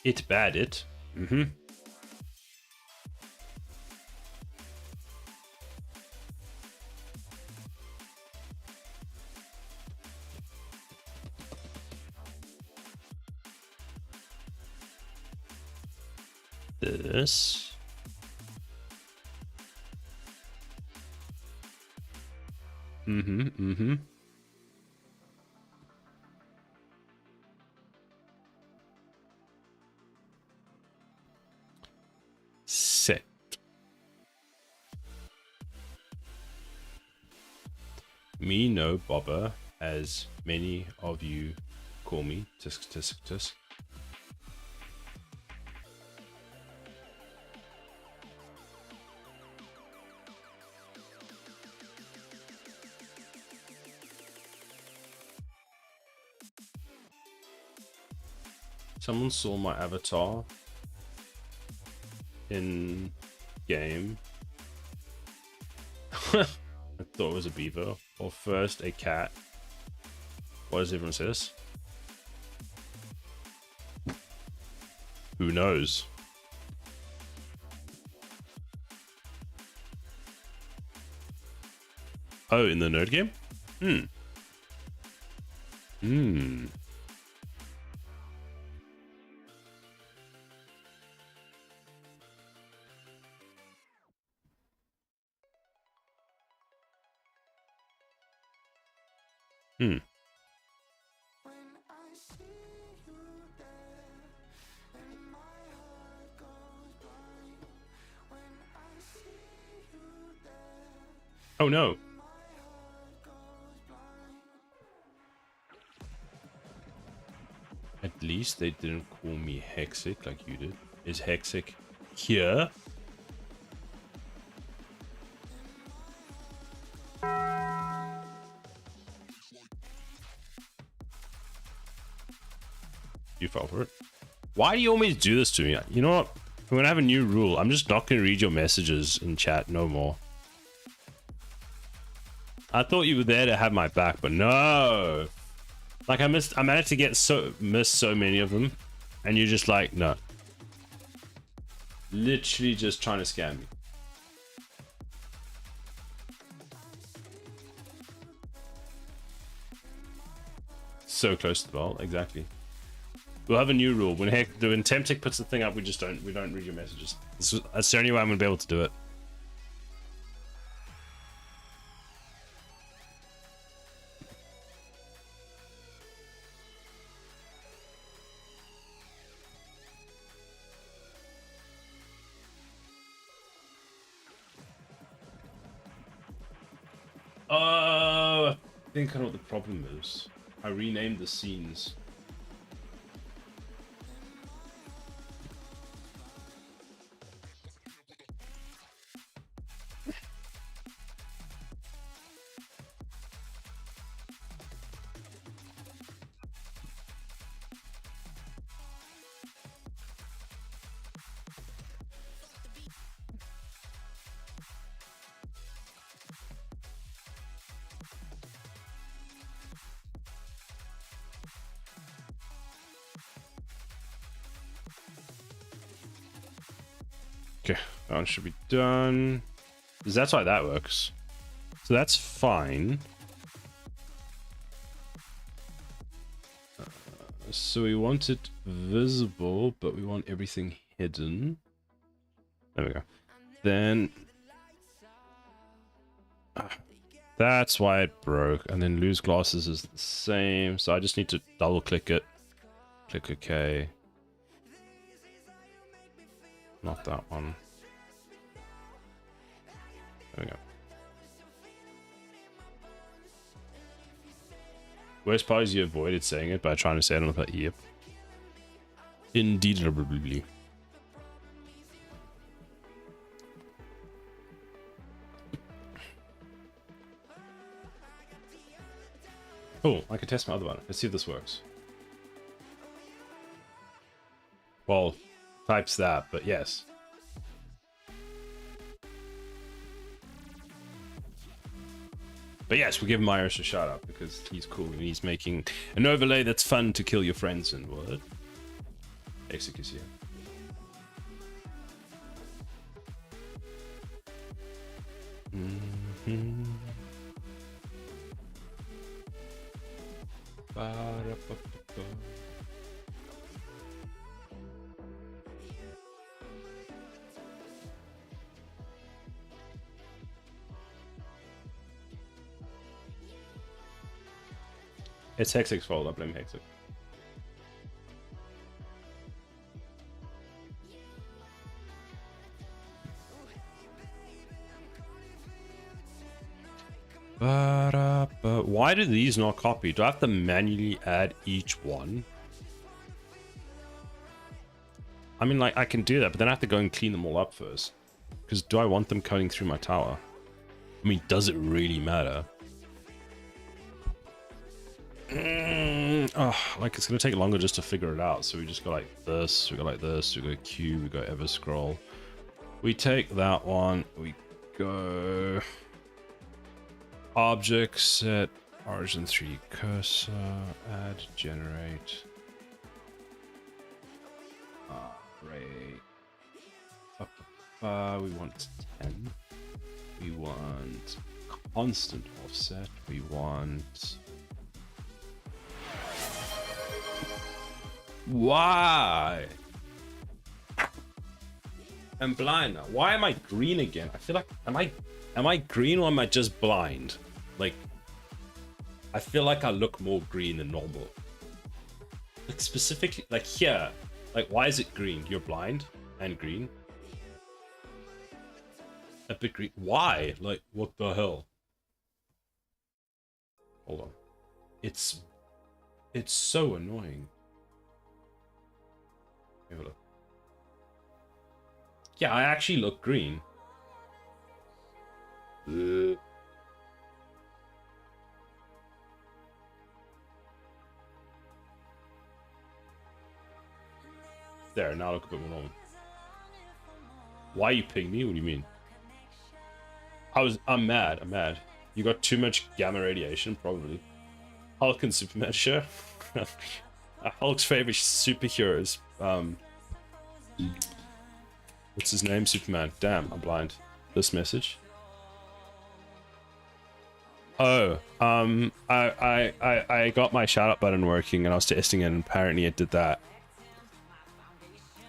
It bad it. this. Set. Me no bobber, as many of you call me. Tisk tisk tisk. Someone saw my avatar in game. I thought it was a beaver, or first a cat. What does everyone say this? Who knows? Oh, in the nerd game? Oh no. At least they didn't call me Hexic like you did. Is Hexic here? You fell for it. Why do you always do this to me? You know what? I'm gonna have a new rule. I'm just not gonna read your messages in chat no more. I thought you were there to have my back, but no. Like I managed to miss so many of them, and you're just like, no. Literally just trying to scam me. So close to the ball, exactly. We'll have a new rule. When Temptic puts the thing up, we don't read your messages. That's the only way I'm gonna be able to do it. I think I know what the problem is. I renamed the scenes. Okay, that one should be done. Because that's why that works. So that's fine. So we want it visible, but we want everything hidden. There we go. Then... that's why it broke. And then lose glasses is the same. So I just need to double click it. Click OK. Not that one. There we go. Worst part is you avoided saying it by trying to say it on the yep. Indubitably. Oh, I can test my other one. Let's see if this works. Well, types that, but yes. But yes, we'll give Myros a shout out because he's cool and he's making an overlay that's fun to kill your friends in. What? Execution. It's Hexic's fault. I blame Hexic. But why do these not copy? Do I have to manually add each one? I mean, like, I can do that, but then I have to go and clean them all up first. Because do I want them cutting through my tower? I mean, does it really matter? Oh, like, it's going to take longer just to figure it out. So we just go like this, we go like this, we go Q, we go ever scroll. We take that one, we go... Object set, origin 3 cursor, add, generate. Array. We want 10. We want constant offset. We want... Why? I'm blind now. Why am I green again? I feel like, am I green or am I just blind? Like, I feel like I look more green than normal. Like, specifically, like here, like, why is it green? You're blind and green. A bit green. Why? Like, what the hell? Hold on. It's so annoying. Have a look. Yeah, I actually look green. There, now I look a bit more normal. Why are you pinging me? What do you mean? I'm mad. I'm mad. You got too much gamma radiation, probably. Hulk and Superman, sure. Hulk's favorite superhero is what's his name? Superman. Damn, I'm blind. This message. Oh, I got my shout out button working and I was testing it and apparently it did that.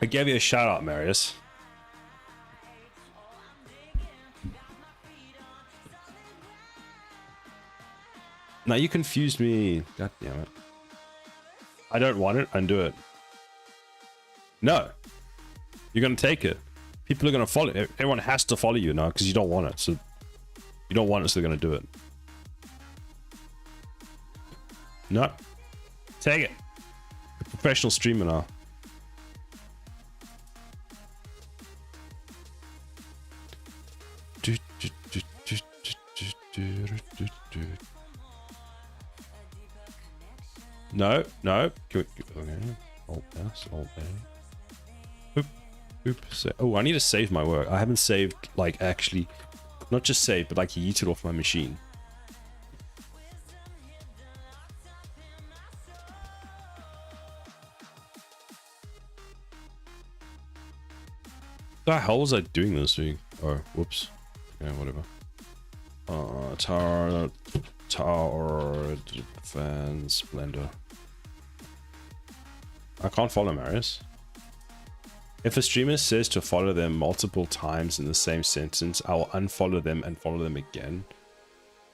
I gave you a shout out, Marius. Now you confused me. God damn it. I don't want it. Undo it. No. You're going to take it. People are going to follow it. Everyone has to follow you now because you don't want it. So you don't want it, so they're going to do it. No. Take it. You're a professional streamer now. No, no. Okay. Alt S, Alt A. Oop, oop. Oh, I need to save my work. I haven't saved, like, actually, not just saved, but like yeeted off my machine. What the hell was I doing this week? Oh, whoops. Yeah, whatever. Tower Defense Blender. I can't follow Marius. If a streamer says to follow them multiple times in the same sentence, I will unfollow them and follow them again.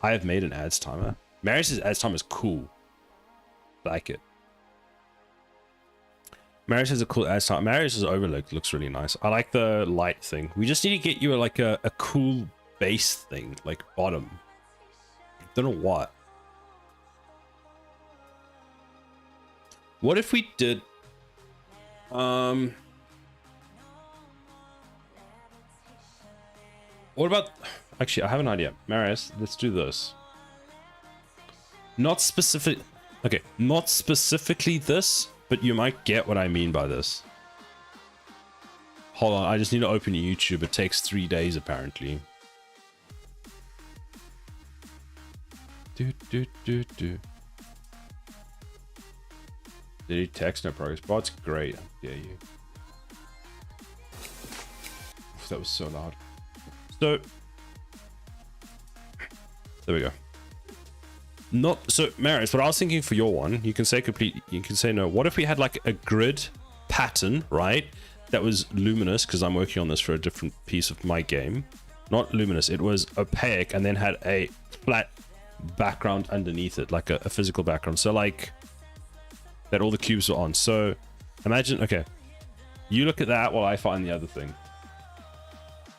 I have made an ads timer. Marius's ads timer is cool. Like it. Marius has a cool ads timer. Marius's overlook looks really nice. I like the light thing. We just need to get you like a cool base thing, like bottom. Don't know what. What if we did what about, actually I have an idea. Marius, let's do this. Not specific, okay, not specifically this, but you might get what I mean by this. Hold on, I just need to open YouTube. It takes 3 days apparently. Did he text? No progress. Bot's great. How dare you? That was so loud. So there we go. Not so, Marius, what I was thinking for your one, you can say complete, you can say no. What if we had like a grid pattern, right? That was luminous, because I'm working on this for a different piece of my game. Not luminous, it was opaque and then had a flat background underneath it, like a physical background. So like that all the cubes are on. So imagine, okay, you look at that while I find the other thing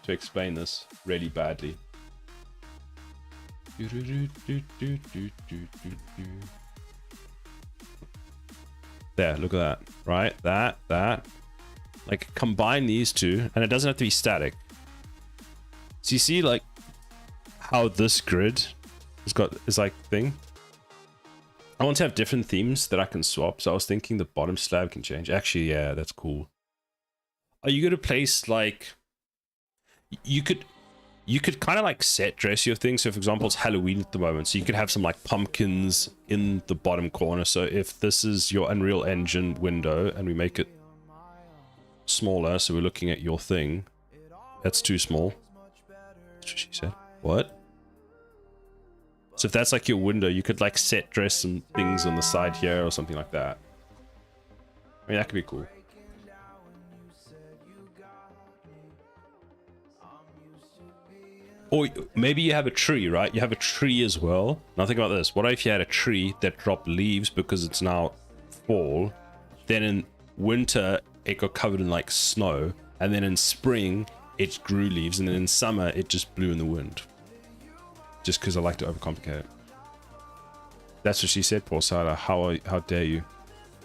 to explain this really badly. There, look at that, right? That. Like, combine these two, and it doesn't have to be static. So you see, like, how this grid is like thing? I want to have different themes that I can swap, so I was thinking the bottom slab can change. Actually, yeah, that's cool. Are you going to place, like... You could kind of, like, set dress your thing. So, for example, it's Halloween at the moment, so you could have some, like, pumpkins in the bottom corner. So if this is your Unreal Engine window, and we make it smaller, so we're looking at your thing, that's too small. That's what she said. What? So if that's like your window, you could like set dress some things on the side here or something like that. I mean, that could be cool. Or maybe you have a tree, right? You have a tree as well. Now think about this. What if you had a tree that dropped leaves because it's now fall? Then in winter, it got covered in like snow. And then in spring, it grew leaves. And then in summer, it just blew in the wind. Just because I like to overcomplicate it. That's what she said, poor Sarah. How dare you?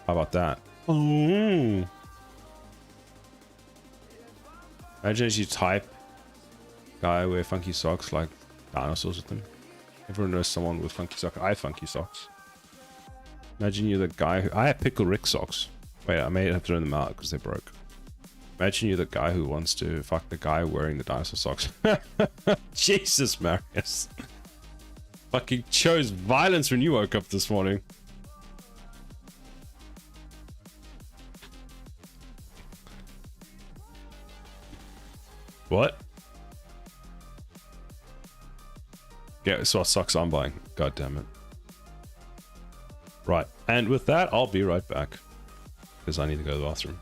How about that? Oh. Imagine as you type, guy wear funky socks like dinosaurs with them. Everyone knows someone with funky socks. I have funky socks. Imagine you're the guy who... I have Pickle Rick socks. Wait, I may have thrown them out because they broke. Imagine you're the guy who wants to fuck the guy wearing the dinosaur socks. Jesus, Marius. Fucking chose violence when you woke up this morning. What? Yeah, so what socks I'm buying. God damn it. Right, and with that, I'll be right back. Because I need to go to the bathroom.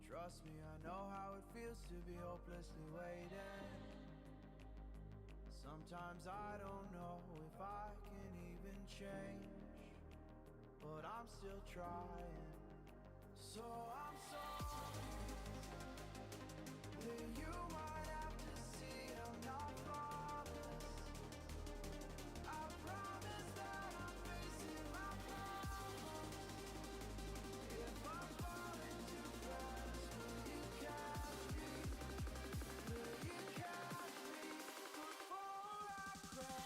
Trust me, I know how it feels to be hopelessly waiting. Sometimes I don't know if I can even change, but I'm still trying. So I'm sorry that you might have to see I'm not flawless. I promise that I'm facing my problems. If I'm falling too fast, will you catch me? Will you catch me before I crash?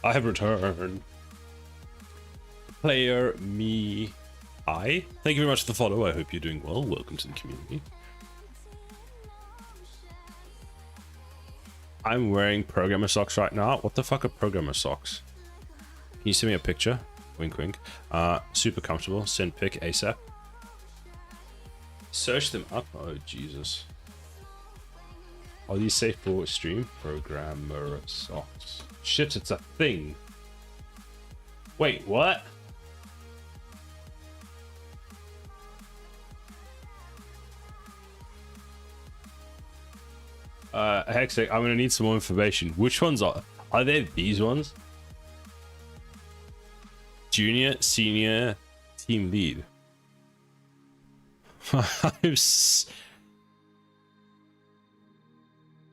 I have returned. Player me. Hi. Thank you very much for the follow. I hope you're doing well. Welcome to the community. I'm wearing programmer socks right now. What the fuck are programmer socks? Can you send me a picture? Wink, wink. Super comfortable. Send pic ASAP. Search them up. Oh, Jesus. Are these safe for stream? Programmer socks. Shit, it's a thing. Wait, what? Hextech, I'm gonna need some more information. Which ones are there these ones? Junior, senior, team lead.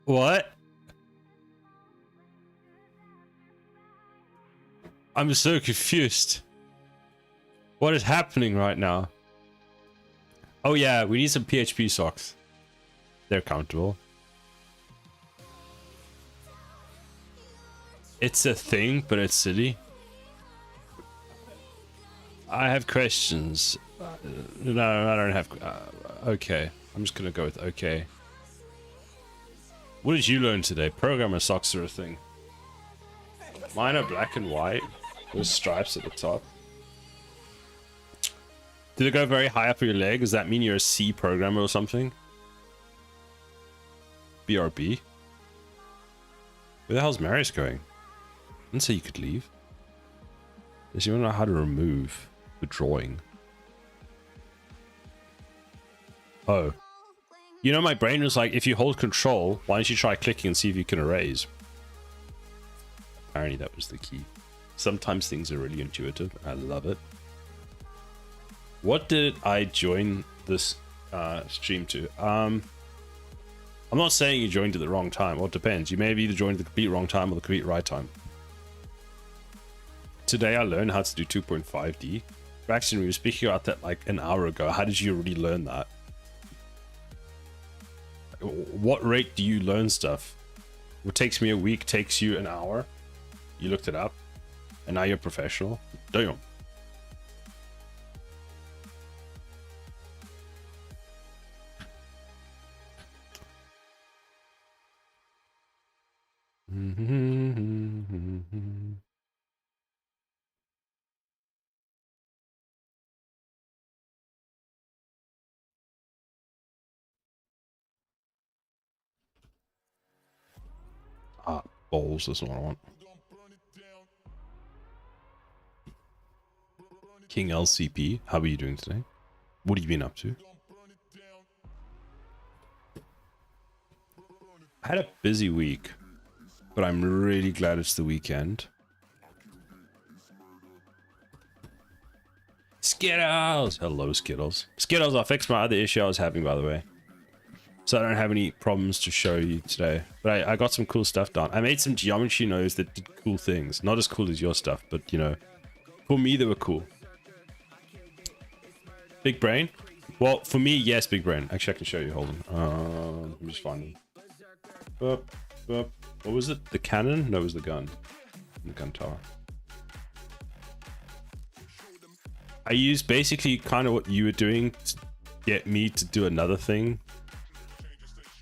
What? I'm so confused. What is happening right now? Oh yeah, we need some PHP socks. They're comfortable. It's a thing, but it's silly. I have questions. No, I don't have. Okay, I'm just gonna go with okay. What did you learn today? Programmer socks are a thing. Mine are black and white with stripes at the top. Did it go very high up your leg? Does that mean you're a C programmer or something? BRB? Where the hell's Marius going? I didn't say you could leave. Does you want to know how to remove the drawing? Oh. You know, my brain was like, if you hold control, why don't you try clicking and see if you can erase? Apparently that was the key. Sometimes things are really intuitive. I love it. What did I join this stream to? I'm not saying you joined at the wrong time. Well, it depends. You may have either joined at the complete wrong time or the complete right time. Today I learned how to do 2.5D. Braxton, we were speaking about that like an hour ago. How did you already learn that? What rate do you learn stuff? What takes me a week takes you an hour. You looked it up, and now you're professional. Damn. Ah, balls, that's not what I want. King LCP, how are you doing today? What have you been up to? I had a busy week, but I'm really glad it's the weekend. Skittles! Hello, Skittles. Skittles, I fixed my other issue I was having, by the way. So I don't have any problems to show you today. But I got some cool stuff done. I made some geometry nodes that did cool things. Not as cool as your stuff, but, you know, for me, they were cool. Big brain? Well, for me, yes, big brain. Actually, I can show you. Hold on. Let me just find them. What was it? The cannon? No, it was the gun. The gun tower. I used basically kind of what you were doing to get me to do another thing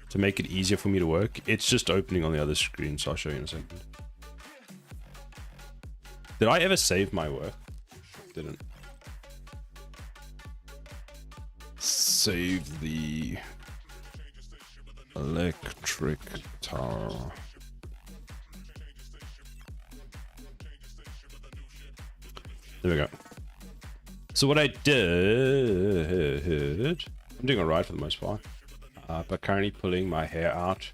to make it easier for me to work. It's just opening on the other screen, so I'll show you in a second. Did I ever save my work? Didn't. Save the electric tower. There we go. So what I did, I'm doing alright for the most part, but currently pulling my hair out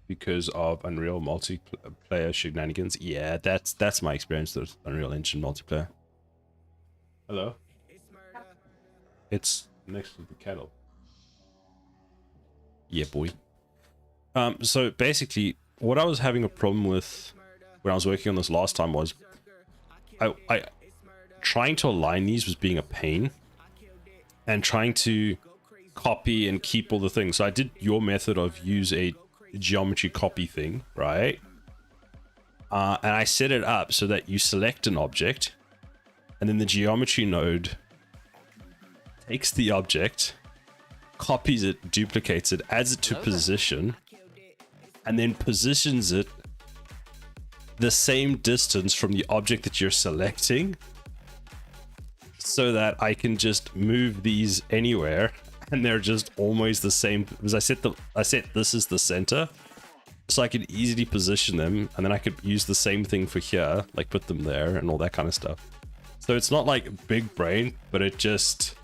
because of Unreal multiplayer shenanigans. Yeah, that's my experience with Unreal Engine multiplayer. Hello? It's next to the kettle. Yeah, boy. So basically, what I was having a problem with when I was working on this last time was I trying to align these was being a pain, and trying to copy and keep all the things. So I did your method of use a geometry copy thing, right? And I set it up so that you select an object, and then the geometry node takes the object, copies it, duplicates it, adds it to position, and then positions it the same distance from the object that you're selecting, so that I can just move these anywhere and they're just almost the same. Because I set this as the center, so I could easily position them, and then I could use the same thing for here, like put them there and all that kind of stuff. So it's not like big brain, but it just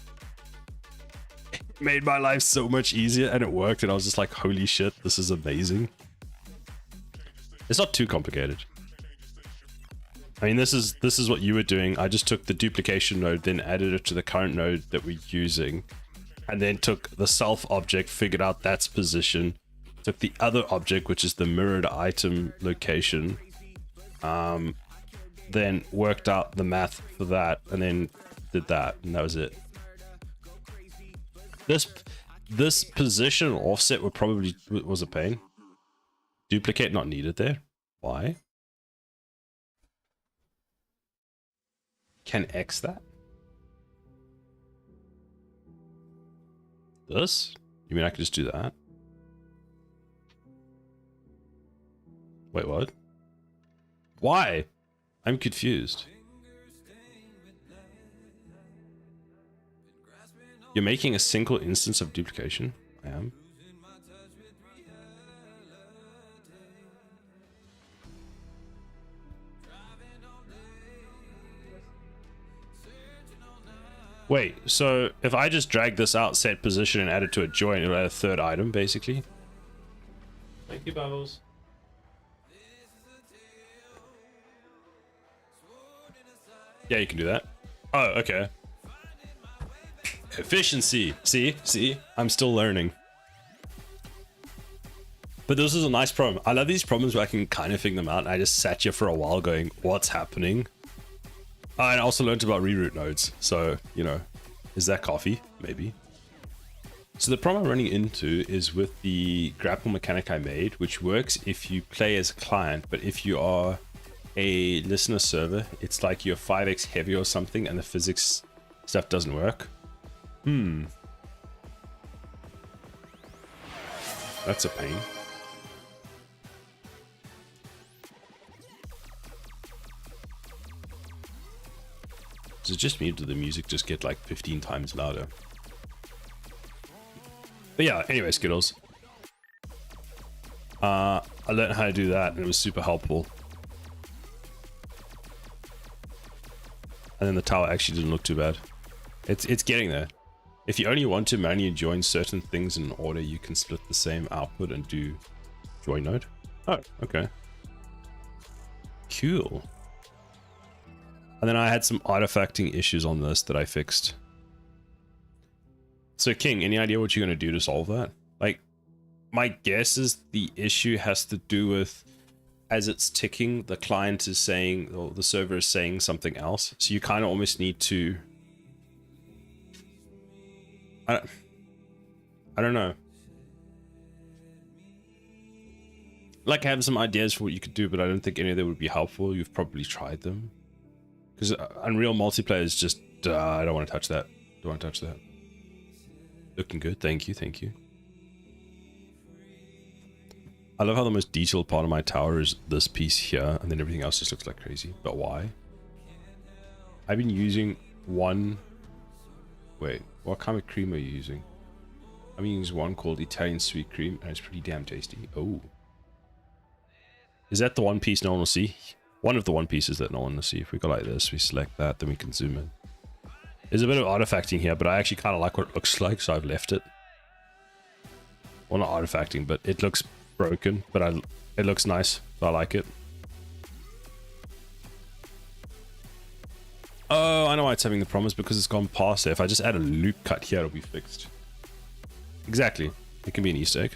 made my life so much easier, and it worked, and I was just like, holy shit, this is amazing. It's not too complicated. I mean, this is what you were doing. I just took the duplication node, then added it to the current node that we're using, and then took the self object, figured out that's position, took the other object, which is the mirrored item location, then worked out the math for that, and then did that, and that was it. This position offset was a pain. Duplicate not needed there. Why? Can X that? This? You mean I could just do that? Wait, what? Why? I'm confused. You're making a single instance of duplication? I am. Wait, so if I just drag this out, set position, and add it to a join, it'll add a third item, basically? Thank you, Bubbles. Yeah, you can do that. Oh, okay. Efficiency. See? I'm still learning. But this is a nice problem. I love these problems where I can kind of figure them out, and I just sat here for a while going, what's happening? I also learned about reroute nodes, so, you know, is that coffee? Maybe. So the problem I'm running into is with the grapple mechanic I made, which works if you play as a client, but if you are a listener server, it's like you're 5x heavy or something, and the physics stuff doesn't work. That's a pain. Is it just me, or did the music just get like 15 times louder? But yeah, anyway, Skittles. I learned how to do that, and it was super helpful. And then the tower actually didn't look too bad. It's getting there. If you only want to manually join certain things in order, you can split the same output and do join node. Oh, okay. Cool. And then I had some artifacting issues on this that I fixed. So King, any idea what you're going to do to solve that? Like, my guess is the issue has to do with, as it's ticking, the client is saying, or the server is saying something else. So you kind of almost need to... I don't know. Like, I have some ideas for what you could do, but I don't think any of them would be helpful. You've probably tried them. Because Unreal multiplayer is just, I don't want to touch that. Don't want to touch that. Looking good. Thank you. Thank you. I love how the most detailed part of my tower is this piece here, and then everything else just looks like crazy. But why? I've been using one... Wait, what kind of cream are you using? I'm using one called Italian sweet cream, and it's pretty damn tasty. Oh. Is that the one piece no one will see? One of the one pieces that no one will see. If we go like this, we select that, then we can zoom in. There's a bit of artifacting here, but I actually kind of like what it looks like, so I've left it. Well, not artifacting, but it looks broken, but it looks nice, so I like it. Oh, I know why it's having the problem, is because it's gone past there. If I just add a loop cut here, it'll be fixed. Exactly. It can be an Easter egg.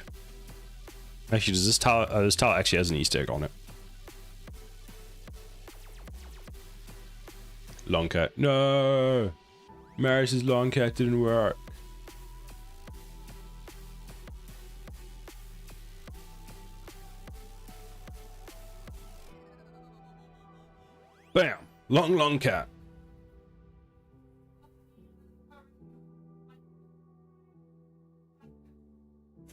Actually, does this tower actually has an Easter egg on it? Long cat. No! Maris's long cat didn't work. Bam! Long, long cat.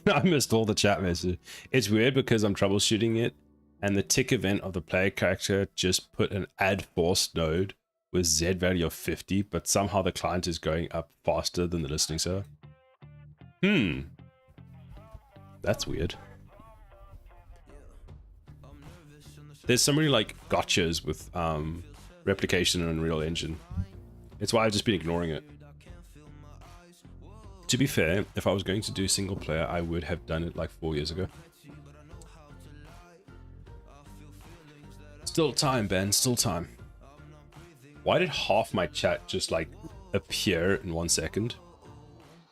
I missed all the chat messages. It's weird because I'm troubleshooting it, and the tick event of the player character just put an add force node with Z value of 50, but somehow the client is going up faster than the listening server. That's weird. There's so many like gotchas with replication and Unreal Engine. It's why I've just been ignoring it. To be fair, if I was going to do single player, I would have done it like 4 years ago. Still time, Ben, still time. Why did half my chat just like appear in 1 second?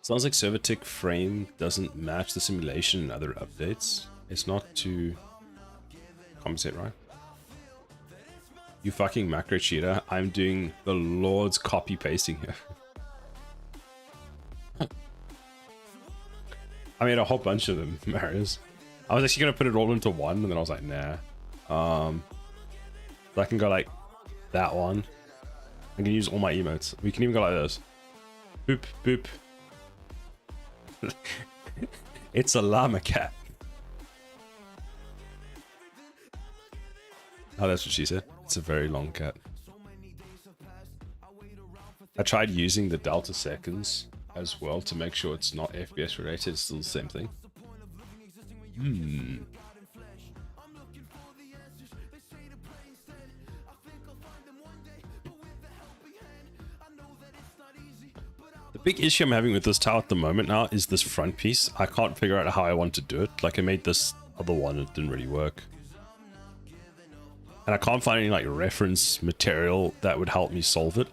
Sounds like server tick frame doesn't match the simulation and other updates. It's not to compensate, right? You fucking macro cheater. I'm doing the Lord's copy pasting here. I made a whole bunch of them, Marius. I was actually gonna put it all into one, and then I was like, nah. So I can go like that one. I can use all my emotes. We can even go like this. Boop, boop. It's a llama cat. Oh, that's what she said. It's a very long cat. I tried using the delta seconds as well to make sure it's not FPS related. It's still the same thing. The big issue I'm having with this tower at the moment now is this front piece. I can't figure out how I want to do it. Like I made this other one, it didn't really work. And I can't find any like reference material that would help me solve it.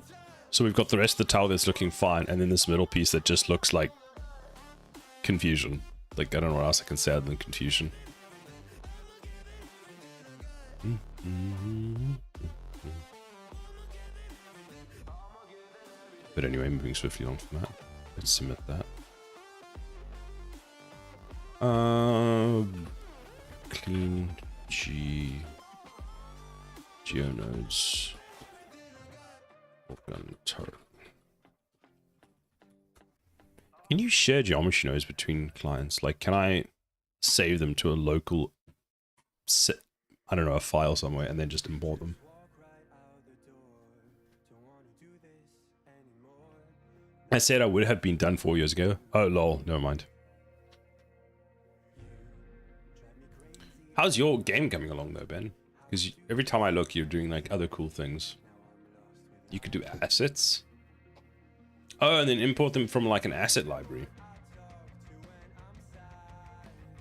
So we've got the rest of the tower that's looking fine, and then this middle piece that just looks like confusion. Like I don't know what else I can say other than confusion. But anyway, moving swiftly on from that. Let's submit that. Clean geonodes. Can you share geometry nodes between clients? Like, can I save them to a local, I don't know, a file somewhere, and then just import them? I said I would have been done 4 years ago. Oh, lol, never mind. How's your game coming along though, Ben? Because every time I look, you're doing like other cool things. You could do assets. Oh, and then import them from like an asset library.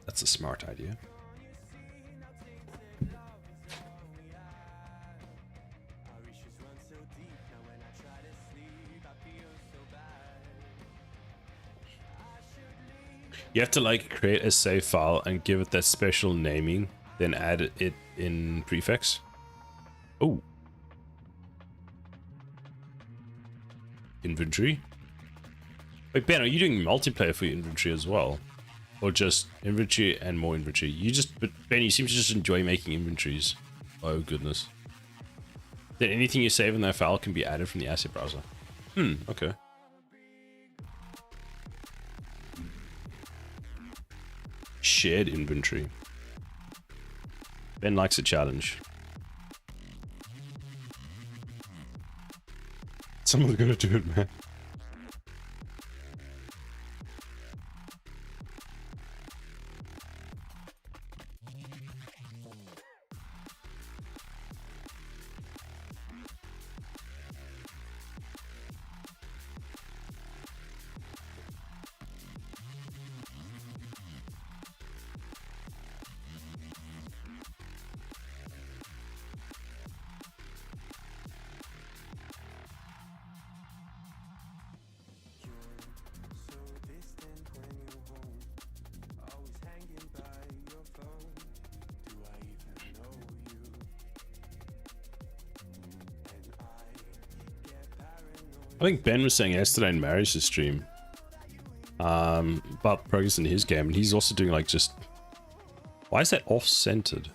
That's a smart idea. You have to like create a save file and give it that special naming, then add it in prefix. Oh. Inventory. Wait, Ben, are you doing multiplayer for your inventory as well? Or just inventory and more inventory? But Ben, you seem to just enjoy making inventories. Oh goodness. Then anything you save in that file can be added from the asset browser. Okay. Shared inventory. Ben likes a challenge. Someone's gonna do it, man. I think Ben was saying yesterday in Marius' stream about progress in his game, and he's also doing like just... Why is that off-centered?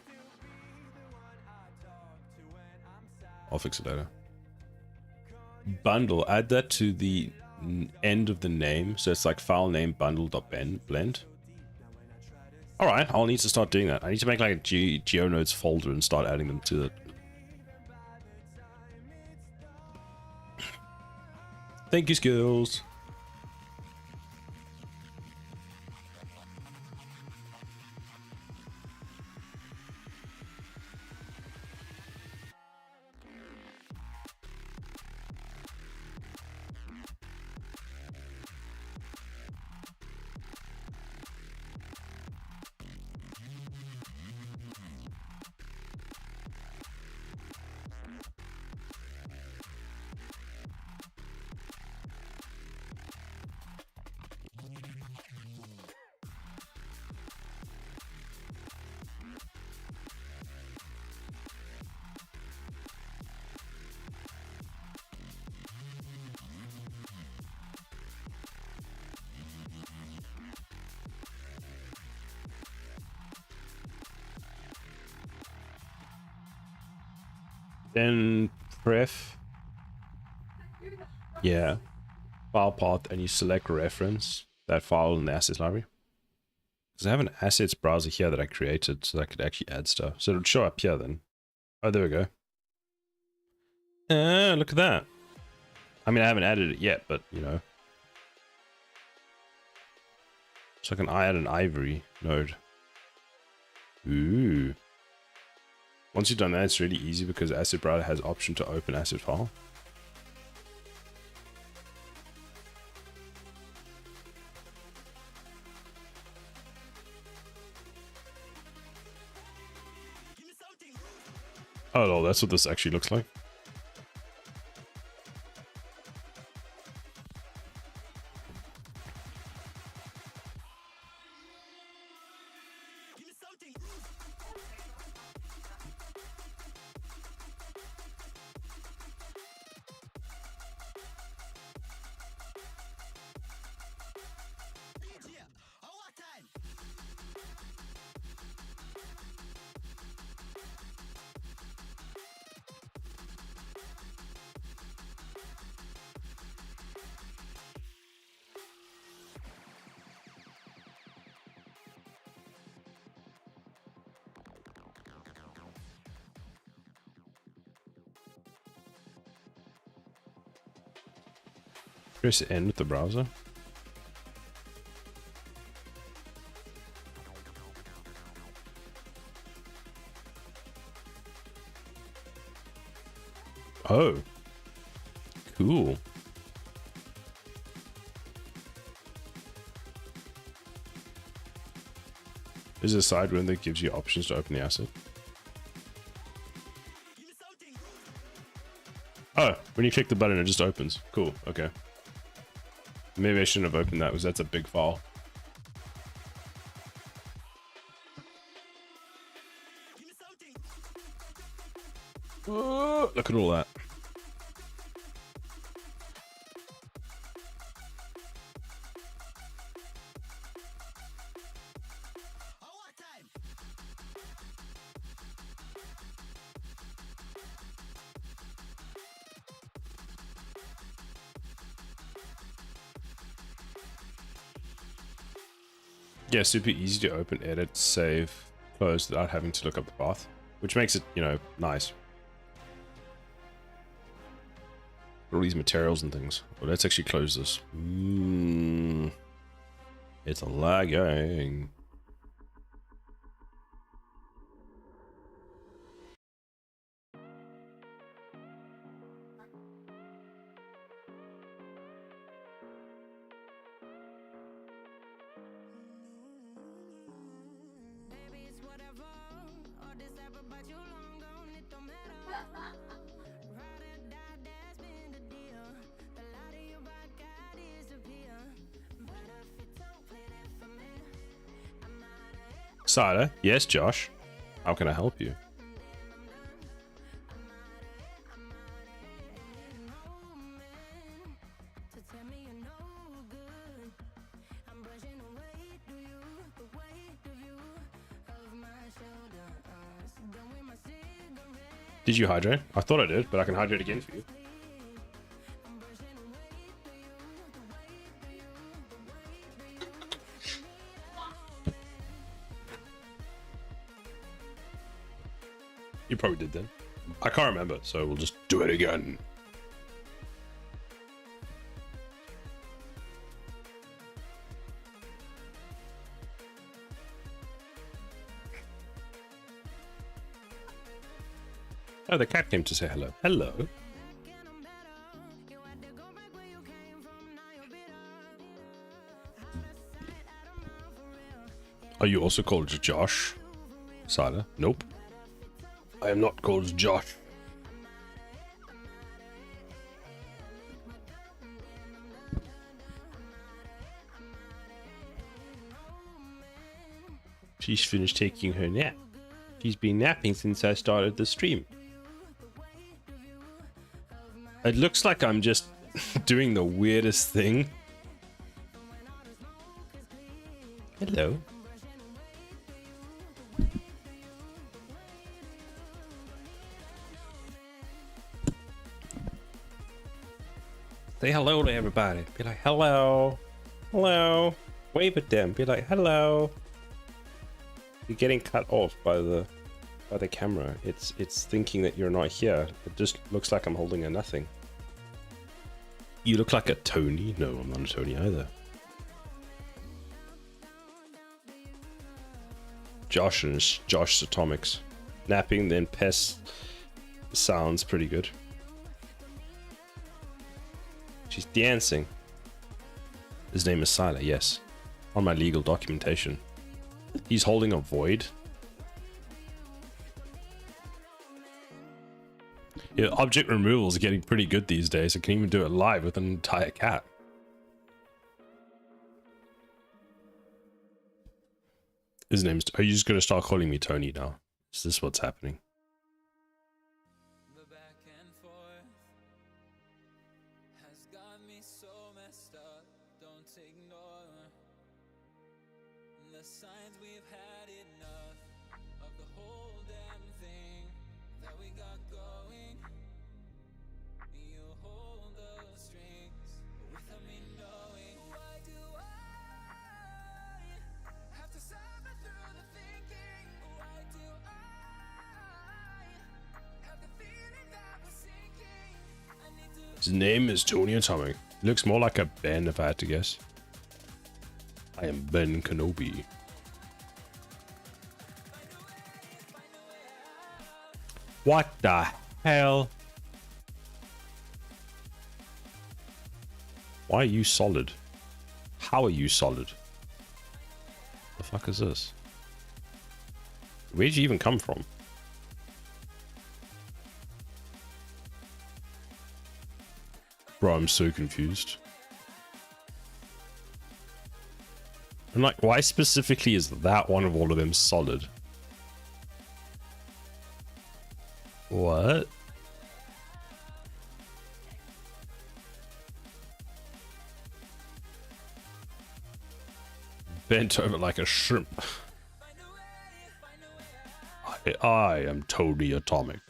I'll fix it later. Bundle, add that to the end of the name, so it's like file name bundle.blend. Alright, I'll need to start doing that. I need to make like a GeoNodes folder and start adding them to it. Thank you, Skills. Then pref, yeah, file path, and you select reference that file in the assets library. Because I have an assets browser here that I created so that I could actually add stuff. So it'll show up here then. Oh, there we go. Look at that. I mean, I haven't added it yet, but you know. So I can add an ivory node. Ooh. Once you've done that, it's really easy because Asset Browser has option to open asset file. Oh no, that's what this actually looks like. Press N with the browser. Oh, cool. There's a side window that gives you options to open the asset. Oh, when you click the button, it just opens. Cool, okay. Maybe I shouldn't have opened that because that's a big file. Oh, look at all that. Yeah, super easy to open, edit, save, close without having to look up the path, which makes it, you know, nice. All these materials and things. Well, let's actually close this. It's lagging. Sada, yes, Josh. How can I help you? Did you hydrate? I thought I did, but I can hydrate again for you. You probably did then. I can't remember, so we'll just do it again. Oh, the cat came to say hello. Hello. Are you also called Josh? Sada? Nope. I am not called Josh. She's finished taking her nap. She's been napping since I started the stream. It looks like I'm just doing the weirdest thing. Hello. Say hello to everybody. Be like, hello. Hello. Wave at them. Be like, hello. You're getting cut off by the camera. It's thinking that you're not here. It just looks like I'm holding a nothing. You look like a Tony. No, I'm not a Tony either. Josh and Josh's Atomics. Napping, then pest sounds pretty good. She's dancing. His name is Sila, yes. On my legal documentation. He's holding a void. Yeah, object removal is getting pretty good these days. I can even do it live with an entire cat. His name's... Are you just going to start calling me Tony now? Is this what's happening? His name is Tony Atomic. Looks more like a Ben if I had to guess. I am Ben Kenobi. What the hell? Why are you solid? How are you solid? The fuck is this? Where'd you even come from? Bro, I'm so confused. And like, why specifically is that one of all of them solid? What? Bent over like a shrimp. I am Tony Atomic.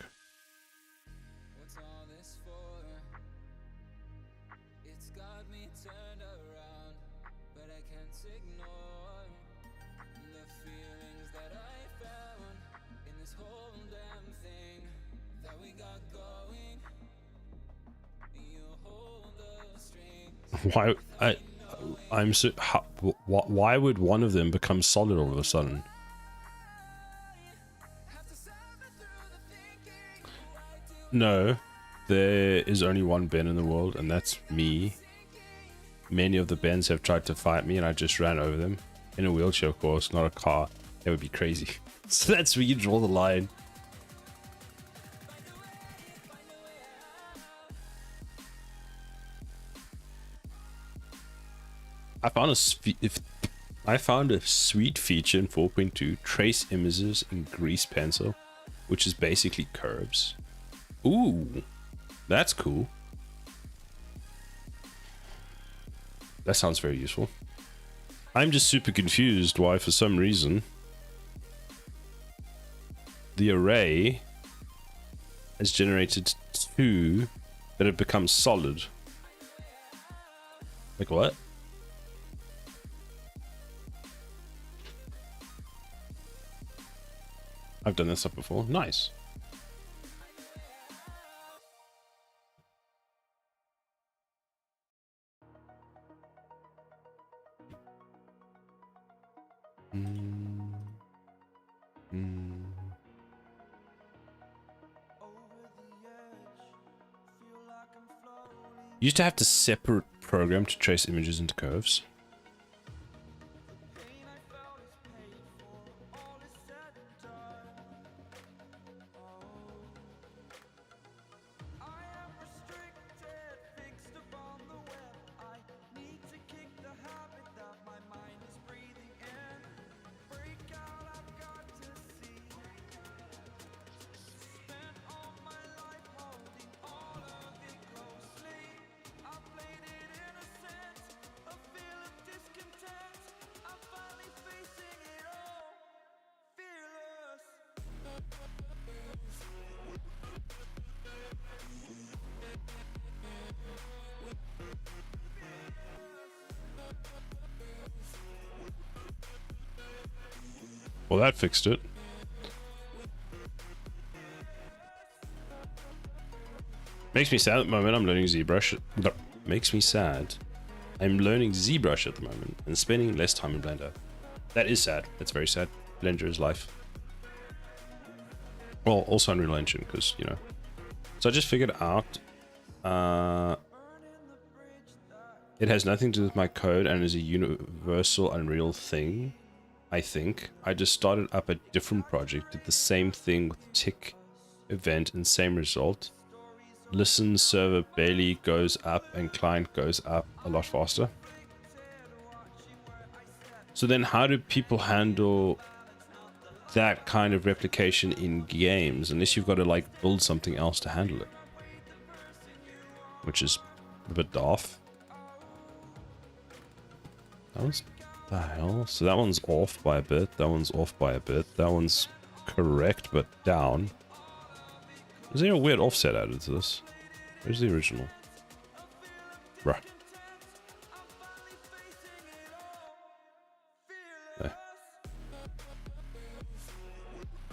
Why I'm so why would one of them become solid all of a sudden? No, there is only one Ben in the world, and that's me. Many of the Bens have tried to fight me, and I just ran over them in a wheelchair, of course, not a car. That would be crazy. So that's where you draw the line. I found a sweet feature in 4.2, trace images in grease pencil, which is basically curves. Ooh, that's cool. That sounds very useful. I'm just super confused why, for some reason, the array has generated 2 that have become solid. Like what? I've done this up before. Nice. You used to have to separate program to trace images into curves. Well, that fixed it. Makes me sad at the moment. I'm learning ZBrush. Makes me sad. I'm learning ZBrush at the moment and spending less time in Blender. That is sad. That's very sad. Blender is life. Well, also Unreal Engine, because, you know. So I just figured out it has nothing to do with my code and is a universal Unreal thing. I think I just started up a different project, did the same thing with tick event and same result. Listen server barely goes up and client goes up a lot faster. So then how do people handle that kind of replication in games unless you've got to like build something else to handle it? Which is a bit daft. That was the hell? So that one's off by a bit, that one's off by a bit, that one's correct but down. Is there a weird offset added to this? Where's the original? Bruh. There.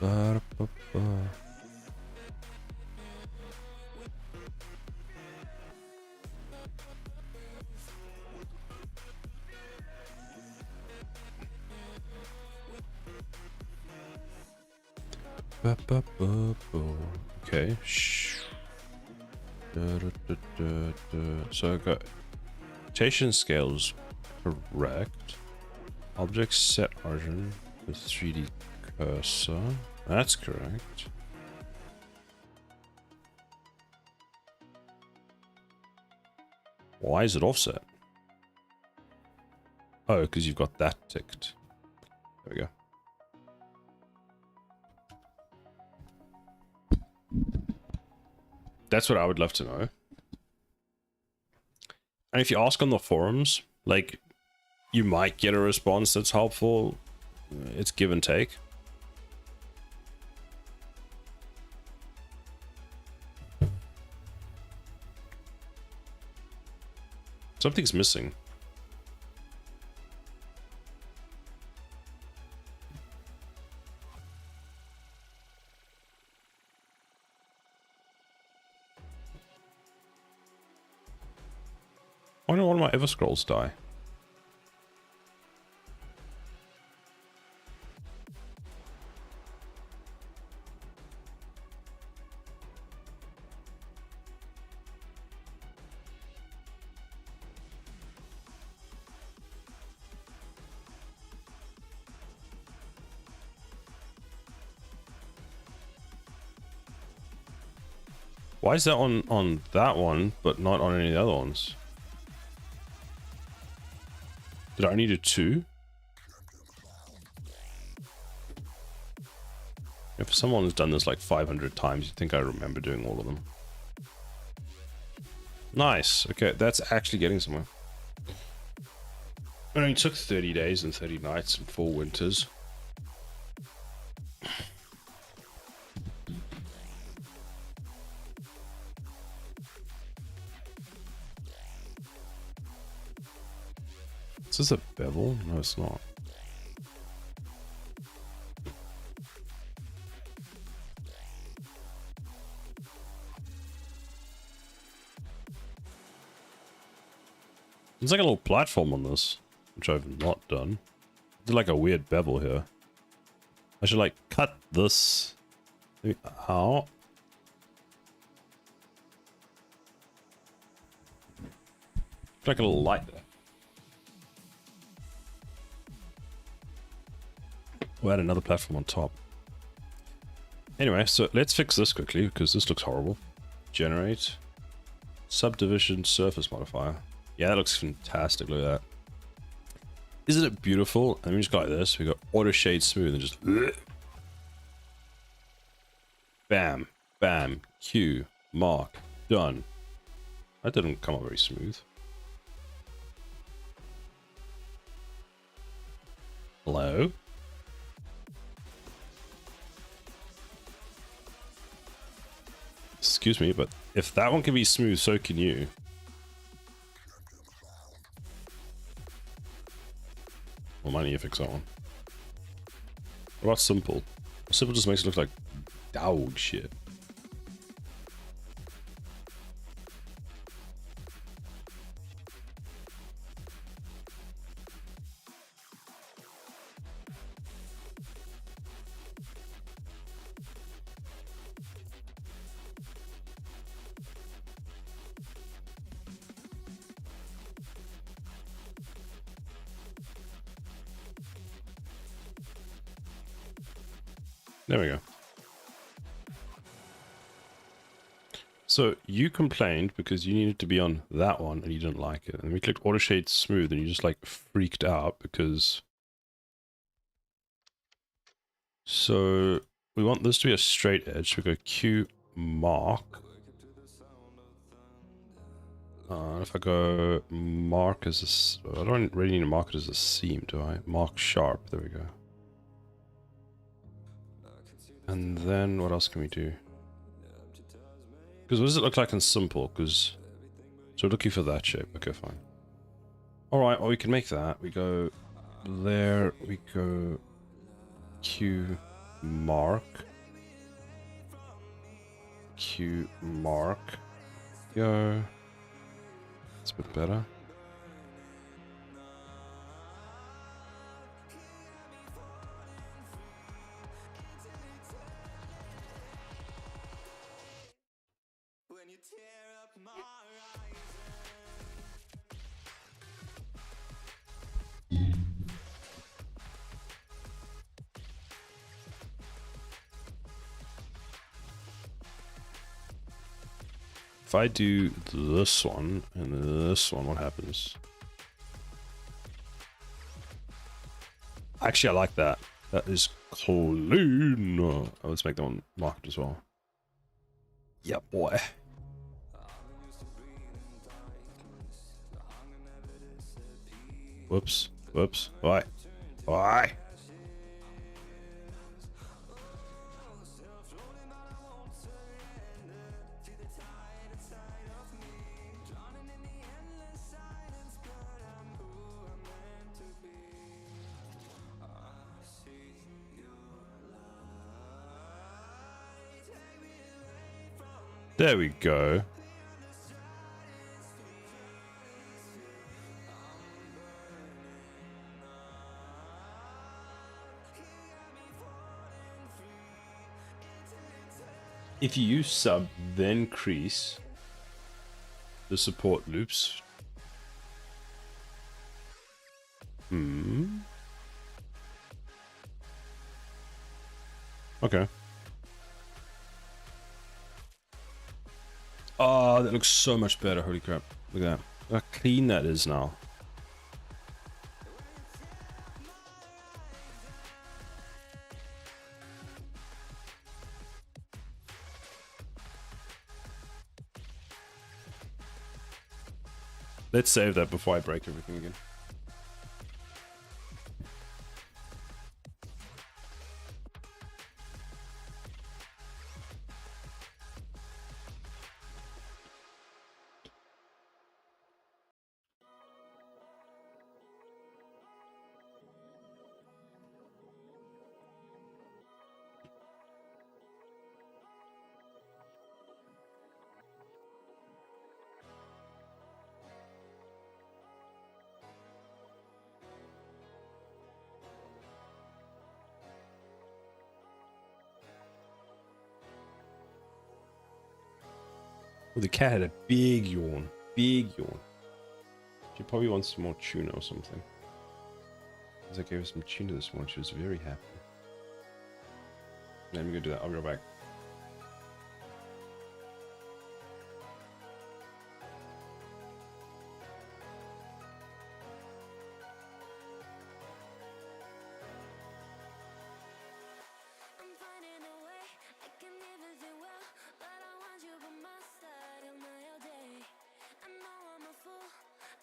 Ba-da-ba-ba. Okay. So I got rotation scales correct. Object set origin with 3D cursor. That's correct. Why is it offset? Oh, because you've got that ticked. There we go. That's what I would love to know. And if you ask on the forums, like, you might get a response that's helpful. It's give and take. Something's missing. Why don't one of my ever scrolls die? Why is that on that one, but not on any of the other ones? Did I only do 2? If someone has done this like 500 times, you'd think I remember doing all of them. Nice. Okay, that's actually getting somewhere. It only took 30 days and 30 nights and 4 winters. Is this a bevel? No, it's not. There's like a little platform on this, which I've not done. There's like a weird bevel here. I should like cut this out. Like a little light there. We'll add another platform on top. Anyway, so let's fix this quickly because this looks horrible. Generate. Subdivision surface modifier. Yeah, that looks fantastic. Look at that. Isn't it beautiful? And we just go like this. We go auto shade smooth and just bam, bam, Q, mark, done. That didn't come out very smooth. Hello? Excuse me, but if that one can be smooth, so can you. Well, might need to fix that one. What about simple? Simple just makes it look like dog shit. There we go. So you complained because you needed to be on that one and you didn't like it. And we clicked auto shade smooth and you just like freaked out because... So we want this to be a straight edge. So we go Q mark. If I go mark as a... I don't really need to mark it as a seam, do I? Mark sharp. There we go. And then what else can we do? Because what does it look like in simple? Because so we're looking for that shape. Okay, fine. All right, well we can make that. We go there. We go Q mark. Q mark. Go. It's a bit better. If I do this one and this one, what happens? Actually, I like that. That is clean. Oh, let's make that one marked as well. Yeah, boy. Whoops. Whoops. Why? Why? There we go. If you use sub, then crease the support loops. Okay. Oh, that looks so much better. Holy crap. Look at that. Look how clean that is now. Let's save that before I break everything again. Oh, the cat had a big yawn. Big yawn. She probably wants some more tuna or something. As I gave her some tuna this morning, she was very happy. Let me go do that. I'll be right back. I'm finding a way, I can everything well, but I want you by my side of my all day. I know I'm a fool,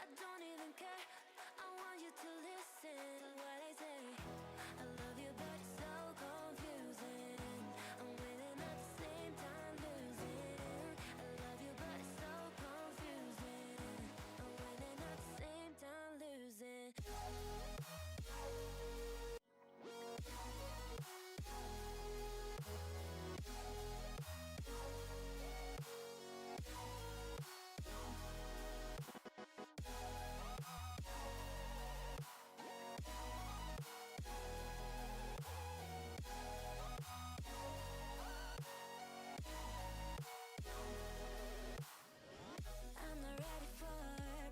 I don't even care. I want you to listen to what I say. I love you, but it's so confusing. I'm winning at the same time losing. I love you, but it's so confusing. I'm winning at the same time losing. I'm not ready for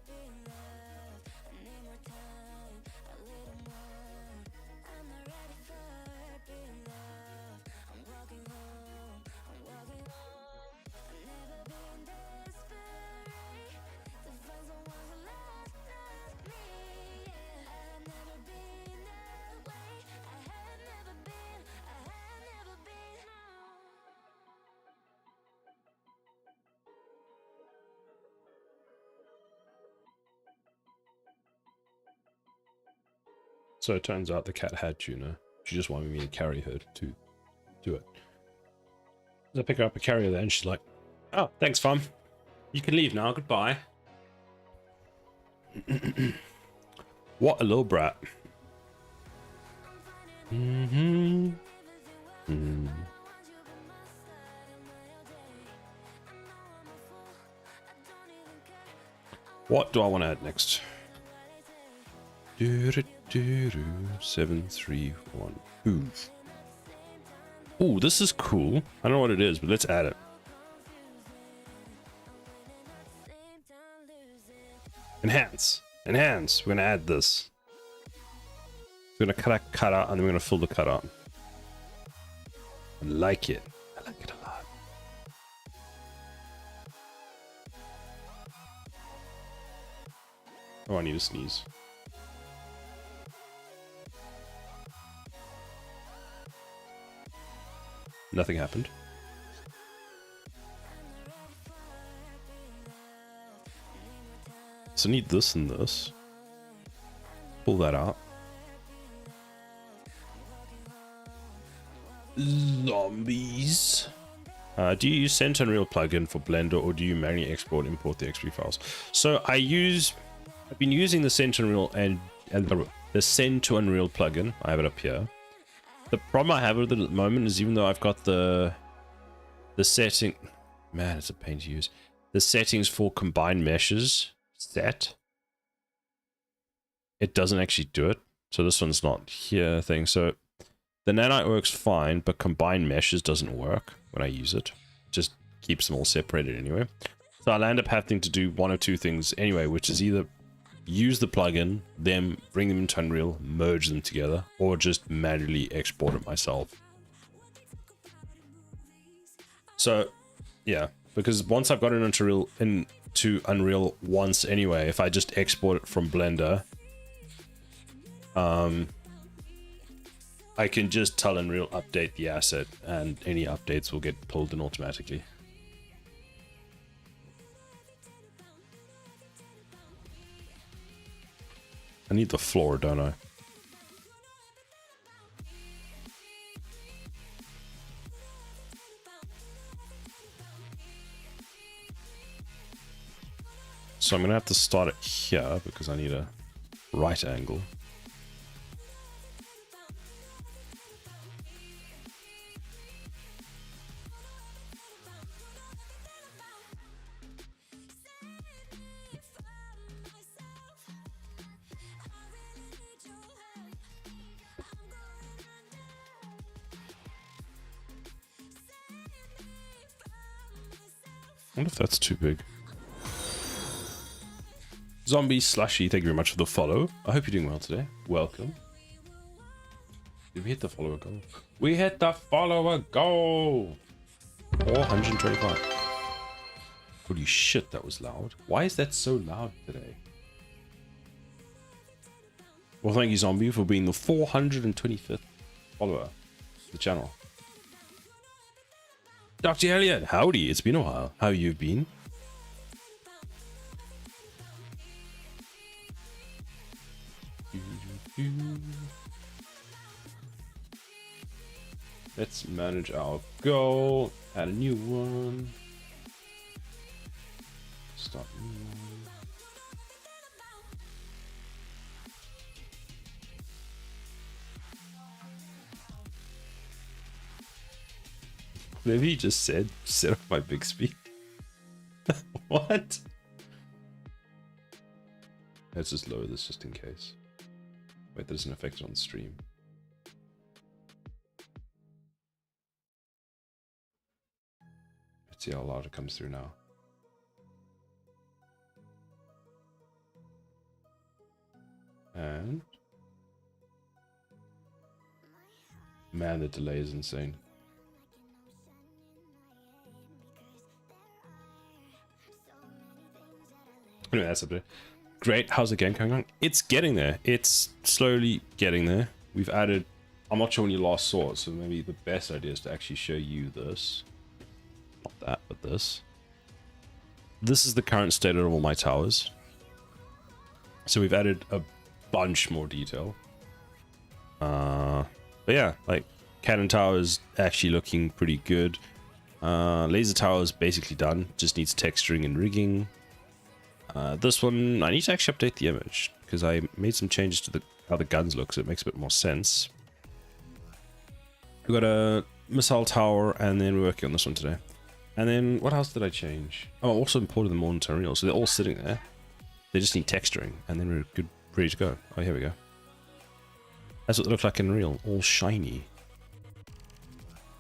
being loved. I need more time, a little more. I'm not ready for being loved. I'm walking home, I'm walking home. I've never been desperate to find someone who loves me. Yeah, I've never been that way. I have never been, I have never been. So it turns out the cat had tuna. She just wanted me to carry her to do it. As I pick her up, I carry her there, and she's like, "Oh, thanks, Fum. You can leave now. Goodbye." What a little brat. Mm-hmm. Mm. What do I want to add next? 731. Ooh. Ooh, this is cool. I don't know what it is, but let's add it. Enhance. Enhance. We're gonna add this. We're gonna cut out, and then we're gonna fill the cut out. I like it. I like it a lot. Oh, I need to sneeze. Nothing happened. So I need this and this. Pull that out. Zombies. Do you use Cent Unreal plugin for Blender, or do you manually export and import the XP files? So I've been using the Cent Unreal and the Send to Unreal plugin. I have it up here. The problem I have with it at the moment is, even though I've got the setting, man, it's a pain to use. The settings for combined meshes set, it doesn't actually do it. So this one's not here thing. So the nanite works fine, but combined meshes doesn't work when I use it. It just keeps them all separated anyway. So I'll end up having to do one of two things anyway, which is either use the plugin, then bring them into Unreal, merge them together, or just manually export it myself. So yeah, because once I've got it into Unreal once anyway, if I just export it from Blender, I can just tell Unreal update the asset, and any updates will get pulled in automatically. I need the floor, don't I? So I'm gonna have to start it here because I need a right angle. wonder if that's too big. Zombie Slushy, thank you very much for the follow. I hope you're doing well today. Welcome. Did we hit the follower goal? We hit the follower goal! 425. Holy shit, that was loud. Why is that so loud today? Well, thank you, Zombie, for being the 425th follower of the channel. Dr. Elliot, howdy, it's been a while. How you been? Let's manage our goal. Add a new one. Start new one. Maybe he just said, set off my big speed. What? Let's just lower this just in case. Wait, that doesn't affect it on the stream. Let's see how loud it comes through now. And... man, the delay is insane. Anyway, that's up there. Great, how's the game going on? It's getting there. It's slowly getting there. We've added... I'm not sure when you last saw it, so maybe the best idea is to actually show you this. Not that, but this. This is the current state of all my towers. So we've added a bunch more detail. But yeah, like, cannon tower is actually looking pretty good. Laser tower is basically done. Just needs texturing and rigging. This one, I need to actually update the image because I made some changes to how the guns look, so it makes a bit more sense. We got a missile tower, and then we're working on this one today. And then what else did I change? Oh, I also imported them all into Unreal, so they're all sitting there. They just need texturing, and then we're good, ready to go. Oh, here we go. That's what they look like in Unreal, all shiny.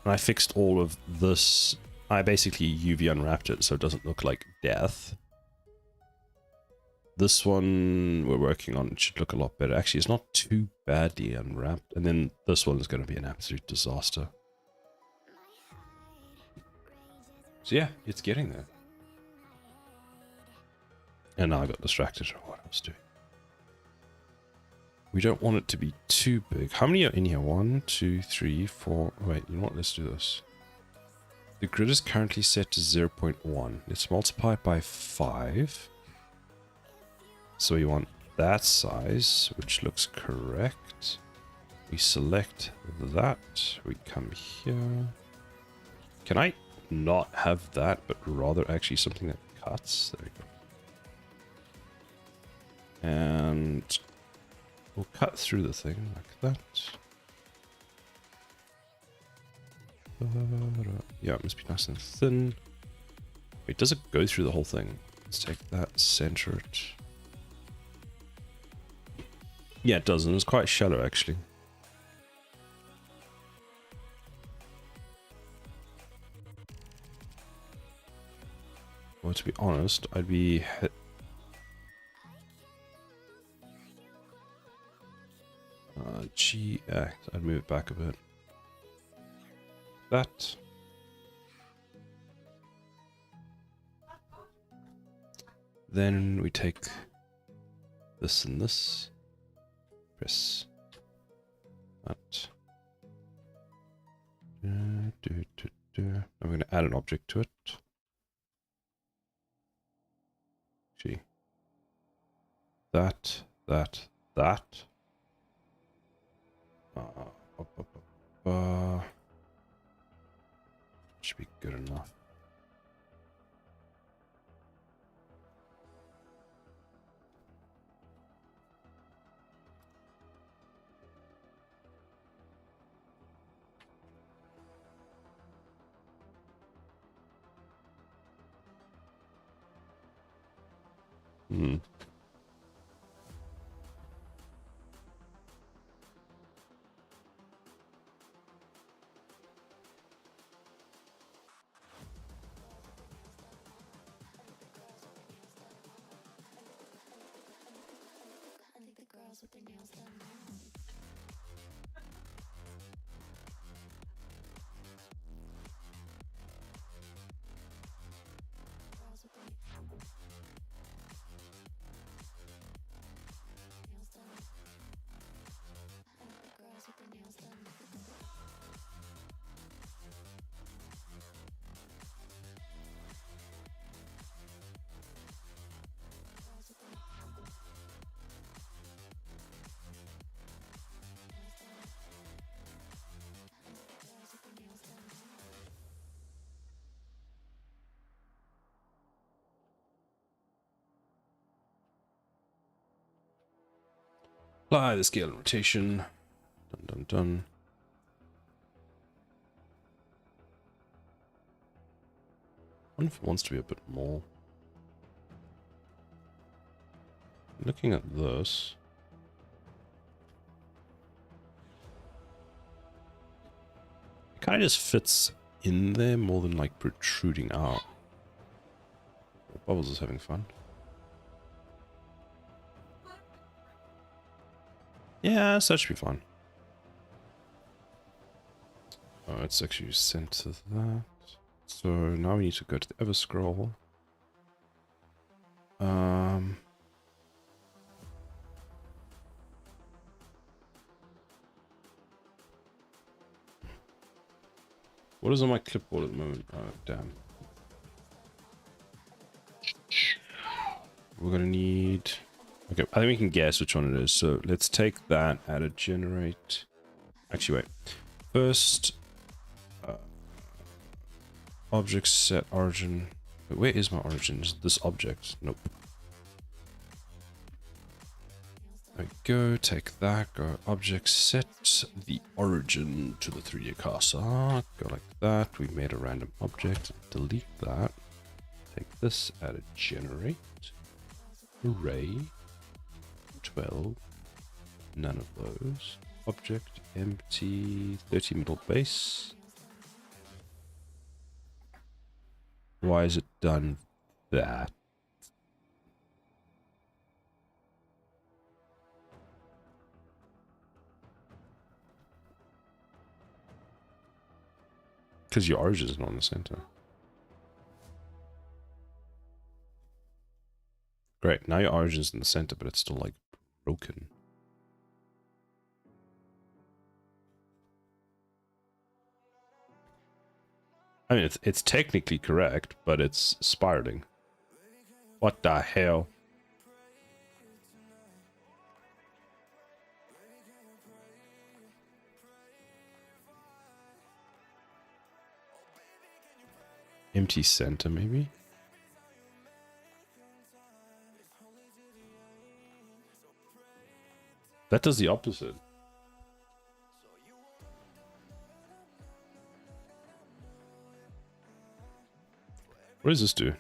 And I fixed all of this. I basically UV unwrapped it so it doesn't look like death. This one we're working on, it should look a lot better. Actually, it's not too badly unwrapped. And then this one is going to be an absolute disaster. So yeah, it's getting there. And now I got distracted from what I was doing. We don't want it to be too big. How many are in here? 1, 2, 3, 4. Wait, you know what? Let's do this. The grid is currently set to 0.1. Let's multiply it by 5. So we want that size, which looks correct. We select that. We come here. Can I not have that, but rather actually something that cuts? There we go. And we'll cut through the thing like that. Yeah, it must be nice and thin. Wait, does it go through the whole thing? Let's take that, center it. Yeah, it doesn't. It's quite shallow, actually. Well, to be honest, I'd be... GX. I'd move it back a bit. That. Then we take this and this. Press that. I'm going to add an object to it. Gee. That. Should be good enough. Hmm. Apply the scale and rotation. Dun dun dun. I wonder if it wants to be a bit more. Looking at this. It kind of just fits in there more than like protruding out. Bubbles is having fun. Yeah, so that should be fine. Oh, it's actually sent to that. So now we need to go to the ever scroll. What is on my clipboard at the moment? Oh, damn. We're gonna need... Okay, I think we can guess which one it is. So let's take that, add a generate. Actually, wait. First, object set origin. Wait, where is my origin? Is this object? Nope. There we go. Take that. Go object set the origin to the 3D cursor. Go like that. We made a random object. Delete that. Take this. Add a generate. Array. 12. None of those. Object empty. 30 middle base. Why is it done that? Because your origin is not in the center. Great, now your origin's in the center, but it's still like broken. I mean, it's technically correct, but it's spiraling. What the hell? Empty center, maybe? That does the opposite. What does this do?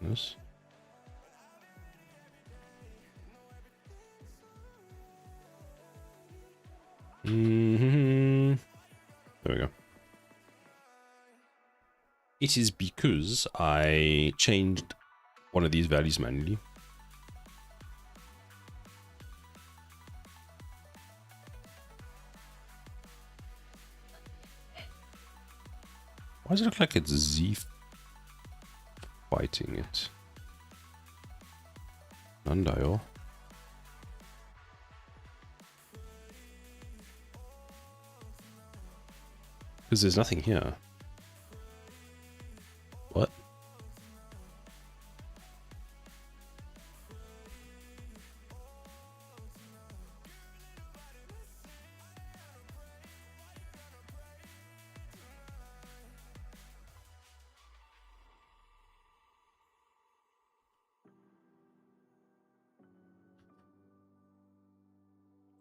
This? Mm-hmm. There we go. It is because I changed one of these values manually. Why does it look like it's Z fighting it? Non-dial. Because there's nothing here. What?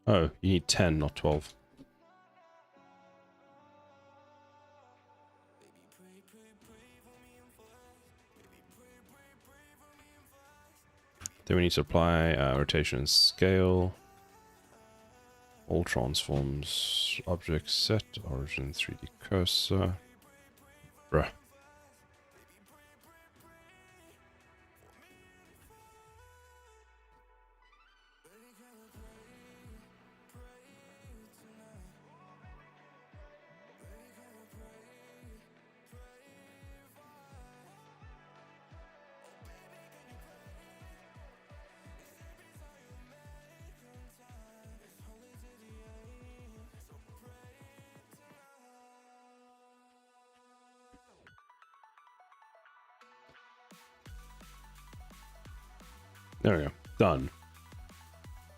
Oh, you need 10, not 12. Then we need to apply rotation and scale. All transforms, object set, origin 3D cursor. Bruh. There we go. Done.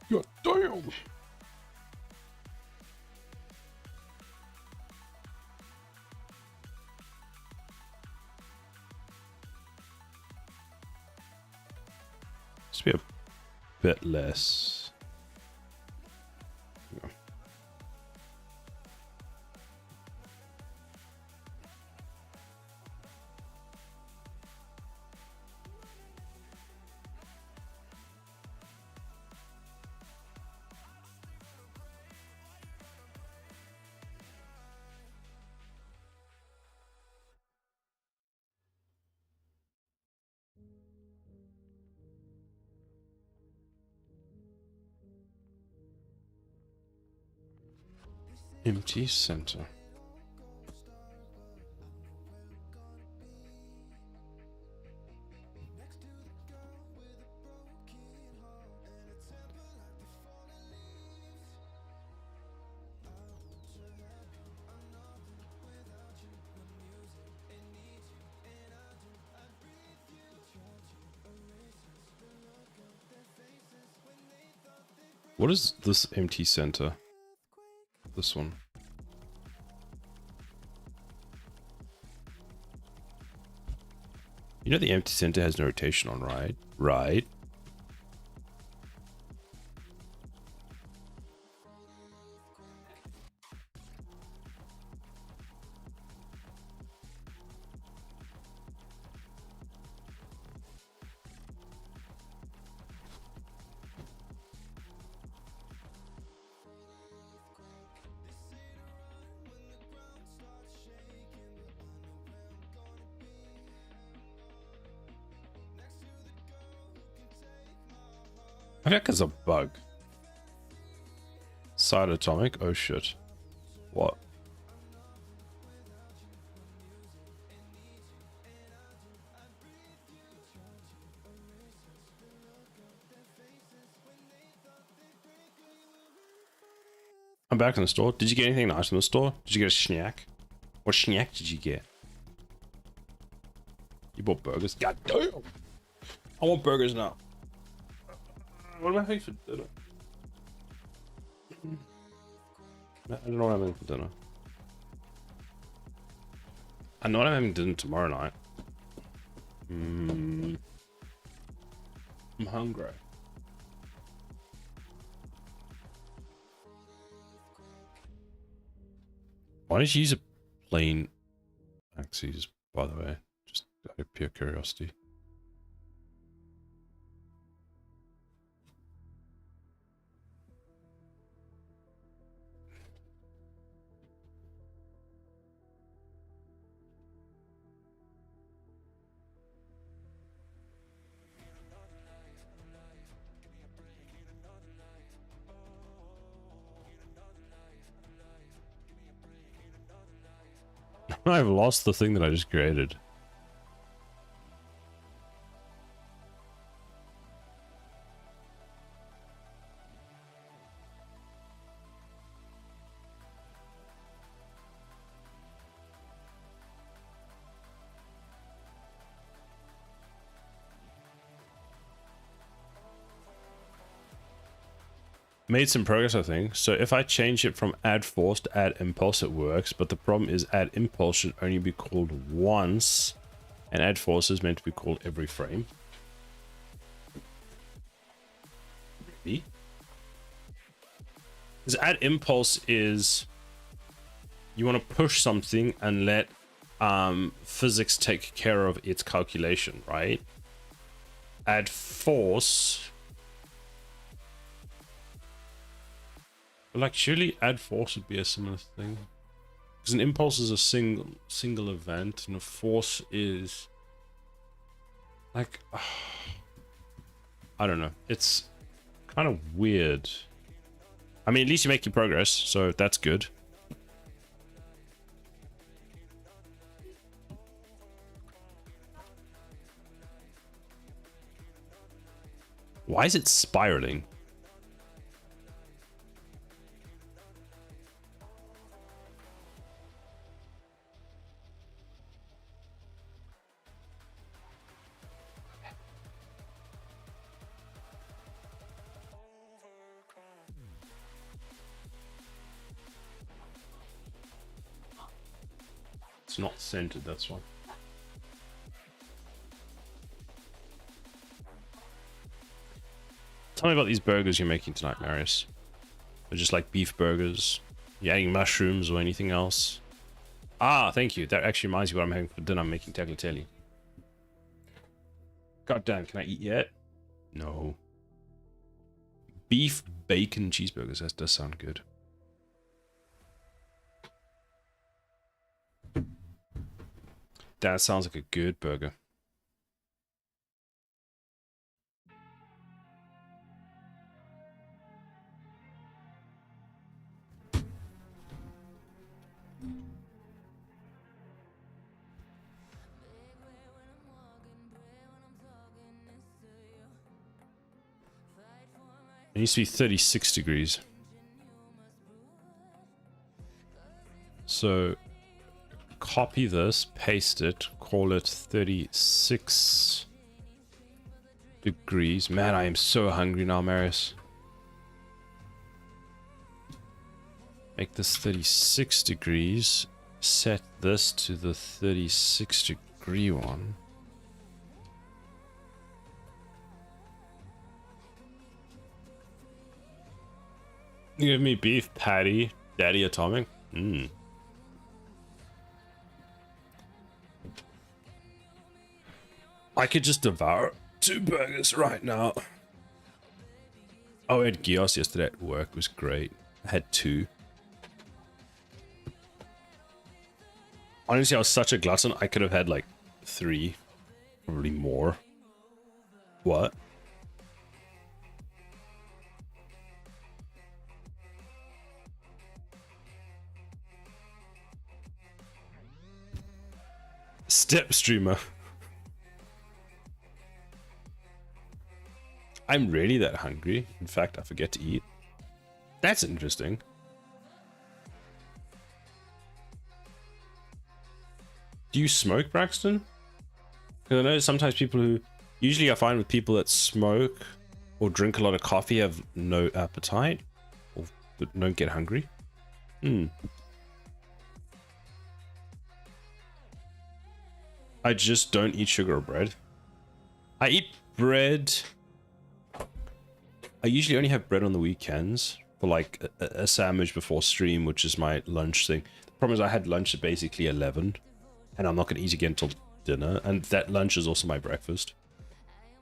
God damn. Just be a bit less. Yeah. Empty center. What is this empty center? This one. You know the empty center has no rotation on, right? Right. I think it's a bug. Side atomic? Oh shit. What? I'm back in the store. Did you get anything nice in the store? Did you get a snack? What snack did you get? You bought burgers? God damn! I want burgers now. What am I having for dinner? I don't know what I'm having for dinner. I know what I'm having dinner tomorrow night. I'm hungry. Why did you use a plain axes, by the way? Just out of pure curiosity. I've lost the thing that I just created. Made some progress, I think. So if I change it from add force to add impulse, it works. But the problem is add impulse should only be called once. And add force is meant to be called every frame. Maybe. Because add impulse is... you want to push something and let physics take care of its calculation, right? Add force... like, surely add force would be a similar thing. Because an impulse is a single event, and a force is... like... I don't know. It's kind of weird. I mean, at least you're making progress, so that's good. Why is it spiraling? It's not centered, that's why. Tell me about these burgers you're making tonight, Marius. They're just like beef burgers. You adding mushrooms or anything else? Ah, thank you. That actually reminds me what I'm having for dinner. I'm making tagliatelle. God damn, can I eat yet? No. Beef bacon cheeseburgers. That does sound good. That sounds like a good burger. It needs to be 36 degrees. So, copy this, paste it, call it 36 degrees. Man, I am so hungry now, Marius. Make this 36 degrees. Set this to the 36 degree one. You give me beef patty, daddy atomic. I could just devour 2 burgers right now. Oh, I had gyros yesterday at work. It was great. I had 2. Honestly, I was such a glutton. I could have had like 3, probably more. What? Step streamer. I'm really that hungry. In fact, I forget to eat. That's interesting. Do you smoke, Braxton? Because I know sometimes people who... Usually I find with people that smoke or drink a lot of coffee have no appetite. Or don't get hungry. I just don't eat sugar or bread. I eat bread. I usually only have bread on the weekends for like a sandwich before stream, which is my lunch thing. The problem is I had lunch at basically 11 and I'm not going to eat again until dinner. And that lunch is also my breakfast.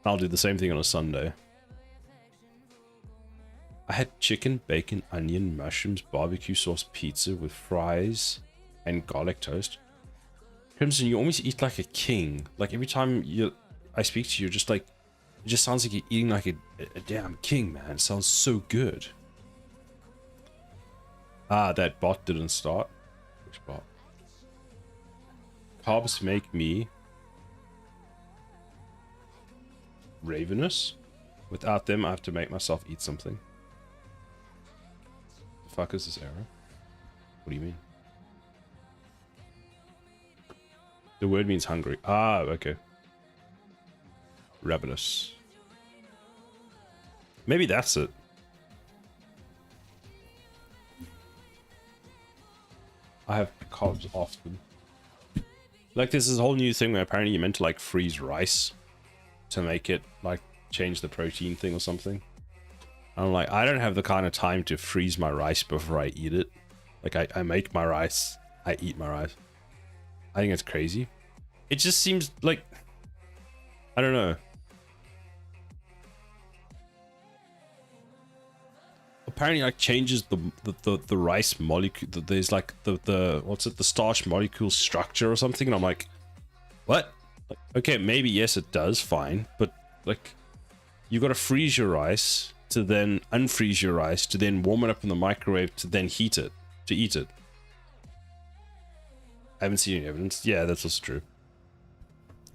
I'll do the same thing on a Sunday. I had chicken, bacon, onion, mushrooms, barbecue sauce, pizza with fries and garlic toast. Crimson, you almost eat like a king. Like every time I speak to you, you're just like, it just sounds like you're eating like a damn king, man. It sounds so good. Ah, that bot didn't start. Which bot? Carbs make me ravenous. Without them, I have to make myself eat something. The fuck is this error? What do you mean? The word means hungry. Ah, okay. Ravenous. Maybe that's it. I have carbs often. Like there's this whole new thing where apparently you're meant to like freeze rice to make it like change the protein thing or something. I'm like, I don't have the kind of time to freeze my rice before I eat it. Like I make my rice, I eat my rice. I think it's crazy. It just seems like, I don't know. Apparently like changes the rice molecule. There's like the what's it, the starch molecule structure or something, and I'm like, what? Like, okay, maybe yes it does, fine, but like you gotta freeze your rice to then unfreeze your rice to then warm it up in the microwave to then heat it to eat it. I haven't seen any evidence. Yeah, that's also true.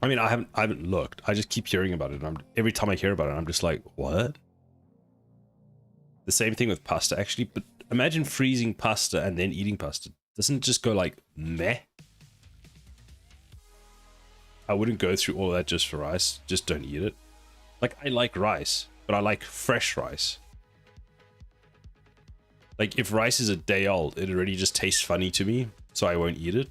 I mean, I haven't looked. I just keep hearing about it. And every time I hear about it, I'm just like, what? The same thing with pasta, actually. But imagine freezing pasta and then eating pasta. Doesn't it just go like, meh? I wouldn't go through all that just for rice. Just don't eat it. Like, I like rice, but I like fresh rice. Like, if rice is a day old, it already just tastes funny to me, so I won't eat it.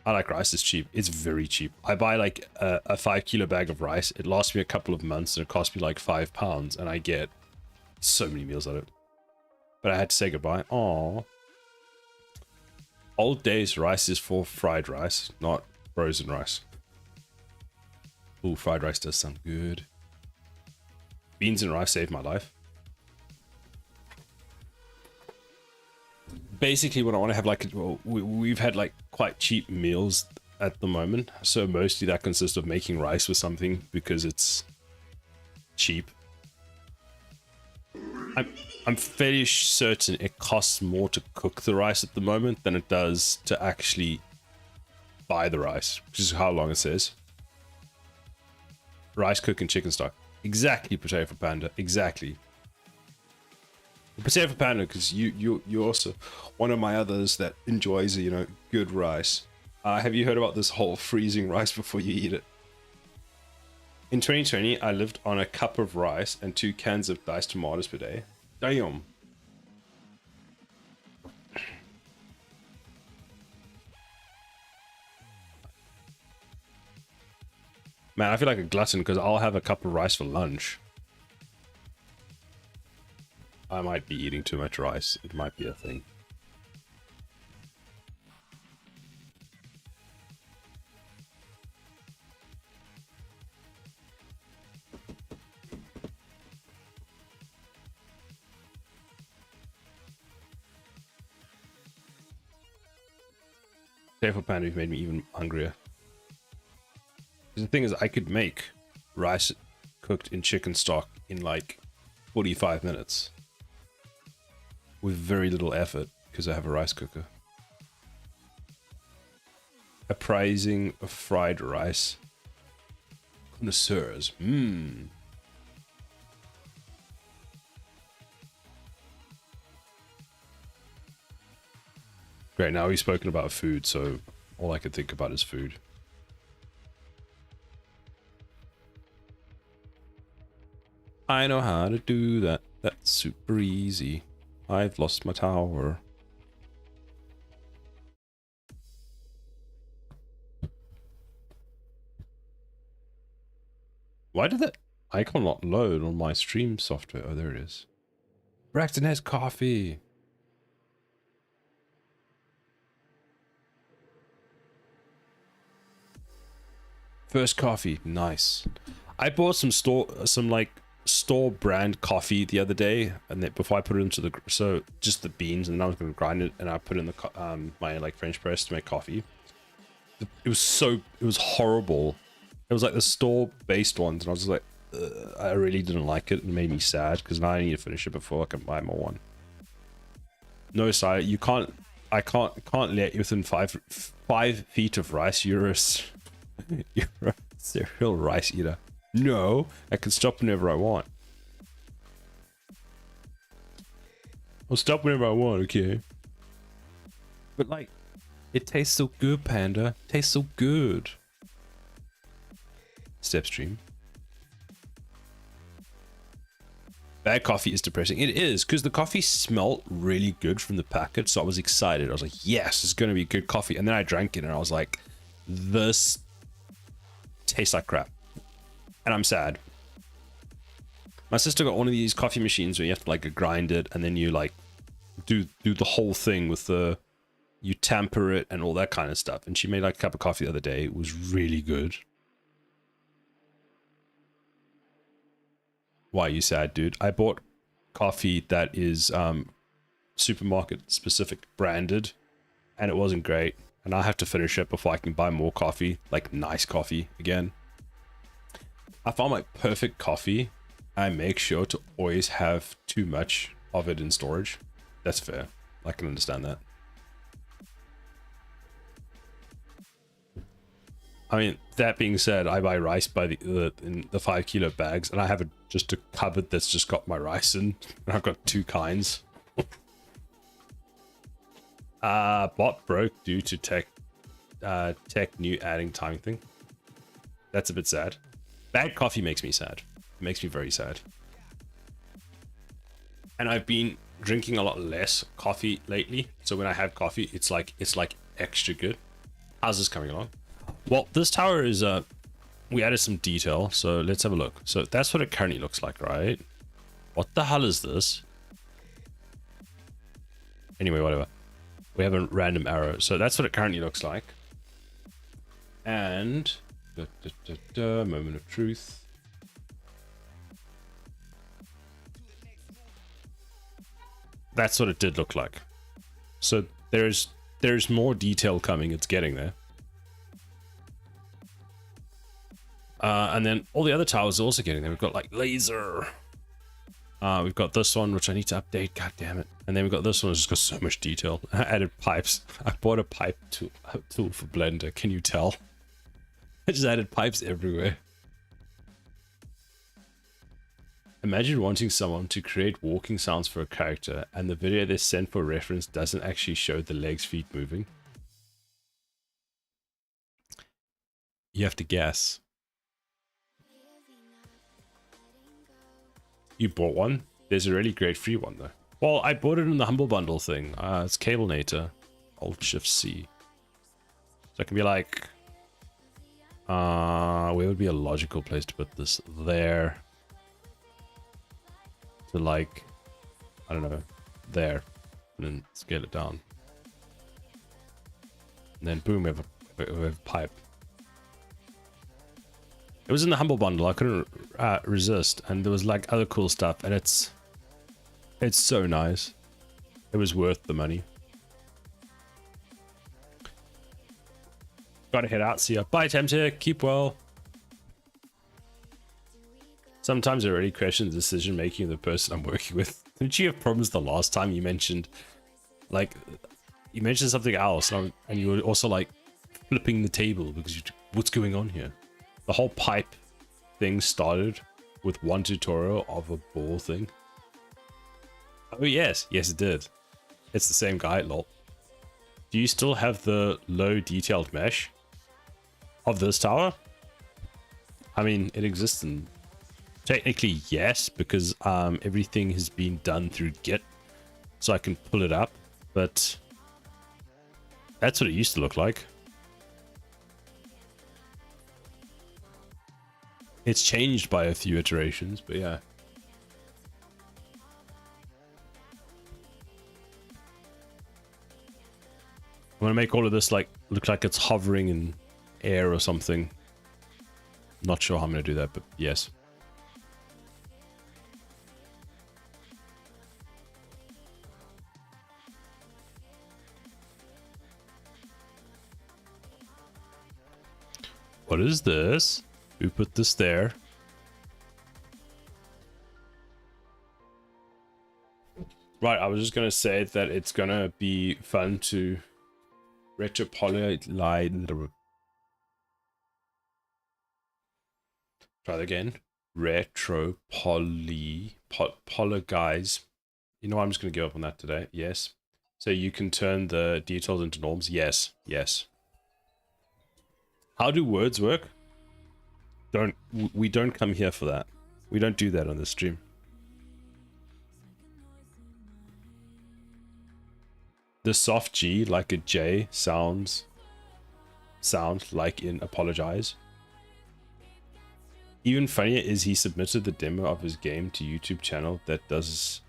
I like rice. It's cheap. It's very cheap. I buy like a 5 kilo bag of rice. It lasts me a couple of months and it costs me like £5 and I get so many meals out of it. But I had to say goodbye. Aww. Old days rice is for fried rice, not frozen rice. Ooh, fried rice does sound good. Beans and rice saved my life. Basically, when I want to have like, well, we've had like quite cheap meals at the moment. So mostly that consists of making rice with something because it's cheap. I'm fairly certain it costs more to cook the rice at the moment than it does to actually buy the rice, which is how long it says. Rice, cook, and chicken stock. Exactly, Potato for Panda. Exactly. Potato for Panda, because you're also one of my others that enjoys, you know, good rice. Have you heard about this whole freezing rice before you eat it? In 2020, I lived on a cup of rice and 2 cans of diced tomatoes per day. Damn. Man, I feel like a glutton because I'll have a cup of rice for lunch. I might be eating too much rice. It might be a thing. Potato Panda made me even hungrier. The thing is, I could make rice cooked in chicken stock in like 45 minutes with very little effort because I have a rice cooker. Appraising of fried rice. Connoisseurs. Mmm. Great, now we've spoken about food, so all I can think about is food. I know how to do that. That's super easy. I've lost my tower. Why did that icon not load on my stream software? Oh, there it is. Braxton has coffee. First coffee, nice. I bought some store brand coffee the other day, and then before I put it into the just the beans, and then I was going to grind it, and I put it in the my like French press to make coffee. It was horrible. It was like the store based ones, and I was just like, I really didn't like it. It made me sad because now I need to finish it before I can buy more one. No, side, you can't. I can't let you within 5 feet of rice. You're a serial rice eater. No, I can stop whenever I want. I'll stop whenever I want, okay? But like, it tastes so good, Panda. It tastes so good. Step stream. Bad coffee is depressing. It is, because the coffee smelled really good from the packet, so I was excited. I was like, yes, it's going to be good coffee. And then I drank it, and I was like, this tastes like crap. And I'm sad. My sister got one of these coffee machines where you have to like grind it, and then you like do the whole thing with the, you tamper it and all that kind of stuff. And she made like a cup of coffee the other day. It was really good. Why are you sad, dude? I bought coffee that is supermarket specific branded, and it wasn't great. And I have to finish it before I can buy more coffee, like nice coffee again. I found my perfect coffee. I make sure to always have too much of it in storage. That's fair. I can understand that. I mean, that being said, I buy rice by in the 5 kilo bags, and I have just a cupboard that's just got my rice in, and I've got 2 kinds. Bot broke due to tech new adding timing thing. That's a bit sad. Bad coffee makes me sad. It makes me very sad. And I've been drinking a lot less coffee lately, so when I have coffee, it's like extra good. How's this coming along? Well, this tower is we added some detail, so let's have a look. So that's what it currently looks like, right? What the hell is this? Anyway, whatever. We have a random arrow, so that's what it currently looks like. And moment of truth. That's what it did look like. So there's more detail coming. It's getting there. And then all the other towers are also getting there. We've got like laser. We've got this one, which I need to update. God damn it. And then we've got this one, which has got so much detail. I added pipes. I bought a pipe tool for Blender. Can you tell? I just added pipes everywhere. Imagine wanting someone to create walking sounds for a character and the video they sent for reference doesn't actually show the legs, feet moving. You have to guess. You bought one? There's a really great free one though. Well, I bought it in the Humble Bundle thing. It's Cablenator. Alt-Shift-C. So I can be like... where would be a logical place to put this? There. To like, I don't know, there. And then scale it down. And then boom, we have a pipe. It was in the Humble Bundle. I couldn't resist. And there was like other cool stuff. And it's so nice. It was worth the money. Gotta head out. See ya. Bye, Temtech. Keep well. Sometimes I really question the decision making of the person I'm working with. Didn't you have problems the last time you mentioned, like, you mentioned something else, and you were also like flipping the table because what's going on here? The whole pipe thing started with one tutorial of a ball thing. Oh yes, yes it did. It's the same guy, lol. Do you still have the low detailed mesh of this tower? I mean, it exists in... Technically, yes, because everything has been done through Git, so I can pull it up, but that's what it used to look like. It's changed by a few iterations, but yeah. I'm gonna make all of this like look like it's hovering in air or something. Not sure how I'm gonna do that, but yes. What is this? Who put this there? Right, I was just gonna say that it's gonna be fun to retropolarize. Try that again. Polygonize. You know what, I'm just gonna give up on that today. Yes. So you can turn the details into norms. Yes. Yes. How do words work? We don't come here for that. We don't do that on the stream. The soft G, like a J, sound like in apologize. Even funnier is he submitted the demo of his game to YouTube channel that does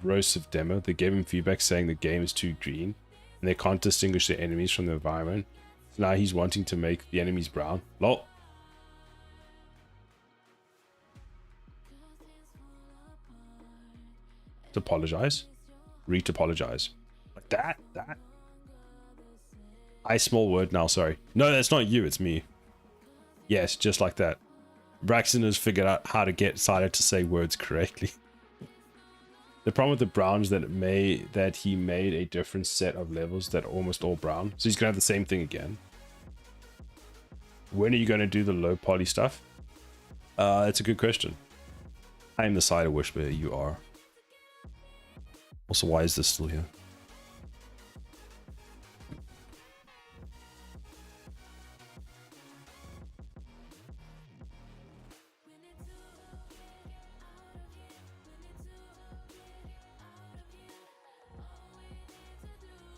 roasts of demo. They gave him feedback saying the game is too green and they can't distinguish the enemies from the environment. So now he's wanting to make the enemies brown. Lol. To apologize. Re-apologize. Like that. I small word now, sorry. No, that's not you, it's me. Yes, just like that. Braxton has figured out how to get Cider to say words correctly. The problem with the brown is that he made a different set of levels that are almost all brown. So he's gonna have the same thing again. When are you gonna do the low poly stuff? That's a good question. I am the Cider Whisperer, you are. Also, why is this still here?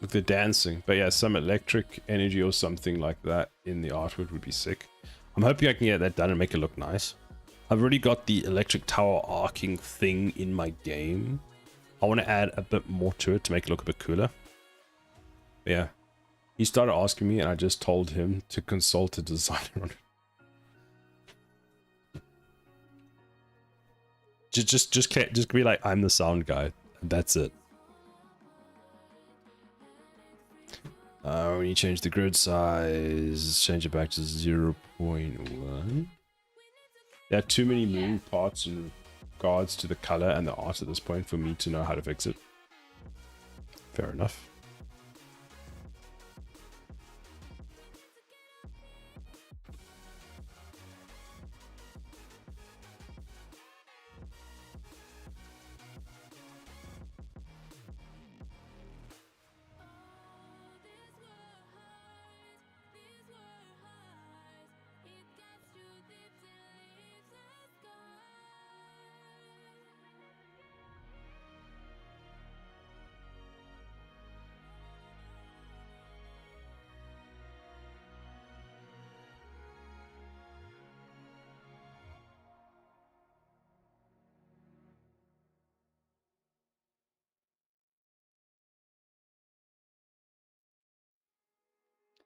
with the dancing. But yeah, some electric energy or something like that in the artwork would be sick. I'm hoping I can get that done and make it look nice. I've already got the electric tower arcing thing in my game. I want to add a bit more to it to make it look a bit cooler. But yeah, he started asking me and I just told him to consult a designer on it. Just be like, I'm the sound guy. That's it. When you change the grid size, change it back to 0.1. There are too many moving parts in regards to the color and the art at this point for me to know how to fix it. Fair enough.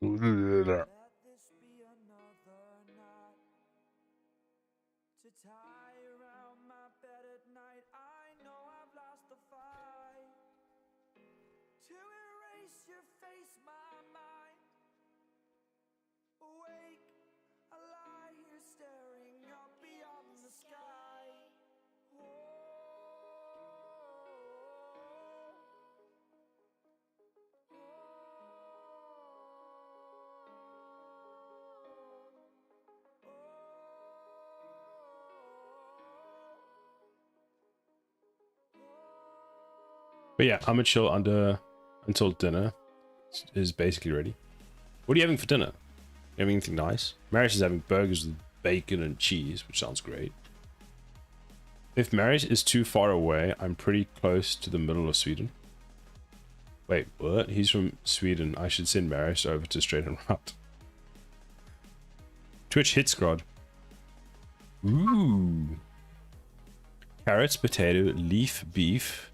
Let this be another knot to tie around my bed at night. I know I've lost the fight to erase your face, my mind. Awake, I lie here staring up beyond the sky. But yeah, I'm gonna chill until dinner is basically ready. What are you having for dinner? You having anything nice? Marius is having burgers with bacon and cheese, which sounds great. If Marius is too far away, I'm pretty close to the middle of Sweden. Wait, what? He's from Sweden. I should send Marius over to Straight and Route. Twitch hit squad. Ooh. Carrots, potato, leaf, beef,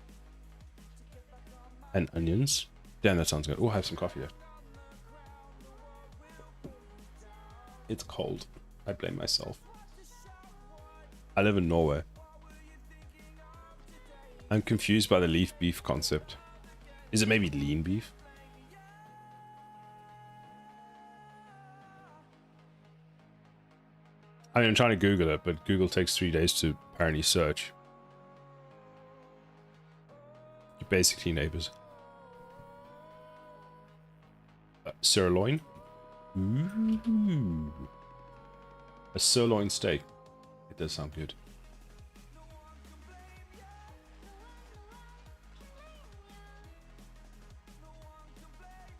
and onions. Damn, that sounds good. Oh, I have some coffee left. It's cold. I blame myself. I live in Norway. I'm confused by the leaf beef concept. Is it maybe lean beef? I mean, I'm trying to Google it, but Google takes 3 days to apparently search. You're basically neighbors. Sirloin? Ooh. A sirloin steak. It does sound good.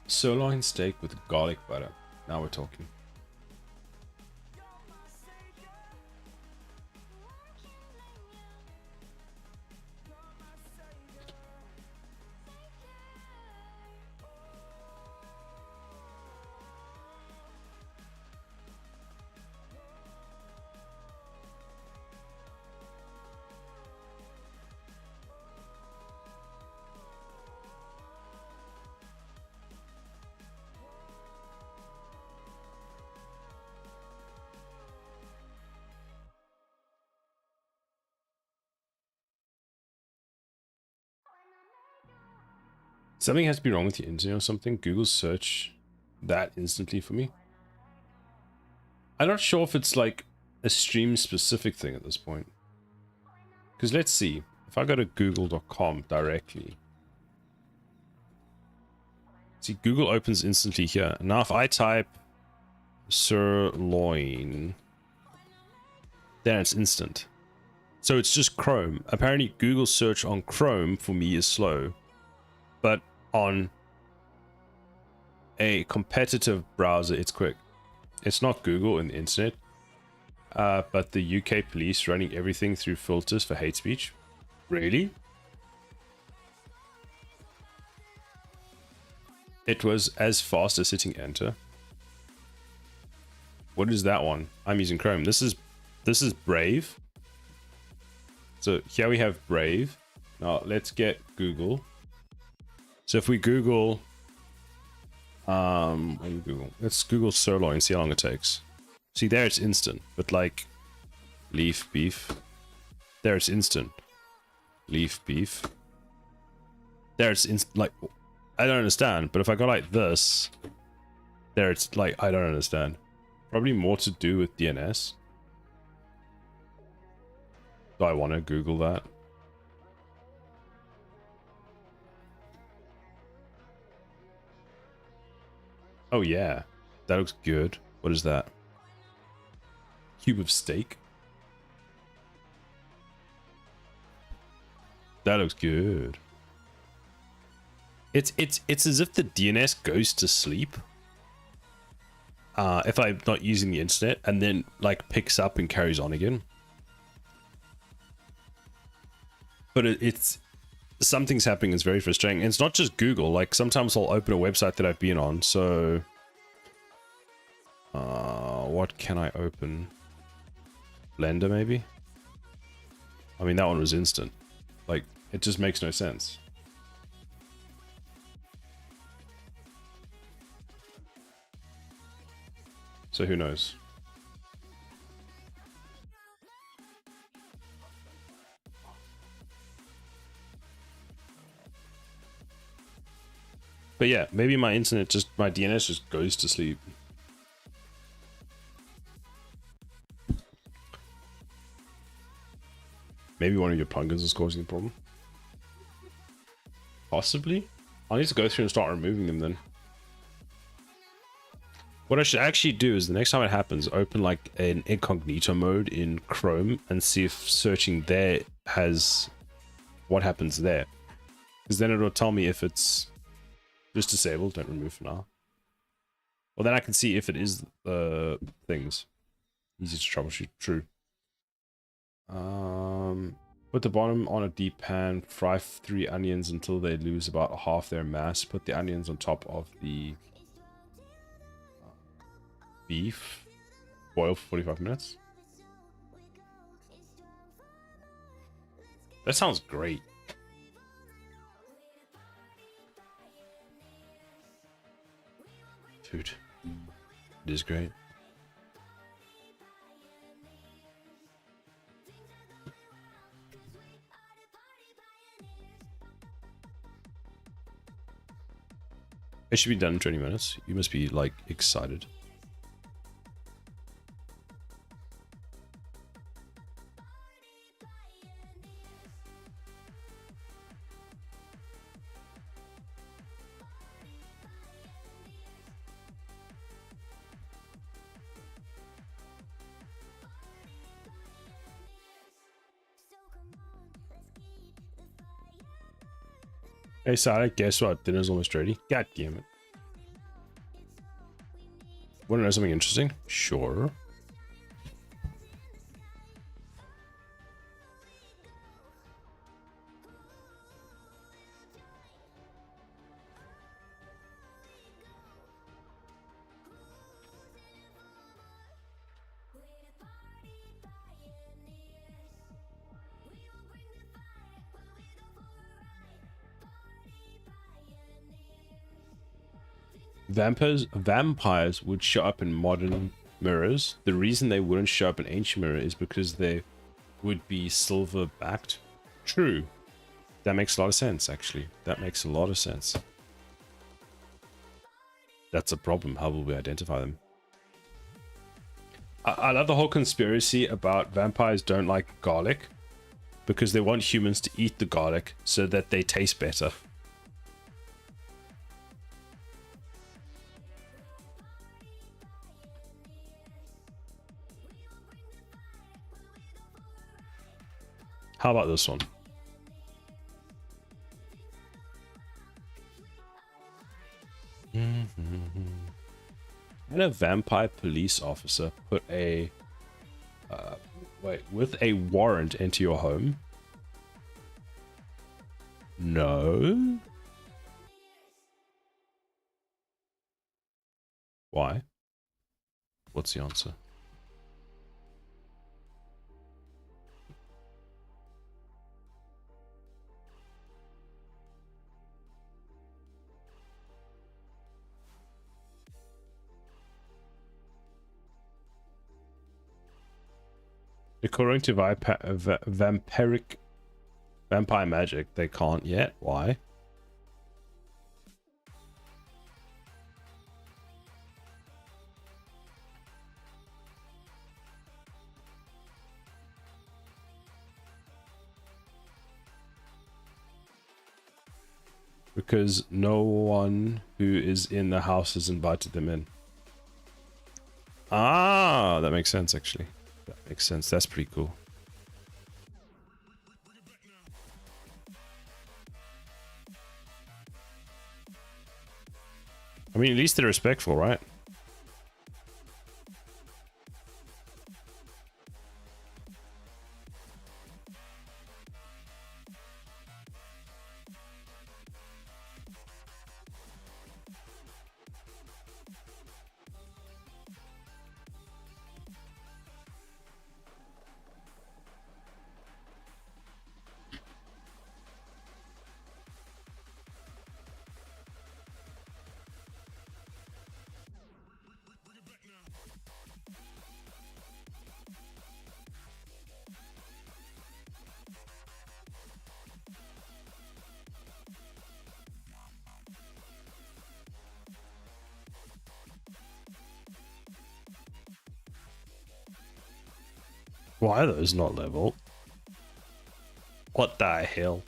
Sirloin steak with garlic butter. Now we're talking. Something has to be wrong with the internet or something. Google search that instantly for me. I'm not sure if it's like a stream specific thing at this point. Because let's see. If I go to google.com directly. See, Google opens instantly here. Now if I type sirloin, then it's instant. So it's just Chrome. Apparently Google search on Chrome for me is slow. But on a competitive browser, it's quick. It's not Google in the internet, but the UK police running everything through filters for hate speech. Really? It was as fast as hitting enter. What is that one? I'm using Chrome. This is Brave. So here we have Brave. Now let's get Google. So if we Google, let's Google sirloin and see how long it takes. See, there it's instant, but like leaf beef. There it's instant. Leaf beef. There it's instant. Like, I don't understand. But if I go like this, there it's like, I don't understand. Probably more to do with DNS. Do I want to Google that? Oh yeah, that looks good. What is that? Cube of steak. That looks good. It's as if the DNS goes to sleep. If I'm not using the internet, and then like picks up and carries on again. But it's something's happening. It's very frustrating. And it's not just Google. Like sometimes I'll open a website that I've been on. So, what can I open? Blender maybe. I mean that one was instant. Like it just makes no sense. So who knows? But yeah, maybe my internet just, my DNS just goes to sleep. Maybe one of your plugins is causing the problem. Possibly. I need to go through and start removing them then. What I should actually do is the next time it happens, open like an incognito mode in Chrome and see if searching there has what happens there. Because then it'll tell me if it's just disabled, don't remove for now. Well, then I can see if it is things. Easy to troubleshoot, true. Put the bottom on a deep pan, fry 3 onions until they lose about half their mass. Put the onions on top of the beef. Boil for 45 minutes. That sounds great. Dude, it is great. It should be done in 20 minutes. You must be like excited. Hey Sarah, guess what? Dinner's almost ready. God damn it. Want to know something interesting? Sure. Vampires would show up in modern mirrors. The reason they wouldn't show up in ancient mirror is because they would be silver backed. True. That makes a lot of sense, actually. That makes a lot of sense. That's a problem. How will we identify them? I love the whole conspiracy about vampires don't like garlic because they want humans to eat the garlic so that they taste better. How about this one? And a vampire police officer put a with a warrant into your home. No. Why? What's the answer? According to vampire magic, they can't yet. Why? Because no one who is in the house has invited them in. Ah, that makes sense, actually. That makes sense. That's pretty cool. I mean, at least they're respectful, right? Why are those not level? What the hell?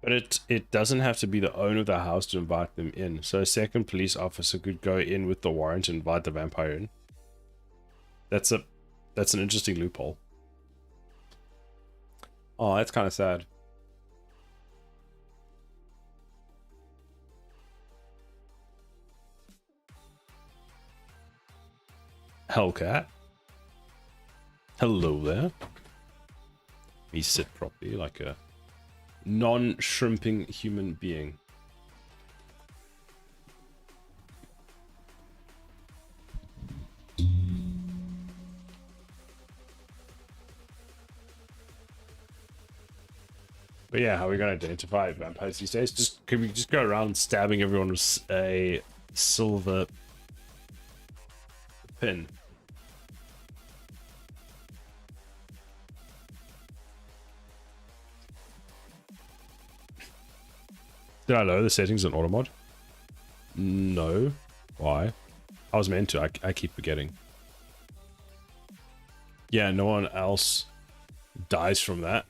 But it doesn't have to be the owner of the house to invite them in. So a second police officer could go in with the warrant and invite the vampire in. That's an interesting loophole. Oh, that's kind of sad. Hellcat. Hello there. Me sit properly like a non-shrimping human being. But yeah, how are we going to identify vampires these days? Can we just go around stabbing everyone with a silver pin? Did I lower the settings on auto mod? No. Why? I was meant to. I keep forgetting. Yeah, no one else dies from that.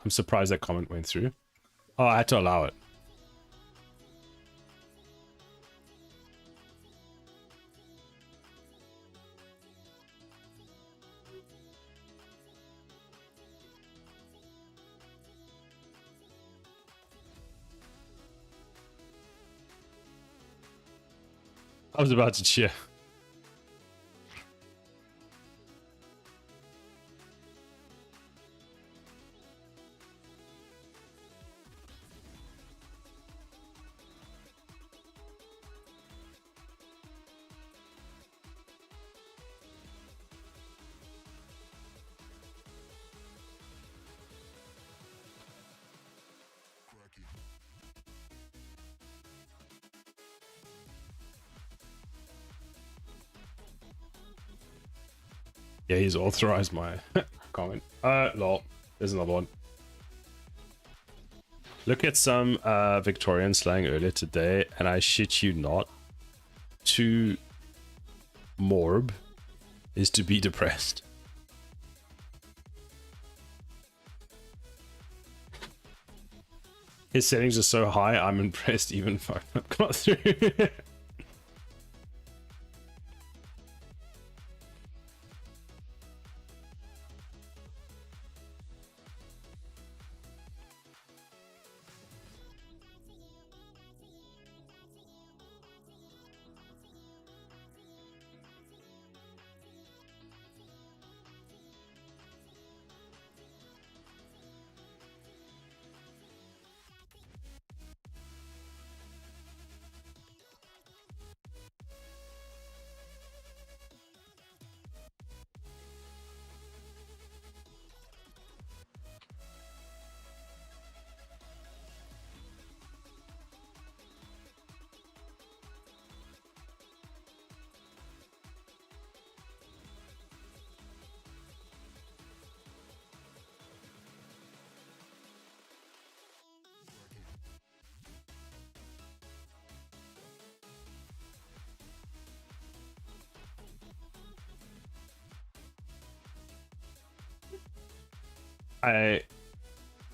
I'm surprised that comment went through. Oh, I had to allow it. I was about to cheer. Yeah, he's authorized my comment. Lol. There's another one. Look at some Victorian slang earlier today, and I shit you not. To morb is to be depressed. His settings are so high, I'm impressed even if I've not got through.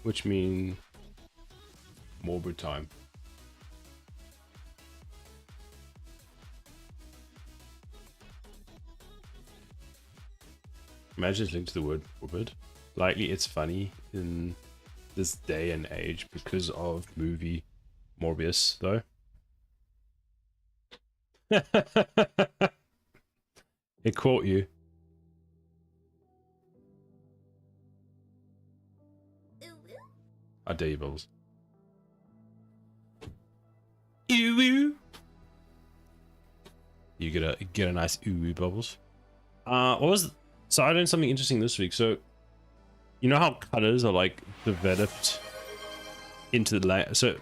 Which mean morbid time. Imagine it's linked to the word morbid. Likely it's funny in this day and age because of movie Morbius, though. It caught you. I dare you, Bubbles. Ooh. You get a nice ooh, Bubbles. So I learned something interesting this week. So you know how colors are like developed into the so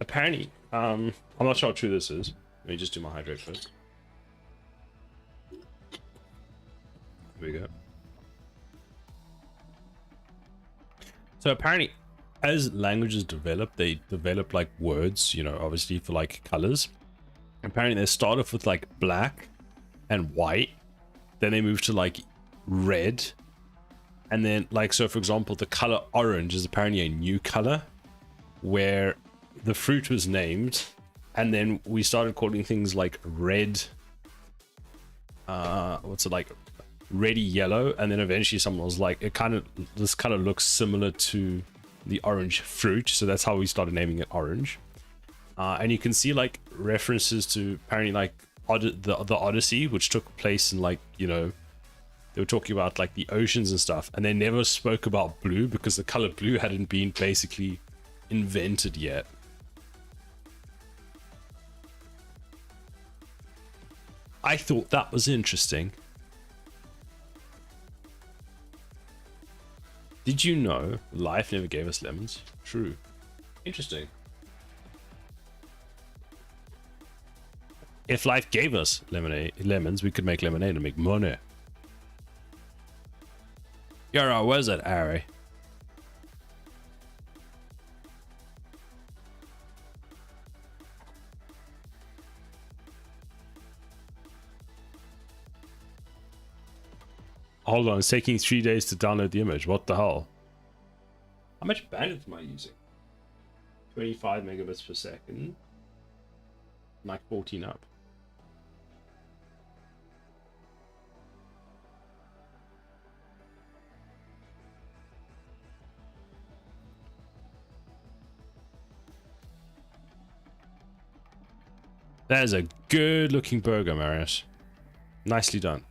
apparently I'm not sure how true this is. Let me just do my hydrate first. Here we go. So apparently as languages develop, they develop like words, you know, obviously for like colors. Apparently they start off with like black and white, then they move to like red, and then like, so for example, the color orange is apparently a new color where the fruit was named, and then we started calling things like red, what's it like, ready yellow, and then eventually someone was like, this color looks similar to the orange fruit, so that's how we started naming it orange. And you can see like references to apparently like the Odyssey, which took place in like, you know, they were talking about like the oceans and stuff, and they never spoke about blue because the color blue hadn't been basically invented yet. I thought that was interesting. Did you know life never gave us lemons? True. Interesting. If life gave us lemons, we could make lemonade and make money. Yara, where's that Ari? Hold on, it's taking 3 days to download the image. What the hell? How much bandwidth am I using? 25 megabits per second. Like 14 up. That is a good looking burger, Marius. Nicely done.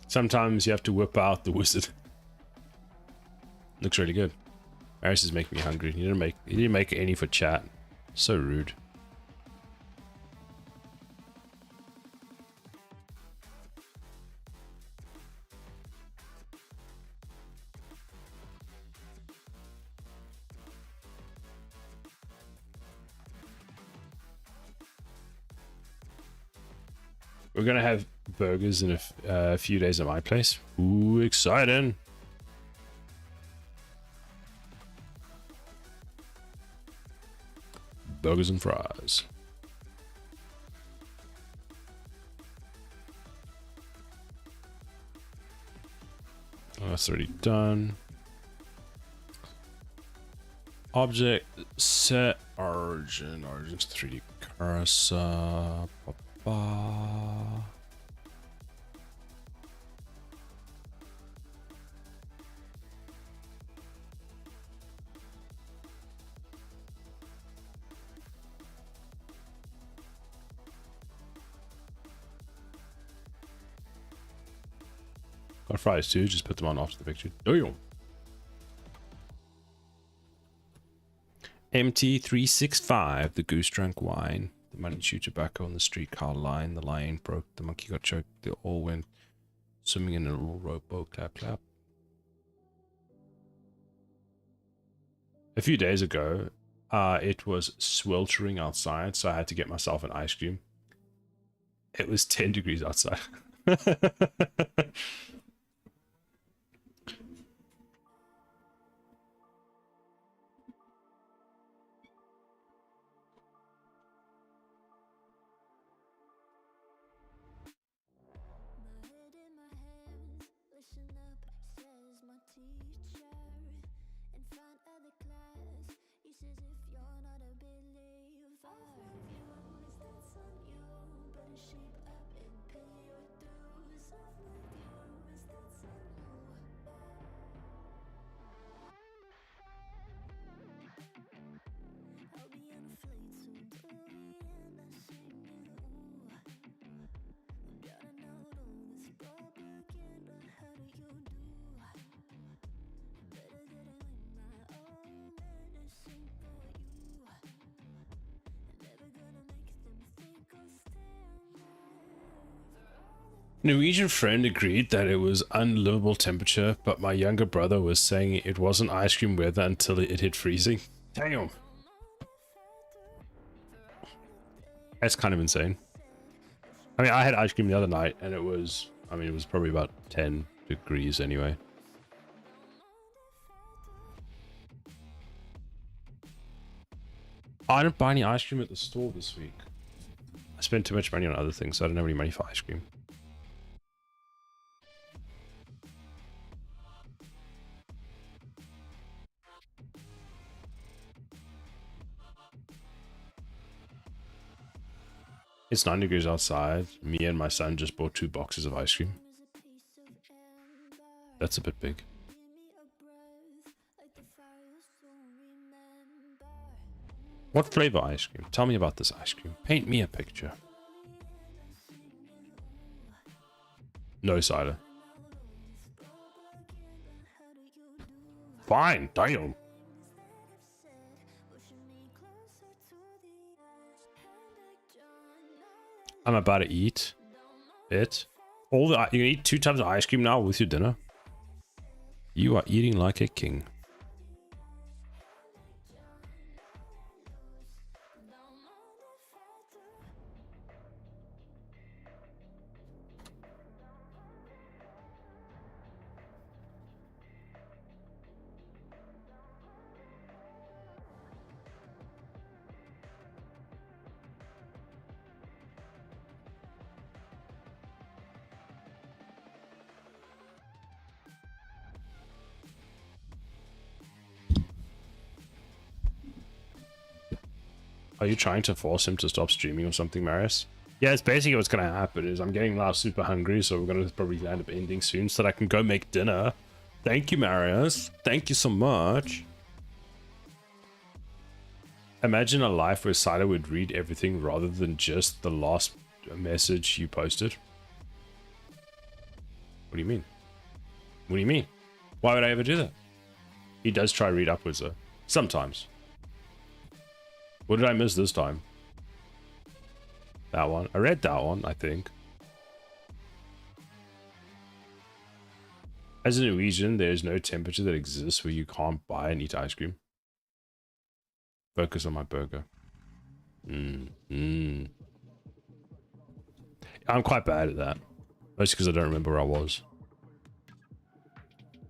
Sometimes you have to whip out the wizard. Looks really good. Marius is making me hungry. You didn't make any for chat. So rude. We're gonna have burgers in a few days at my place. Ooh, exciting! Burgers and fries. Oh, that's already done. Object set origin 3D cursor. Got fries too, just put them on after the picture. Damn. MT365, the goose drank wine. The money chewed tobacco on the streetcar line. The lion broke, the monkey got choked. They all went swimming in a little rowboat. Clap, clap. A few days ago, it was sweltering outside, so I had to get myself an ice cream. It was 10 degrees outside. Norwegian friend agreed that it was unlivable temperature, but my younger brother was saying it wasn't ice cream weather until it hit freezing. Damn. That's kind of insane. I mean, I had ice cream the other night and it was, I mean, it was probably about 10 degrees anyway. I didn't buy any ice cream at the store this week. I spent too much money on other things, so I don't have any money for ice cream. It's 9 degrees outside. Me and my son just bought 2 boxes of ice cream. That's a bit big. What flavor ice cream? Tell me about this ice cream. Paint me a picture. No cider. Fine, damn. I'm about to eat it. You can eat 2 tubs of ice cream now with your dinner. You are eating like a king. Are you trying to force him to stop streaming or something, Marius? Yeah, it's basically what's going to happen is I'm getting now super hungry, so we're going to probably end up ending soon so that I can go make dinner. Thank you, Marius. Thank you so much. Imagine a life where Cider would read everything rather than just the last message you posted. What do you mean? What do you mean? Why would I ever do that? He does try to read upwards though. Sometimes. What did I miss this time? That one. I read that one, I think. As a Norwegian, there is no temperature that exists where you can't buy and eat ice cream. Focus on my burger. I'm quite bad at that. Mostly because I don't remember where I was.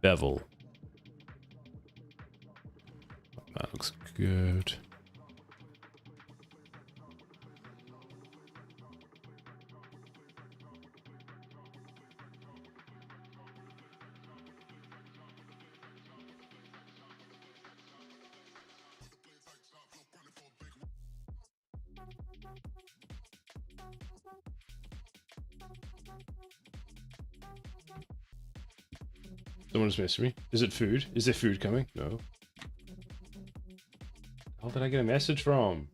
Bevel. That looks good. Someone's messaged me. Is it food? Is there food coming? No. How did I get a message from?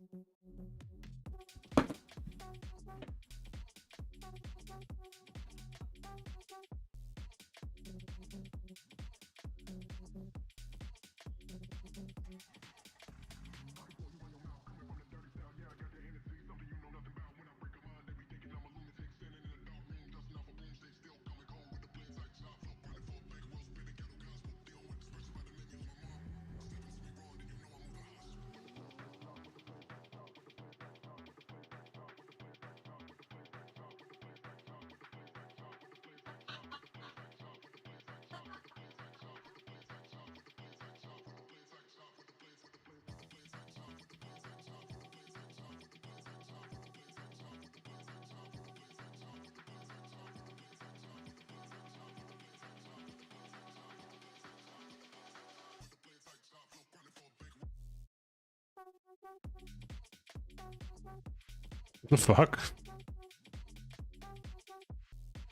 The fuck?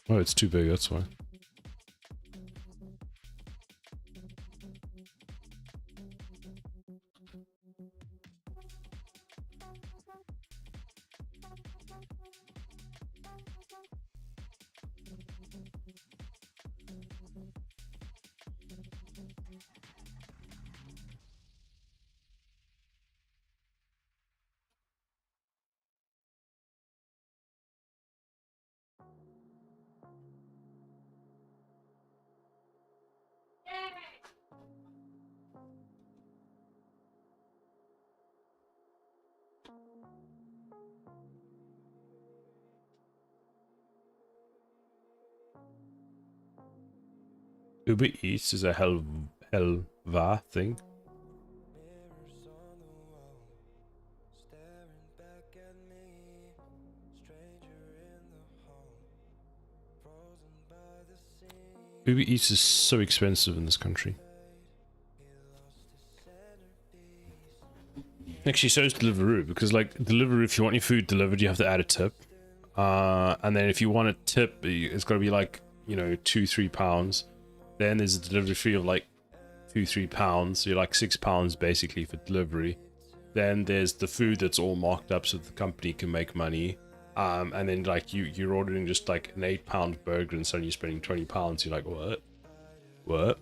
Oh, it's too big, that's why. Uber Eats is a helva thing. Mirrors on the wall, staring back at me. Stranger in the hall, frozen by the sea. Uber Eats is so expensive in this country. He lost his centerpiece. Actually, so is Deliveroo, because like Deliveroo, if you want your food delivered, you have to add a tip. And then if you want a tip, it's got to be like, you know, £2-3. Then there's a delivery fee of like £2-3. So you're like £6 basically for delivery. Then there's the food that's all marked up so the company can make money. And then like you're ordering just like an £8 burger and suddenly you're spending £20. You're like, what?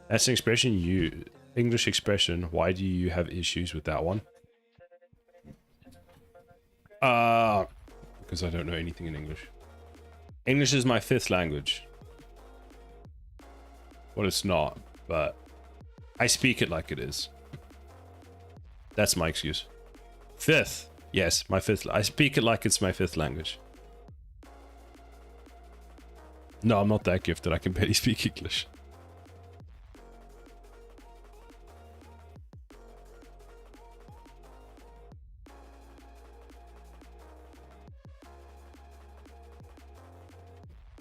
That's an expression, English expression. Why do you have issues with that one? Because I don't know anything in English. English is my 5th language. Well, it's not, but I speak it like it is. That's my excuse. 5th. Yes, my 5th. I speak it like it's my 5th language. No, I'm not that gifted. I can barely speak English.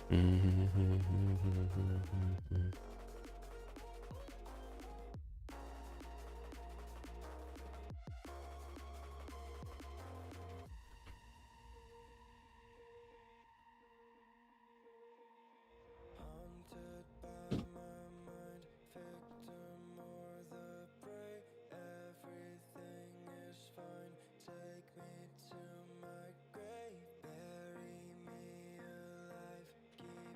Haunted by my mind, victim or the prey. Everything is fine. Take me to my grave. Bury me alive, keeping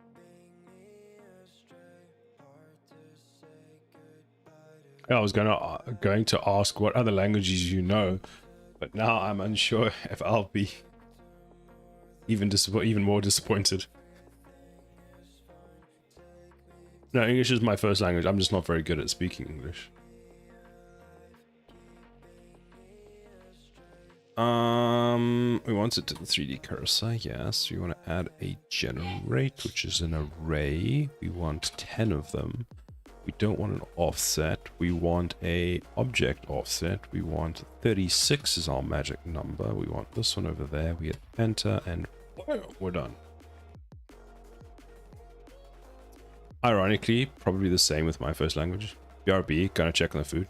me astray. Hard to say goodbye to. I was going to ask what other languages you know, but now I'm unsure if I'll be even more disappointed. No, English is my first language. I'm just not very good at speaking English. We want it to the 3D cursor. Yes, we want to add a generate, which is an array. We want 10 of them. We don't want an offset. We want a object offset. We want 36 is our magic number. We want this one over there. We hit enter and we're done. Ironically, probably the same with my first language. BRB, gonna check on the food.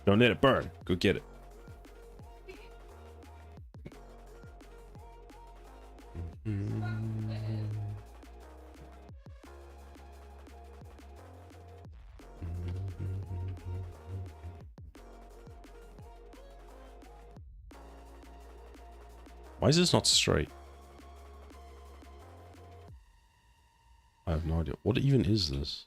Don't let it burn. Go get it. Why is this not straight? I have no idea. What even is this?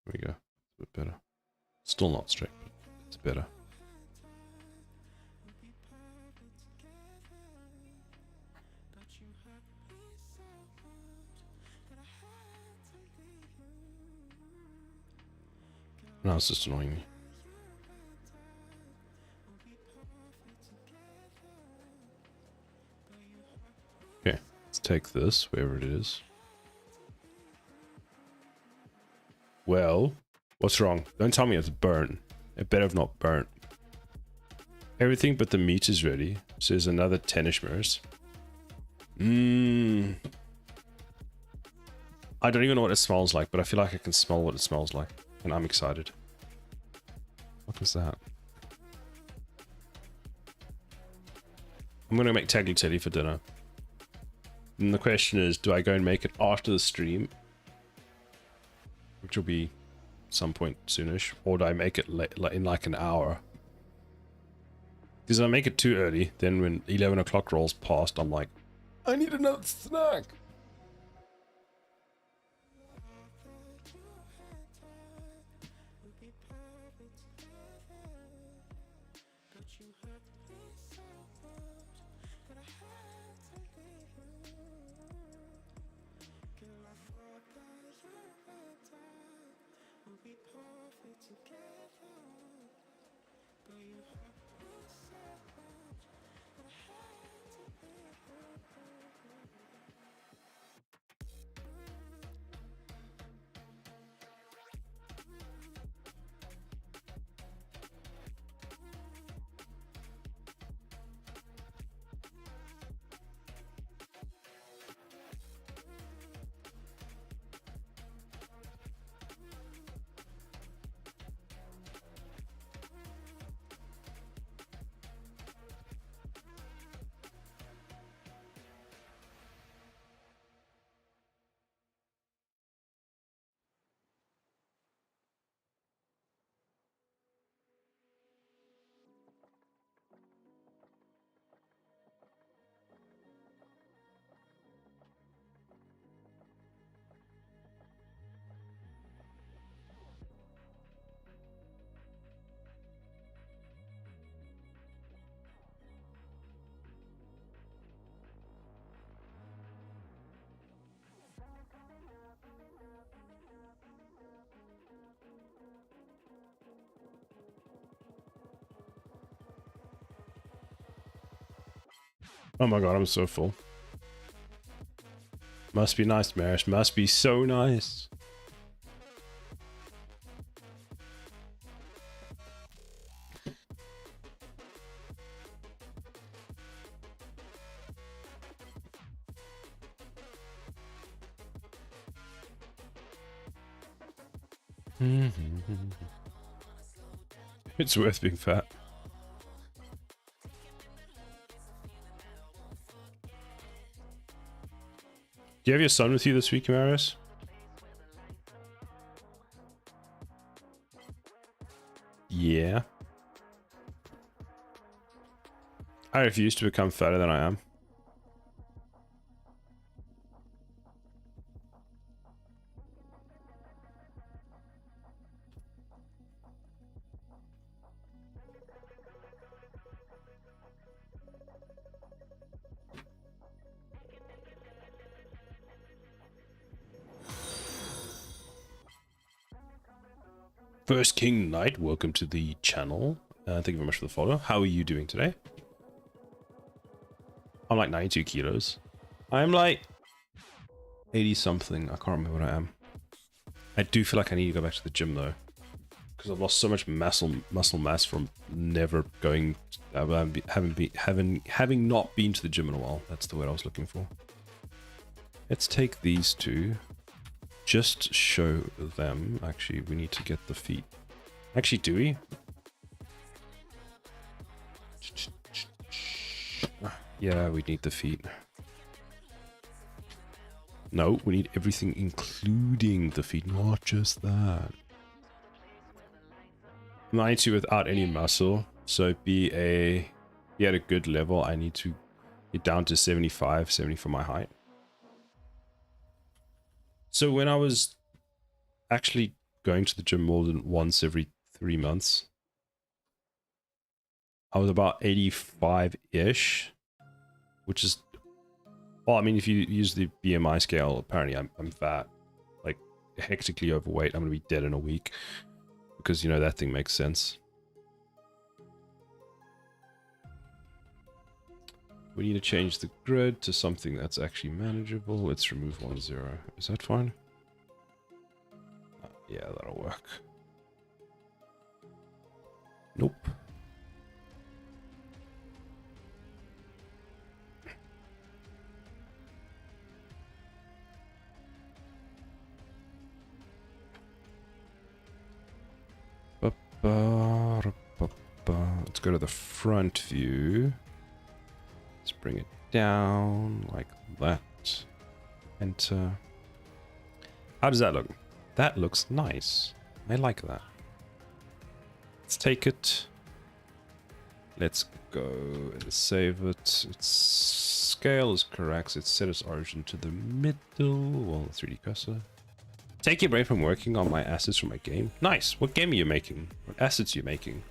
There we go. It's a bit better. Still not straight, but it's better. Now it's just annoying me. Okay, let's take this, wherever it is. Well, what's wrong? Don't tell me it's burnt. It better have not burnt. Everything but the meat is ready. So there's another 10-ish mirrors. I don't even know what it smells like, but I feel like I can smell what it smells like. And I'm excited. What was that? I'm gonna make tagliatelle for dinner. And the question is, do I go and make it after the stream, which will be some point soonish, or do I make it in like an hour? Because if I make it too early, then when 11 o'clock rolls past, I'm like, I need another snack. Oh my god, I'm so full. Must be nice, Maris. Must be so nice. It's worth being fat. Do you have your son with you this week, Marius? Yeah. I refuse to become fatter than I am. First King Knight, welcome to the channel. Thank you very much for the follow. How are you doing today? I'm like 92 kilos. I'm like 80 something. I can't remember what I am. I do feel like I need to go back to the gym though, because I've lost so much muscle mass from never going, having not been to the gym in a while. That's the word I was looking for. Let's take these two. Just show them. Actually, we need to get the feet. Actually, do we? Yeah, we need the feet. No, we need everything including the feet, not just that. 90 without any muscle, so be at a good level. I need to get down to 75, 70 for my height. So when I was actually going to the gym more than once every 3 months, I was about 85-ish, which is, well, I mean, if you use the BMI scale, apparently I'm fat, like hectically overweight. I'm going to be dead in a week because, you know, that thing makes sense. We need to change the grid to something that's actually manageable. Let's remove 1, 0. Is that fine? Yeah, that'll work. Nope. go to the front view. Let's bring it down like that. Enter. How does that look? That looks nice. I like that. Let's take it. Let's go and save it. Its scale is correct. It's set its origin to the middle. Well, 3D cursor. Take your break from working on my assets from my game. Nice. What game are you making? What assets are you making?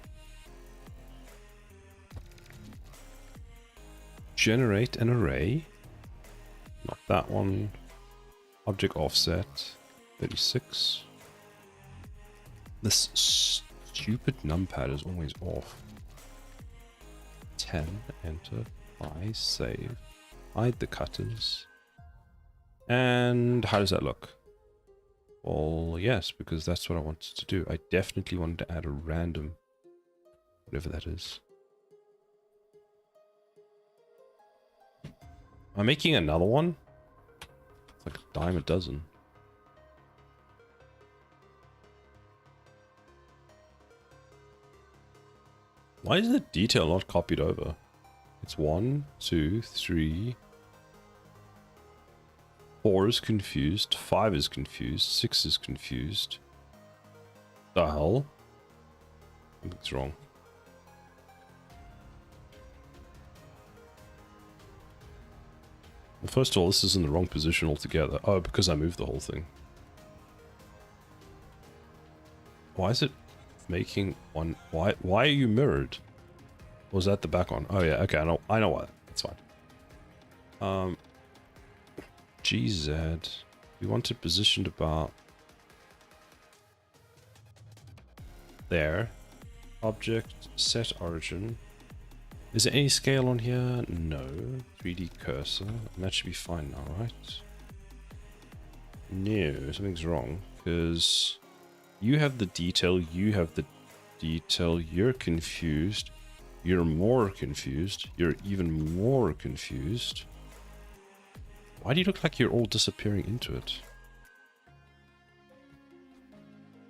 Generate an array. Not that one. Object offset. 36. This stupid numpad is always off. 10. Enter. I save. Hide the cutters. And how does that look? Well, yes, because that's what I wanted to do. I definitely wanted to add a random, whatever that is. I'm making another one. It's like a dime a dozen. Why is the detail not copied over? It's 1, 2, 3. 4 is confused. 5 is confused. 6 is confused. The hell? Something's wrong. Well, first of all, this is in the wrong position altogether. Oh, because I moved the whole thing. Why is it making one? Why are you mirrored? Or was that the back one? Oh yeah, okay, I know why. That's fine. GZ. We want it positioned about there. Object, set origin. Is there any scale on here? No. 3D cursor. And that should be fine now, right? No, something's wrong. Because you have the detail, you have the detail, you're confused. You're more confused. You're even more confused. Why do you look like you're all disappearing into it?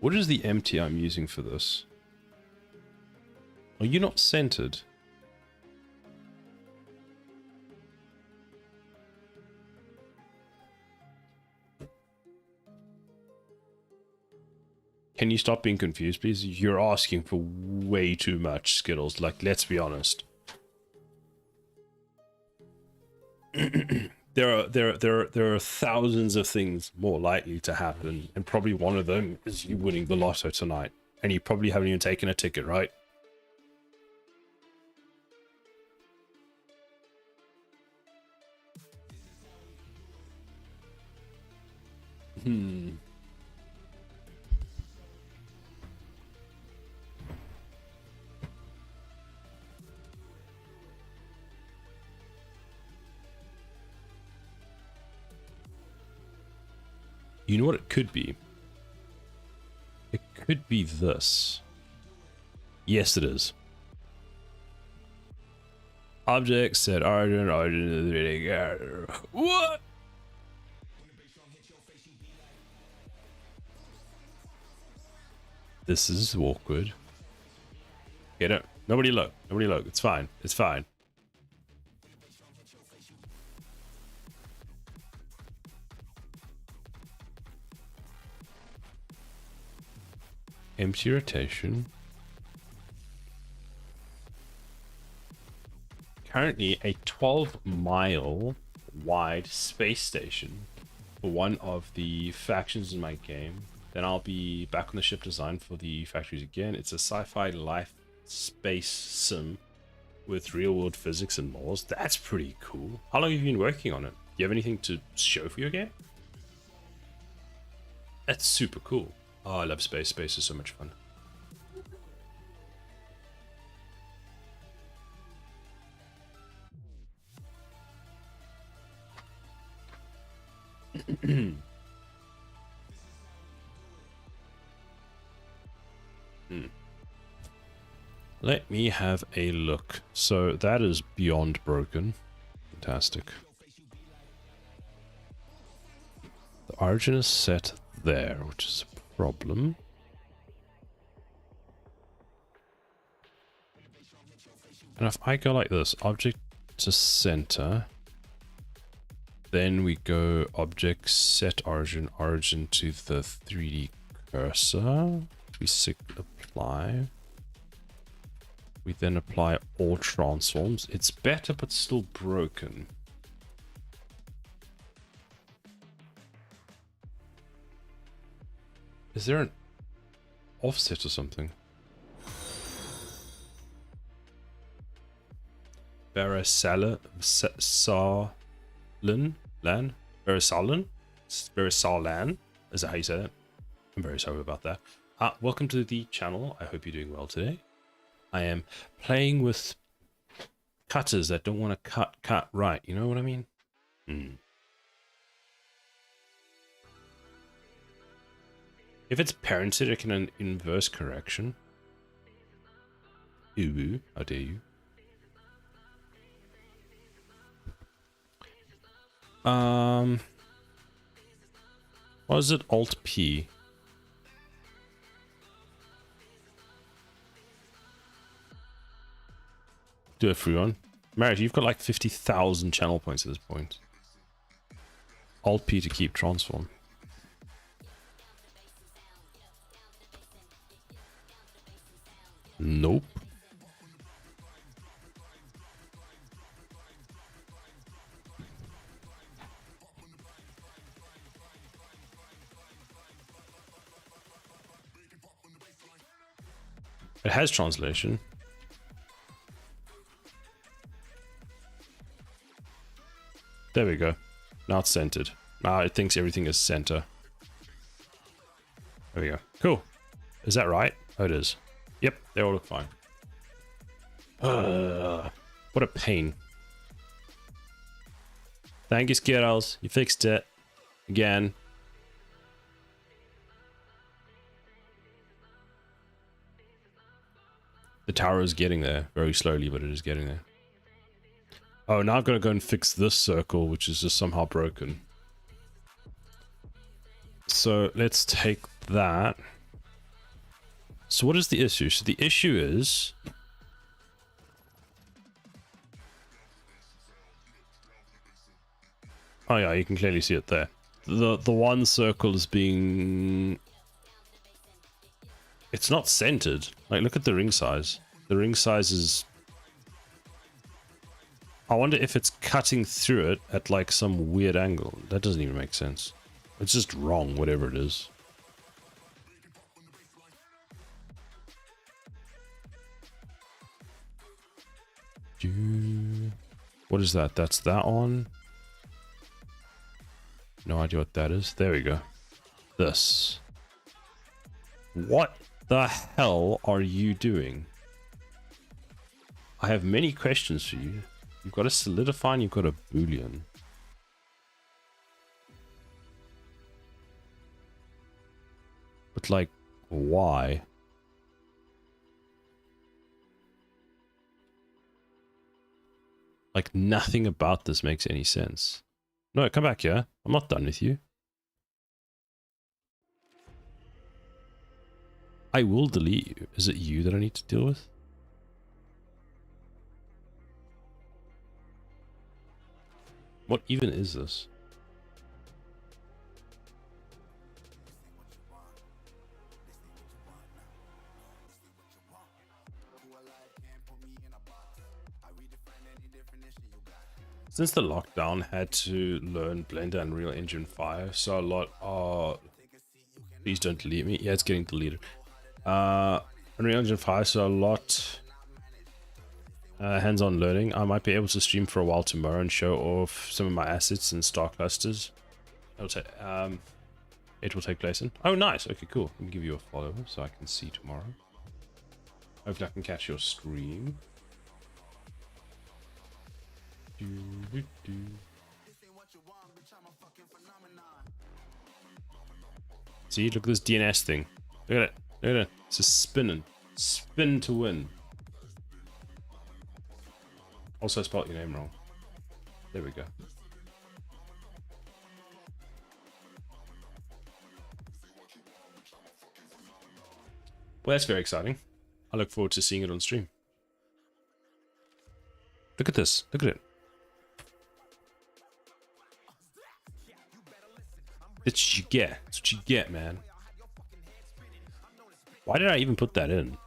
What is the empty I'm using for this? Are you not centered? Can you stop being confused, please? You're asking for way too much, Skittles. Like, let's be honest. There are thousands of things more likely to happen, and probably one of them is you winning the lotto tonight. And you probably haven't even taken a ticket, right? You know what it could be? It could be this. Yes, it is. Object set origin what? This is awkward. Get it? Nobody look. Nobody look. It's fine. It's fine. Empty rotation. Currently a 12-mile wide space station for one of the factions in my game. Then I'll be back on the ship design for the factories again. It's a sci-fi life space sim with real-world physics and laws. That's pretty cool. How long have you been working on it? Do you have anything to show for your game? That's super cool. Oh, I love space. Space is so much fun. Let me have a look. So that is beyond broken. Fantastic. The origin is set there, which is a problem. And if I go like this, object to center, then we go object set origin, origin to the 3D cursor. We apply. We then apply all transforms. It's better, but still broken. Is there an offset or something? Verisalin? Verisalan? Is that how you say that? I'm very sorry about that. Welcome to the channel. I hope you're doing well today. I am playing with cutters that don't want to cut right. You know what I mean? If it's parented, it can an inverse correction. Ooh, how dare you? What is it? Alt P. Do a free one. Merit, you've got like 50,000 channel points at this point. Alt P to keep transform. Nope. It has translation. There we go. Now it's centered. Now it thinks everything is center. There we go. Cool. Is that right? Oh, it is. Yep, they all look fine. What a pain. Thank you, Skittles. You fixed it. Again. The tower is getting there. Very slowly, but it is getting there. Oh, now I've got to go and fix this circle, which is just somehow broken. So let's take that. So what is the issue? So the issue is... Oh yeah, you can clearly see it there. The one circle is being... It's not centered. Like, look at the ring size. The ring size is... I wonder if it's cutting through it at like some weird angle. That doesn't even make sense. It's just wrong, whatever it is. What is that? That's that one. No idea what that is. There we go. This. What the hell are you doing? I have many questions for you. You've got a solidify and you've got a boolean. But like, why? Like, nothing about this makes any sense. No, come back here. I'm not done with you. I will delete you. Is it you that I need to deal with? What even is this? Since the lockdown, had to learn Blender and Unreal Engine 5, so a lot are... Please don't delete me. Yeah, it's getting deleted. Unreal Engine 5, so a lot hands-on learning. I might be able to stream for a while tomorrow and show off some of my assets and star clusters. It will take place in... Oh, nice. Okay, cool. Let me give you a follow so I can see tomorrow. Hopefully I can catch your stream. See, look at this DNS thing. Look at it. Look at it. It's just spinning. Spin to win. Also, I spelled your name wrong. There we go. Well, that's very exciting. I look forward to seeing it on stream. Look at this. Look at it. That's what you get. That's what you get, man. Why did I even put that in?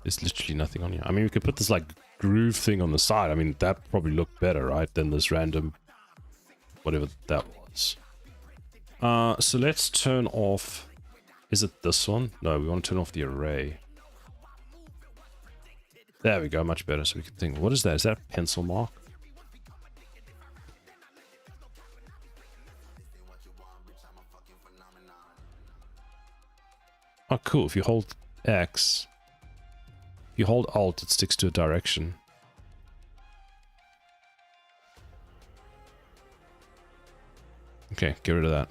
There's literally nothing on here. I mean, we could put this like groove thing on the side. I mean, that probably looked better, right? Than this random, whatever that was. So let's turn off. Is it this one? No, we want to turn off the array. There we go, much better. So we can think, what is that? Is that a pencil mark? Oh, cool. If you hold X, if you hold Alt, it sticks to a direction. Okay, get rid of that.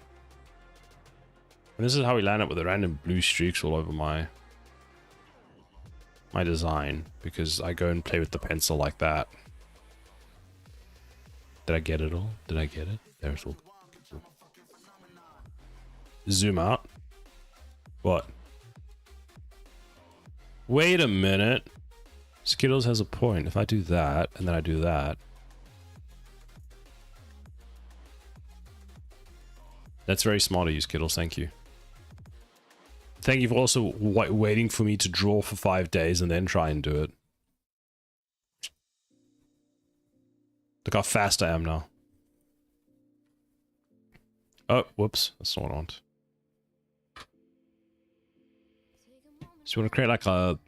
And this is how we land up with the random blue streaks all over my design, because I go and play with the pencil like that. Did I get it all? Did I get it? There's all. Zoom out. What? Wait a minute. Skittles has a point. If I do that, and then I do that. That's very smart of you, Skittles. Thank you. Thank you for also waiting for me to draw for 5 days and then try and do it. Look how fast I am now. Oh, whoops. That's not what I want. So you want to create like a...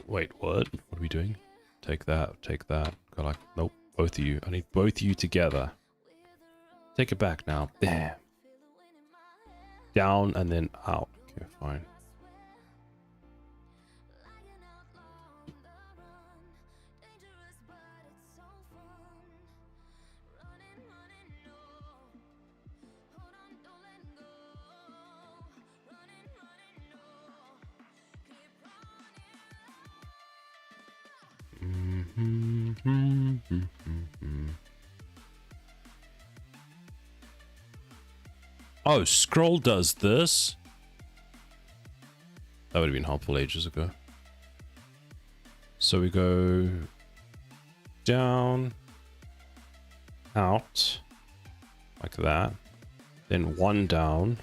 Wait, what? What are we doing? Take that, take that. Go like, nope, both of you. I need both of you together. Take it back now. Damn. Down and then out. Okay, fine. Oh, scroll does this? That would have been helpful ages ago. So we go down, out, like that. Then one down,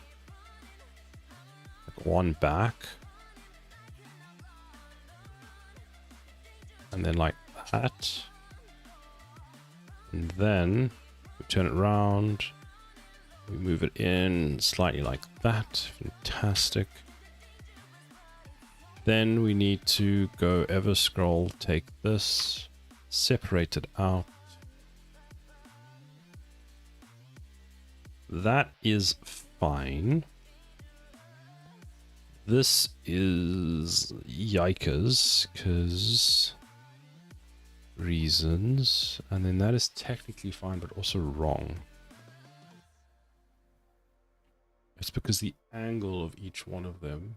like one back. And then like that. And then we turn it around. We move it in slightly like that. Fantastic. Then we need to go ever scroll, take this, separate it out. That is fine. This is yikers, because reasons. And then that is technically fine, but also wrong. It's because the angle of each one of them.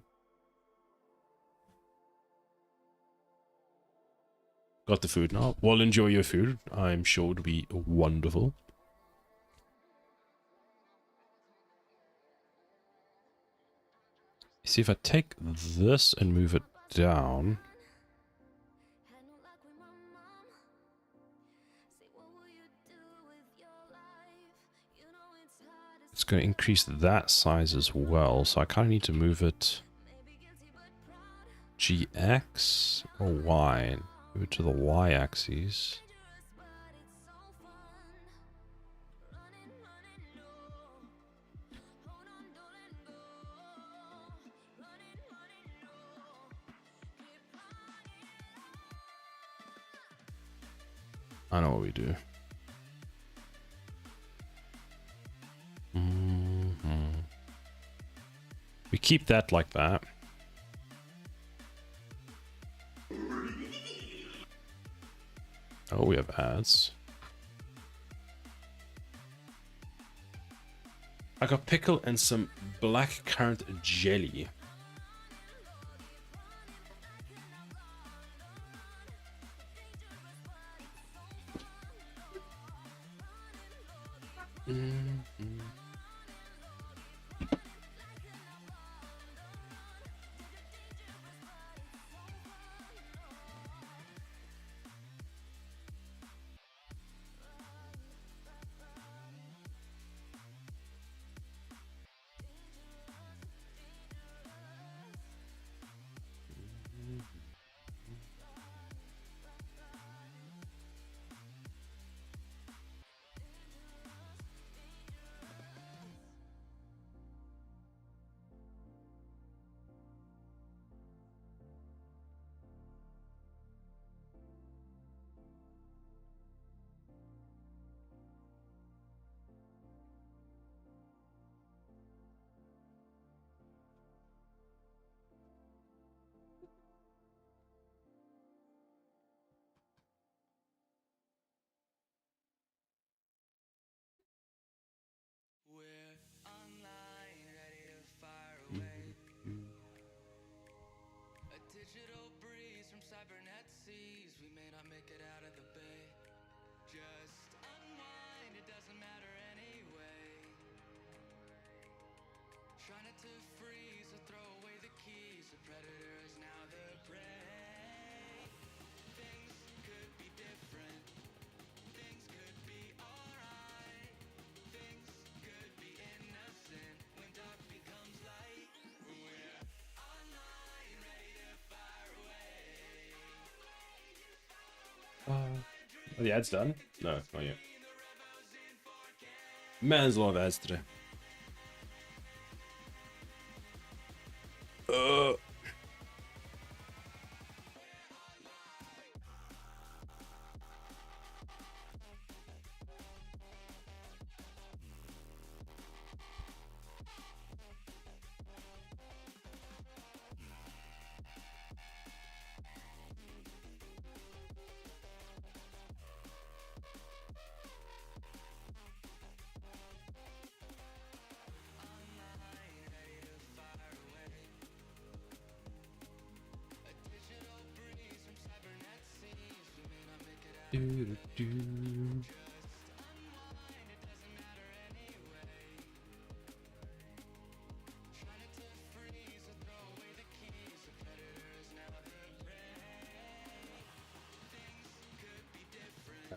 Got the food now. Well, enjoy your food. I'm sure it'll be wonderful. See, if I take this and move it down. It's going to increase that size as well. So I kind of need to move it GX or Y. Move it to the Y axis. I know what we do. We keep that like that. Oh, we have ads. I got pickle and some black currant jelly. seas, we may not make it out of the bay. Just unwind, it doesn't matter anyway. Try not to freeze or throw away the keys. The predator is now the prey. Things could be different. Things could be alright. Things could be innocent when dark becomes light. We're online, ready to fire away. Are the ads done? No, not yet. Man, there's a lot of ads today.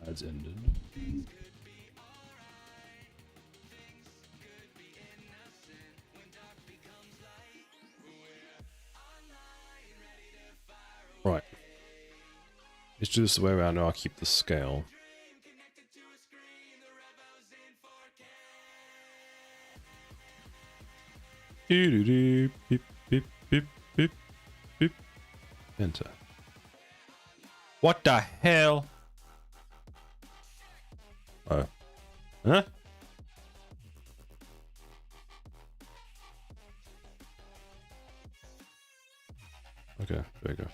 Ads ended. Right. Let's do this the way around. I'll keep the scale. Beep, beep, beep, beep, beep. Enter. What the hell? Oh. Huh? Okay, there you go.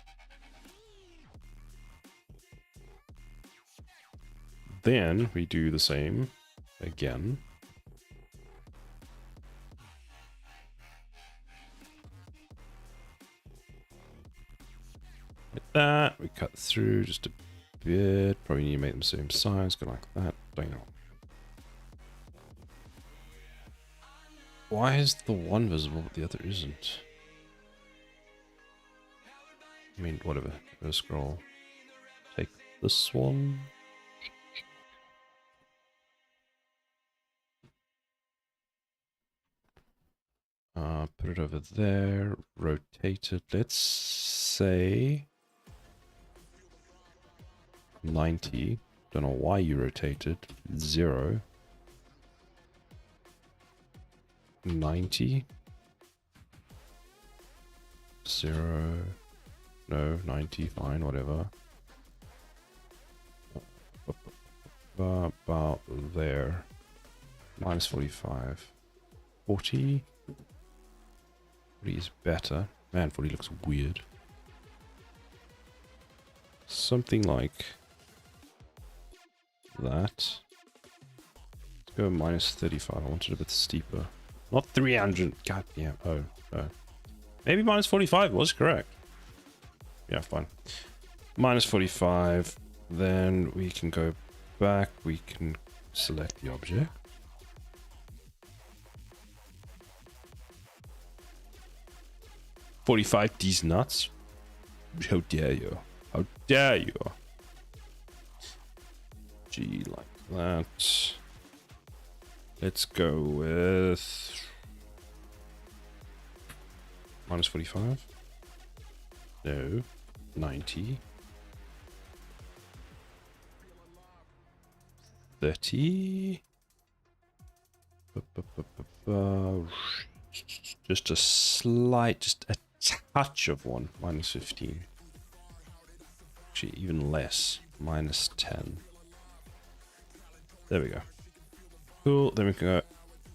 Then we do the same again. Like that. We cut through just a bit. Probably need to make them the same size. Go like that. Don't know. Why is the one visible but the other isn't? I mean, whatever. Go scroll. Take this one. Put it over there. Rotate it. Let's say 90. Don't know why you rotated. 0. 90. 0. No, 90. Fine, whatever. About there. Minus 45. 40. 40 is better. Man, 40 looks weird. Something like that. Let's go minus 35. I want it a bit steeper. Not 300. God damn. Oh, oh. Maybe minus 45 was correct. Yeah, fine. Minus 45. Then we can go back. We can select the object. $45 these nuts. How dare you? How dare you? G like that. Let's go with minus 45. No, 90. 30. Just a slight, just a touch of one. Minus 15. Actually, even less. Minus 10. There we go. Cool. Then we can go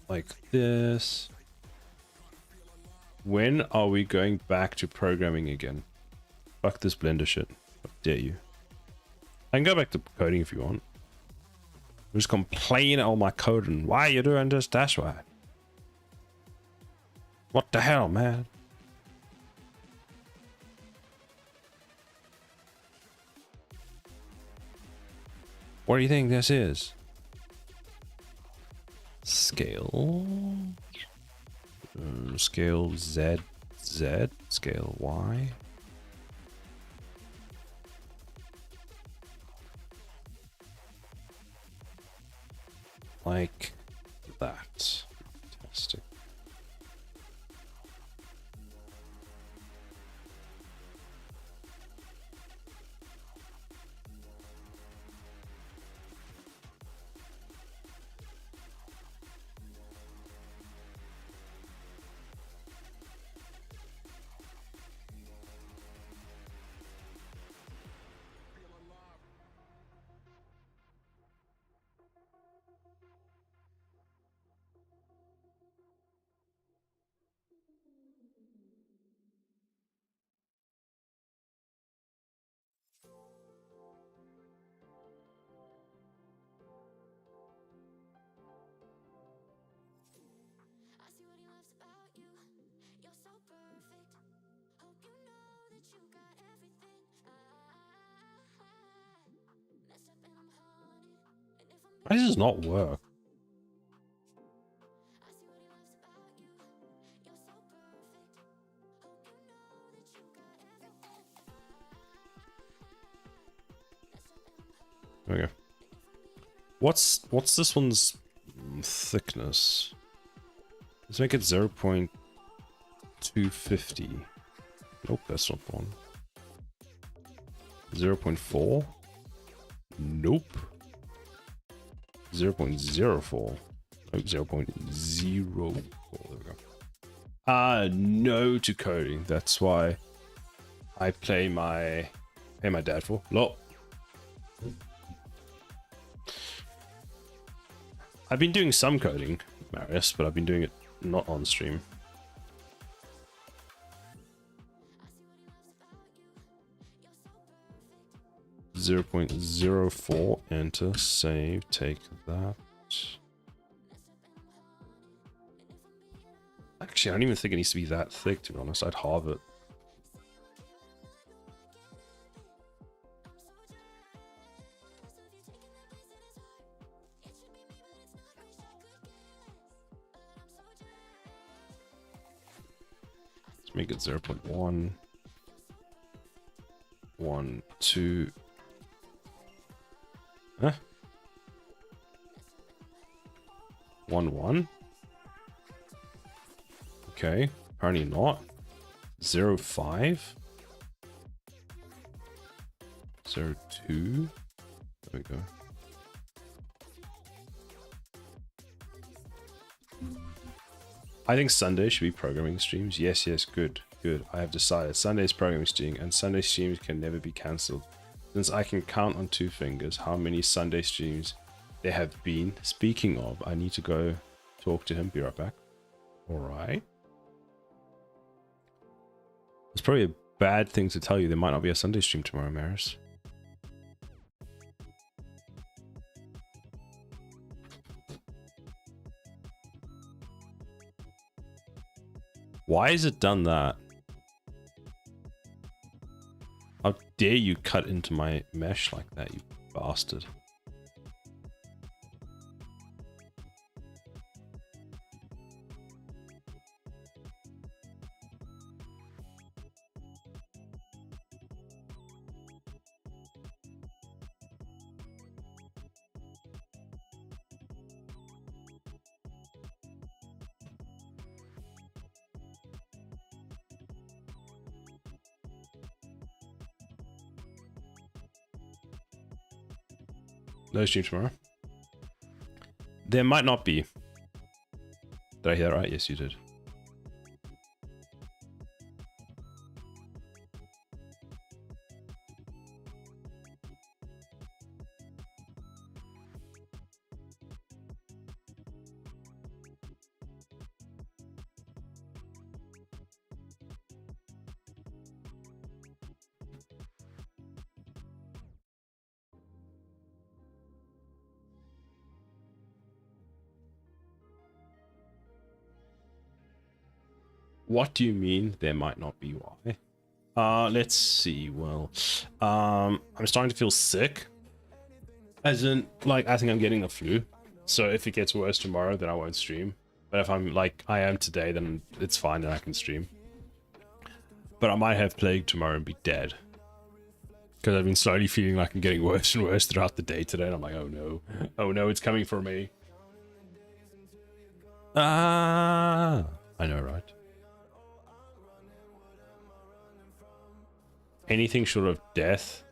like this. When are we going back to programming again? Fuck this Blender shit. How dare you? I can go back to coding if you want. Just complain all my coding. Why are you doing this? That's why. What the hell, man? What do you think this is? Scale. Scale Z. Z. Scale Y. Like that. Fantastic. Why does this not work? Okay. What's this one's thickness? Let's make it 0.250. Nope, that's not the one. 0.4? Nope. 0.04. Nope, 0.04. There we go. No to coding. That's why I pay my dad for. Lol. I've been doing some coding, Marius, but I've been doing it not on stream. .04, enter, save, take that. Actually, I don't even think it needs to be that thick, to be honest. I'd halve it. Let's make it 0.1. 1, 2. Huh? 1, 1. Okay, apparently not. 0.5. 0.2. There we go. I think Sunday should be programming streams. Yes, yes, good, good. I have decided Sunday's programming stream, and Sunday streams can never be cancelled. Since I can count on 2 fingers how many Sunday streams there have been. Speaking of, I need to go talk to him. Be right back. Alright. It's probably a bad thing to tell you. There might not be a Sunday stream tomorrow, Maris. Why has it done that? How dare you cut into my mesh like that, you bastard. No stream tomorrow. There might not be. Did I hear that right? Yes, you did. What do you mean there might not be? Why? Let's see. Well, I'm starting to feel sick. As in, like, I think I'm getting the flu. So if it gets worse tomorrow, then I won't stream. But if I'm like I am today, then it's fine and I can stream. But I might have plague tomorrow and be dead. Because I've been slowly feeling like I'm getting worse and worse throughout the day today. And I'm like, oh no. Oh no, it's coming for me. Ah, I know, right? Anything short of death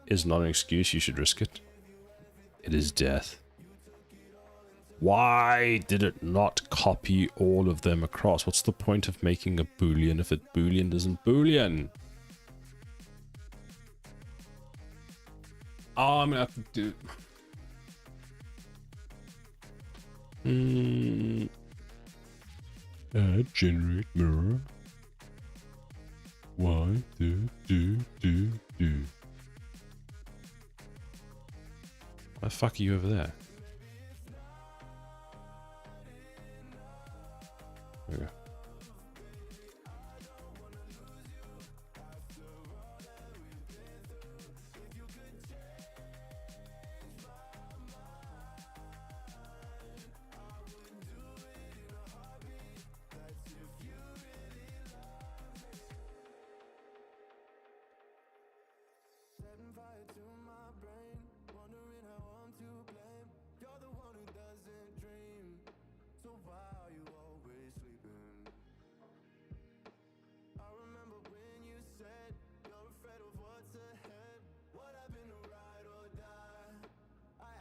is not an excuse. You should risk it. It is death. Why did it not copy all of them across? What's the point of making a boolean if it boolean isn't boolean? Oh, I'm gonna have to do... generate mirror. Why do. Why the fuck are you over there? There we go.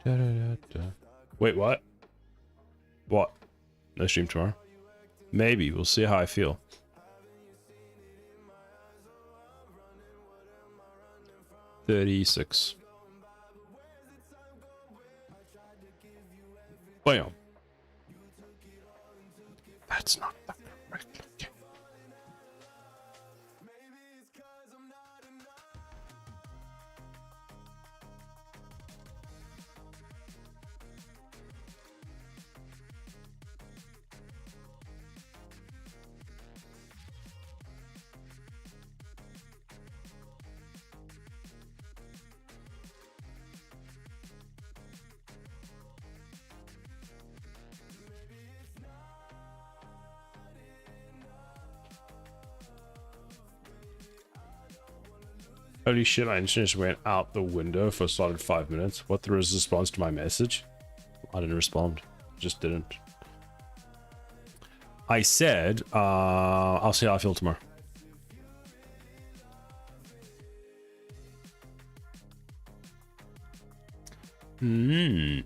Da, da, da. Wait, what? What? No stream tomorrow? Maybe. We'll see how I feel. $36. Bam. That's not the correct location. Holy shit, my internet just went out the window for a solid 5 minutes. What the response to my message? I didn't respond. Just didn't. I said, I'll see how I feel tomorrow.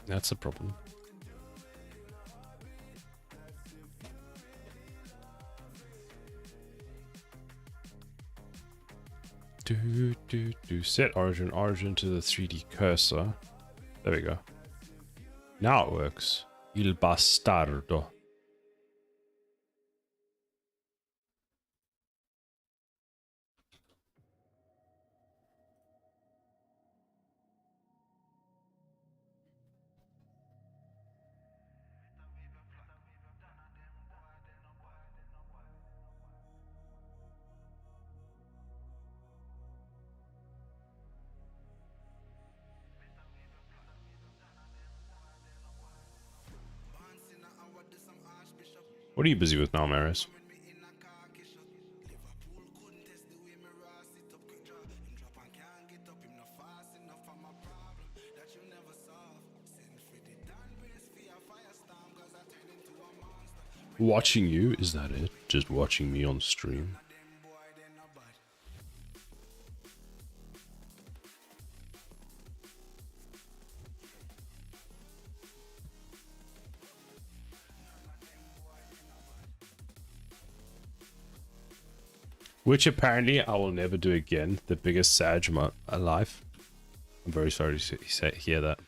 That's a problem. Set origin to the 3D cursor. There we go. Now it works. Il bastardo. What are you busy with now, Maris? Watching you? Is that it? Just watching me on stream? Which apparently I will never do again. The biggest Sag alive. I'm very sorry to hear that.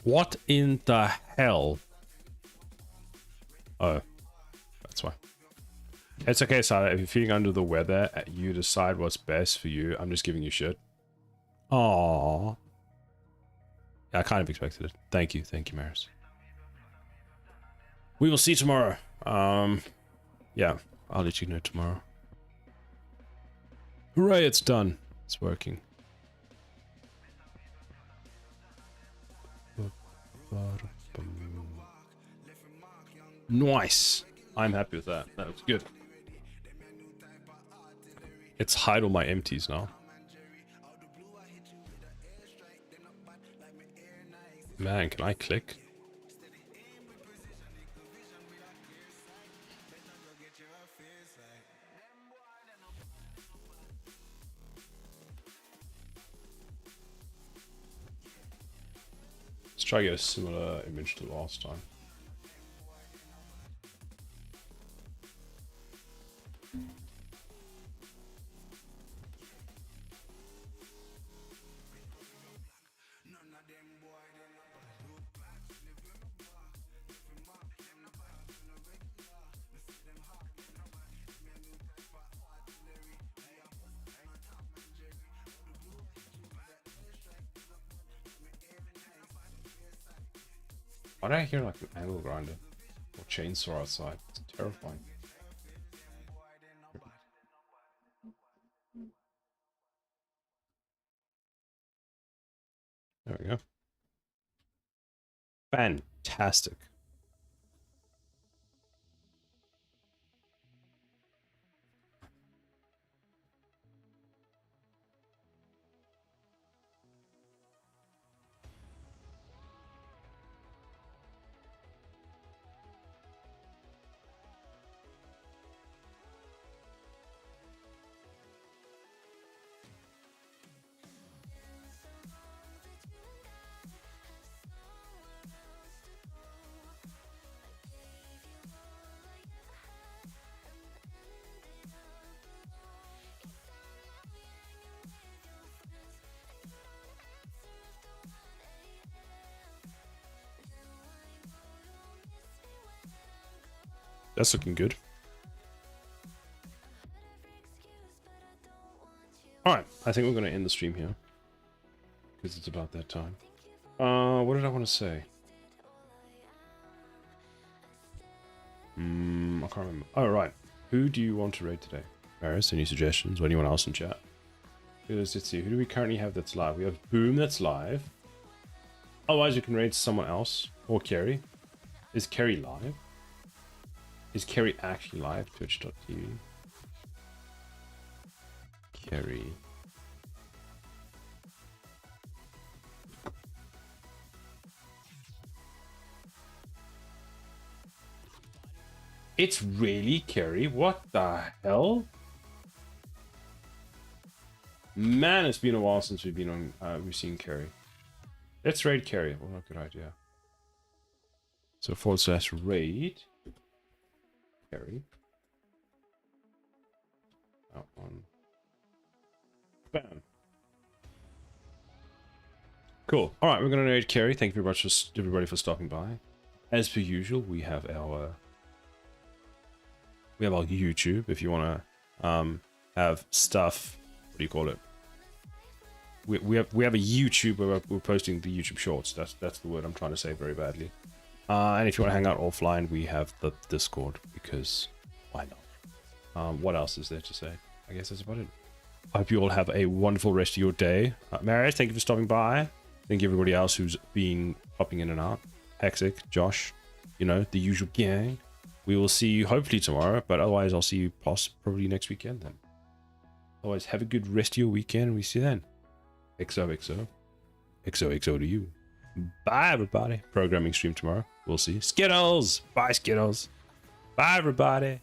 What in the hell? Oh, that's why. It's okay, Sarah. If you're feeling under the weather, you decide what's best for you. I'm just giving you shit. Aww. I kind of expected it. Thank you, Maris. We will see tomorrow. Yeah, I'll let you know tomorrow. Hooray, it's done. It's working. Nice. I'm happy with that. That looks good. It's hide all my empties now. Man, can I click? Let's try to get a similar image to last time. Why did I hear like an angle grinder or chainsaw outside? It's terrifying. There we go. Fantastic. That's looking good. Alright, I think we're going to end the stream here. Because it's about that time. What did I want to say? I can't remember. Oh, right. Who do you want to raid today? Maris, any suggestions? Or anyone else in chat? Let's see. Who do we currently have that's live? We have Boom that's live. Otherwise, you can raid someone else. Or Kerry. Is Kerry live? Is Kerry actually live? Twitch.tv. Kerry. It's really Kerry? What the hell? Man, it's been a while since we've been on. We've seen Kerry. Let's raid Kerry. What a good idea. So /raid. Kerry. That one. Bam. Cool. All right, we're gonna raid Kerry. Thank you very much for everybody for stopping by. As per usual, we have our YouTube. If you want to have stuff, what do you call it? We have a YouTube where we're posting the YouTube shorts. That's the word I'm trying to say very badly. And if you want to hang out offline, we have the Discord, because why not? What else is there to say? I guess that's about it. I hope you all have a wonderful rest of your day. Marius, thank you for stopping by. Thank you everybody else who's been popping in and out. Hexic, Josh, you know, the usual gang. We will see you hopefully tomorrow, but otherwise I'll see you probably next weekend then. Otherwise, have a good rest of your weekend, and we see you then. XOXO. XOXO to you. Bye, everybody. Programming stream tomorrow. We'll see. Skittles! Bye, Skittles. Bye, everybody.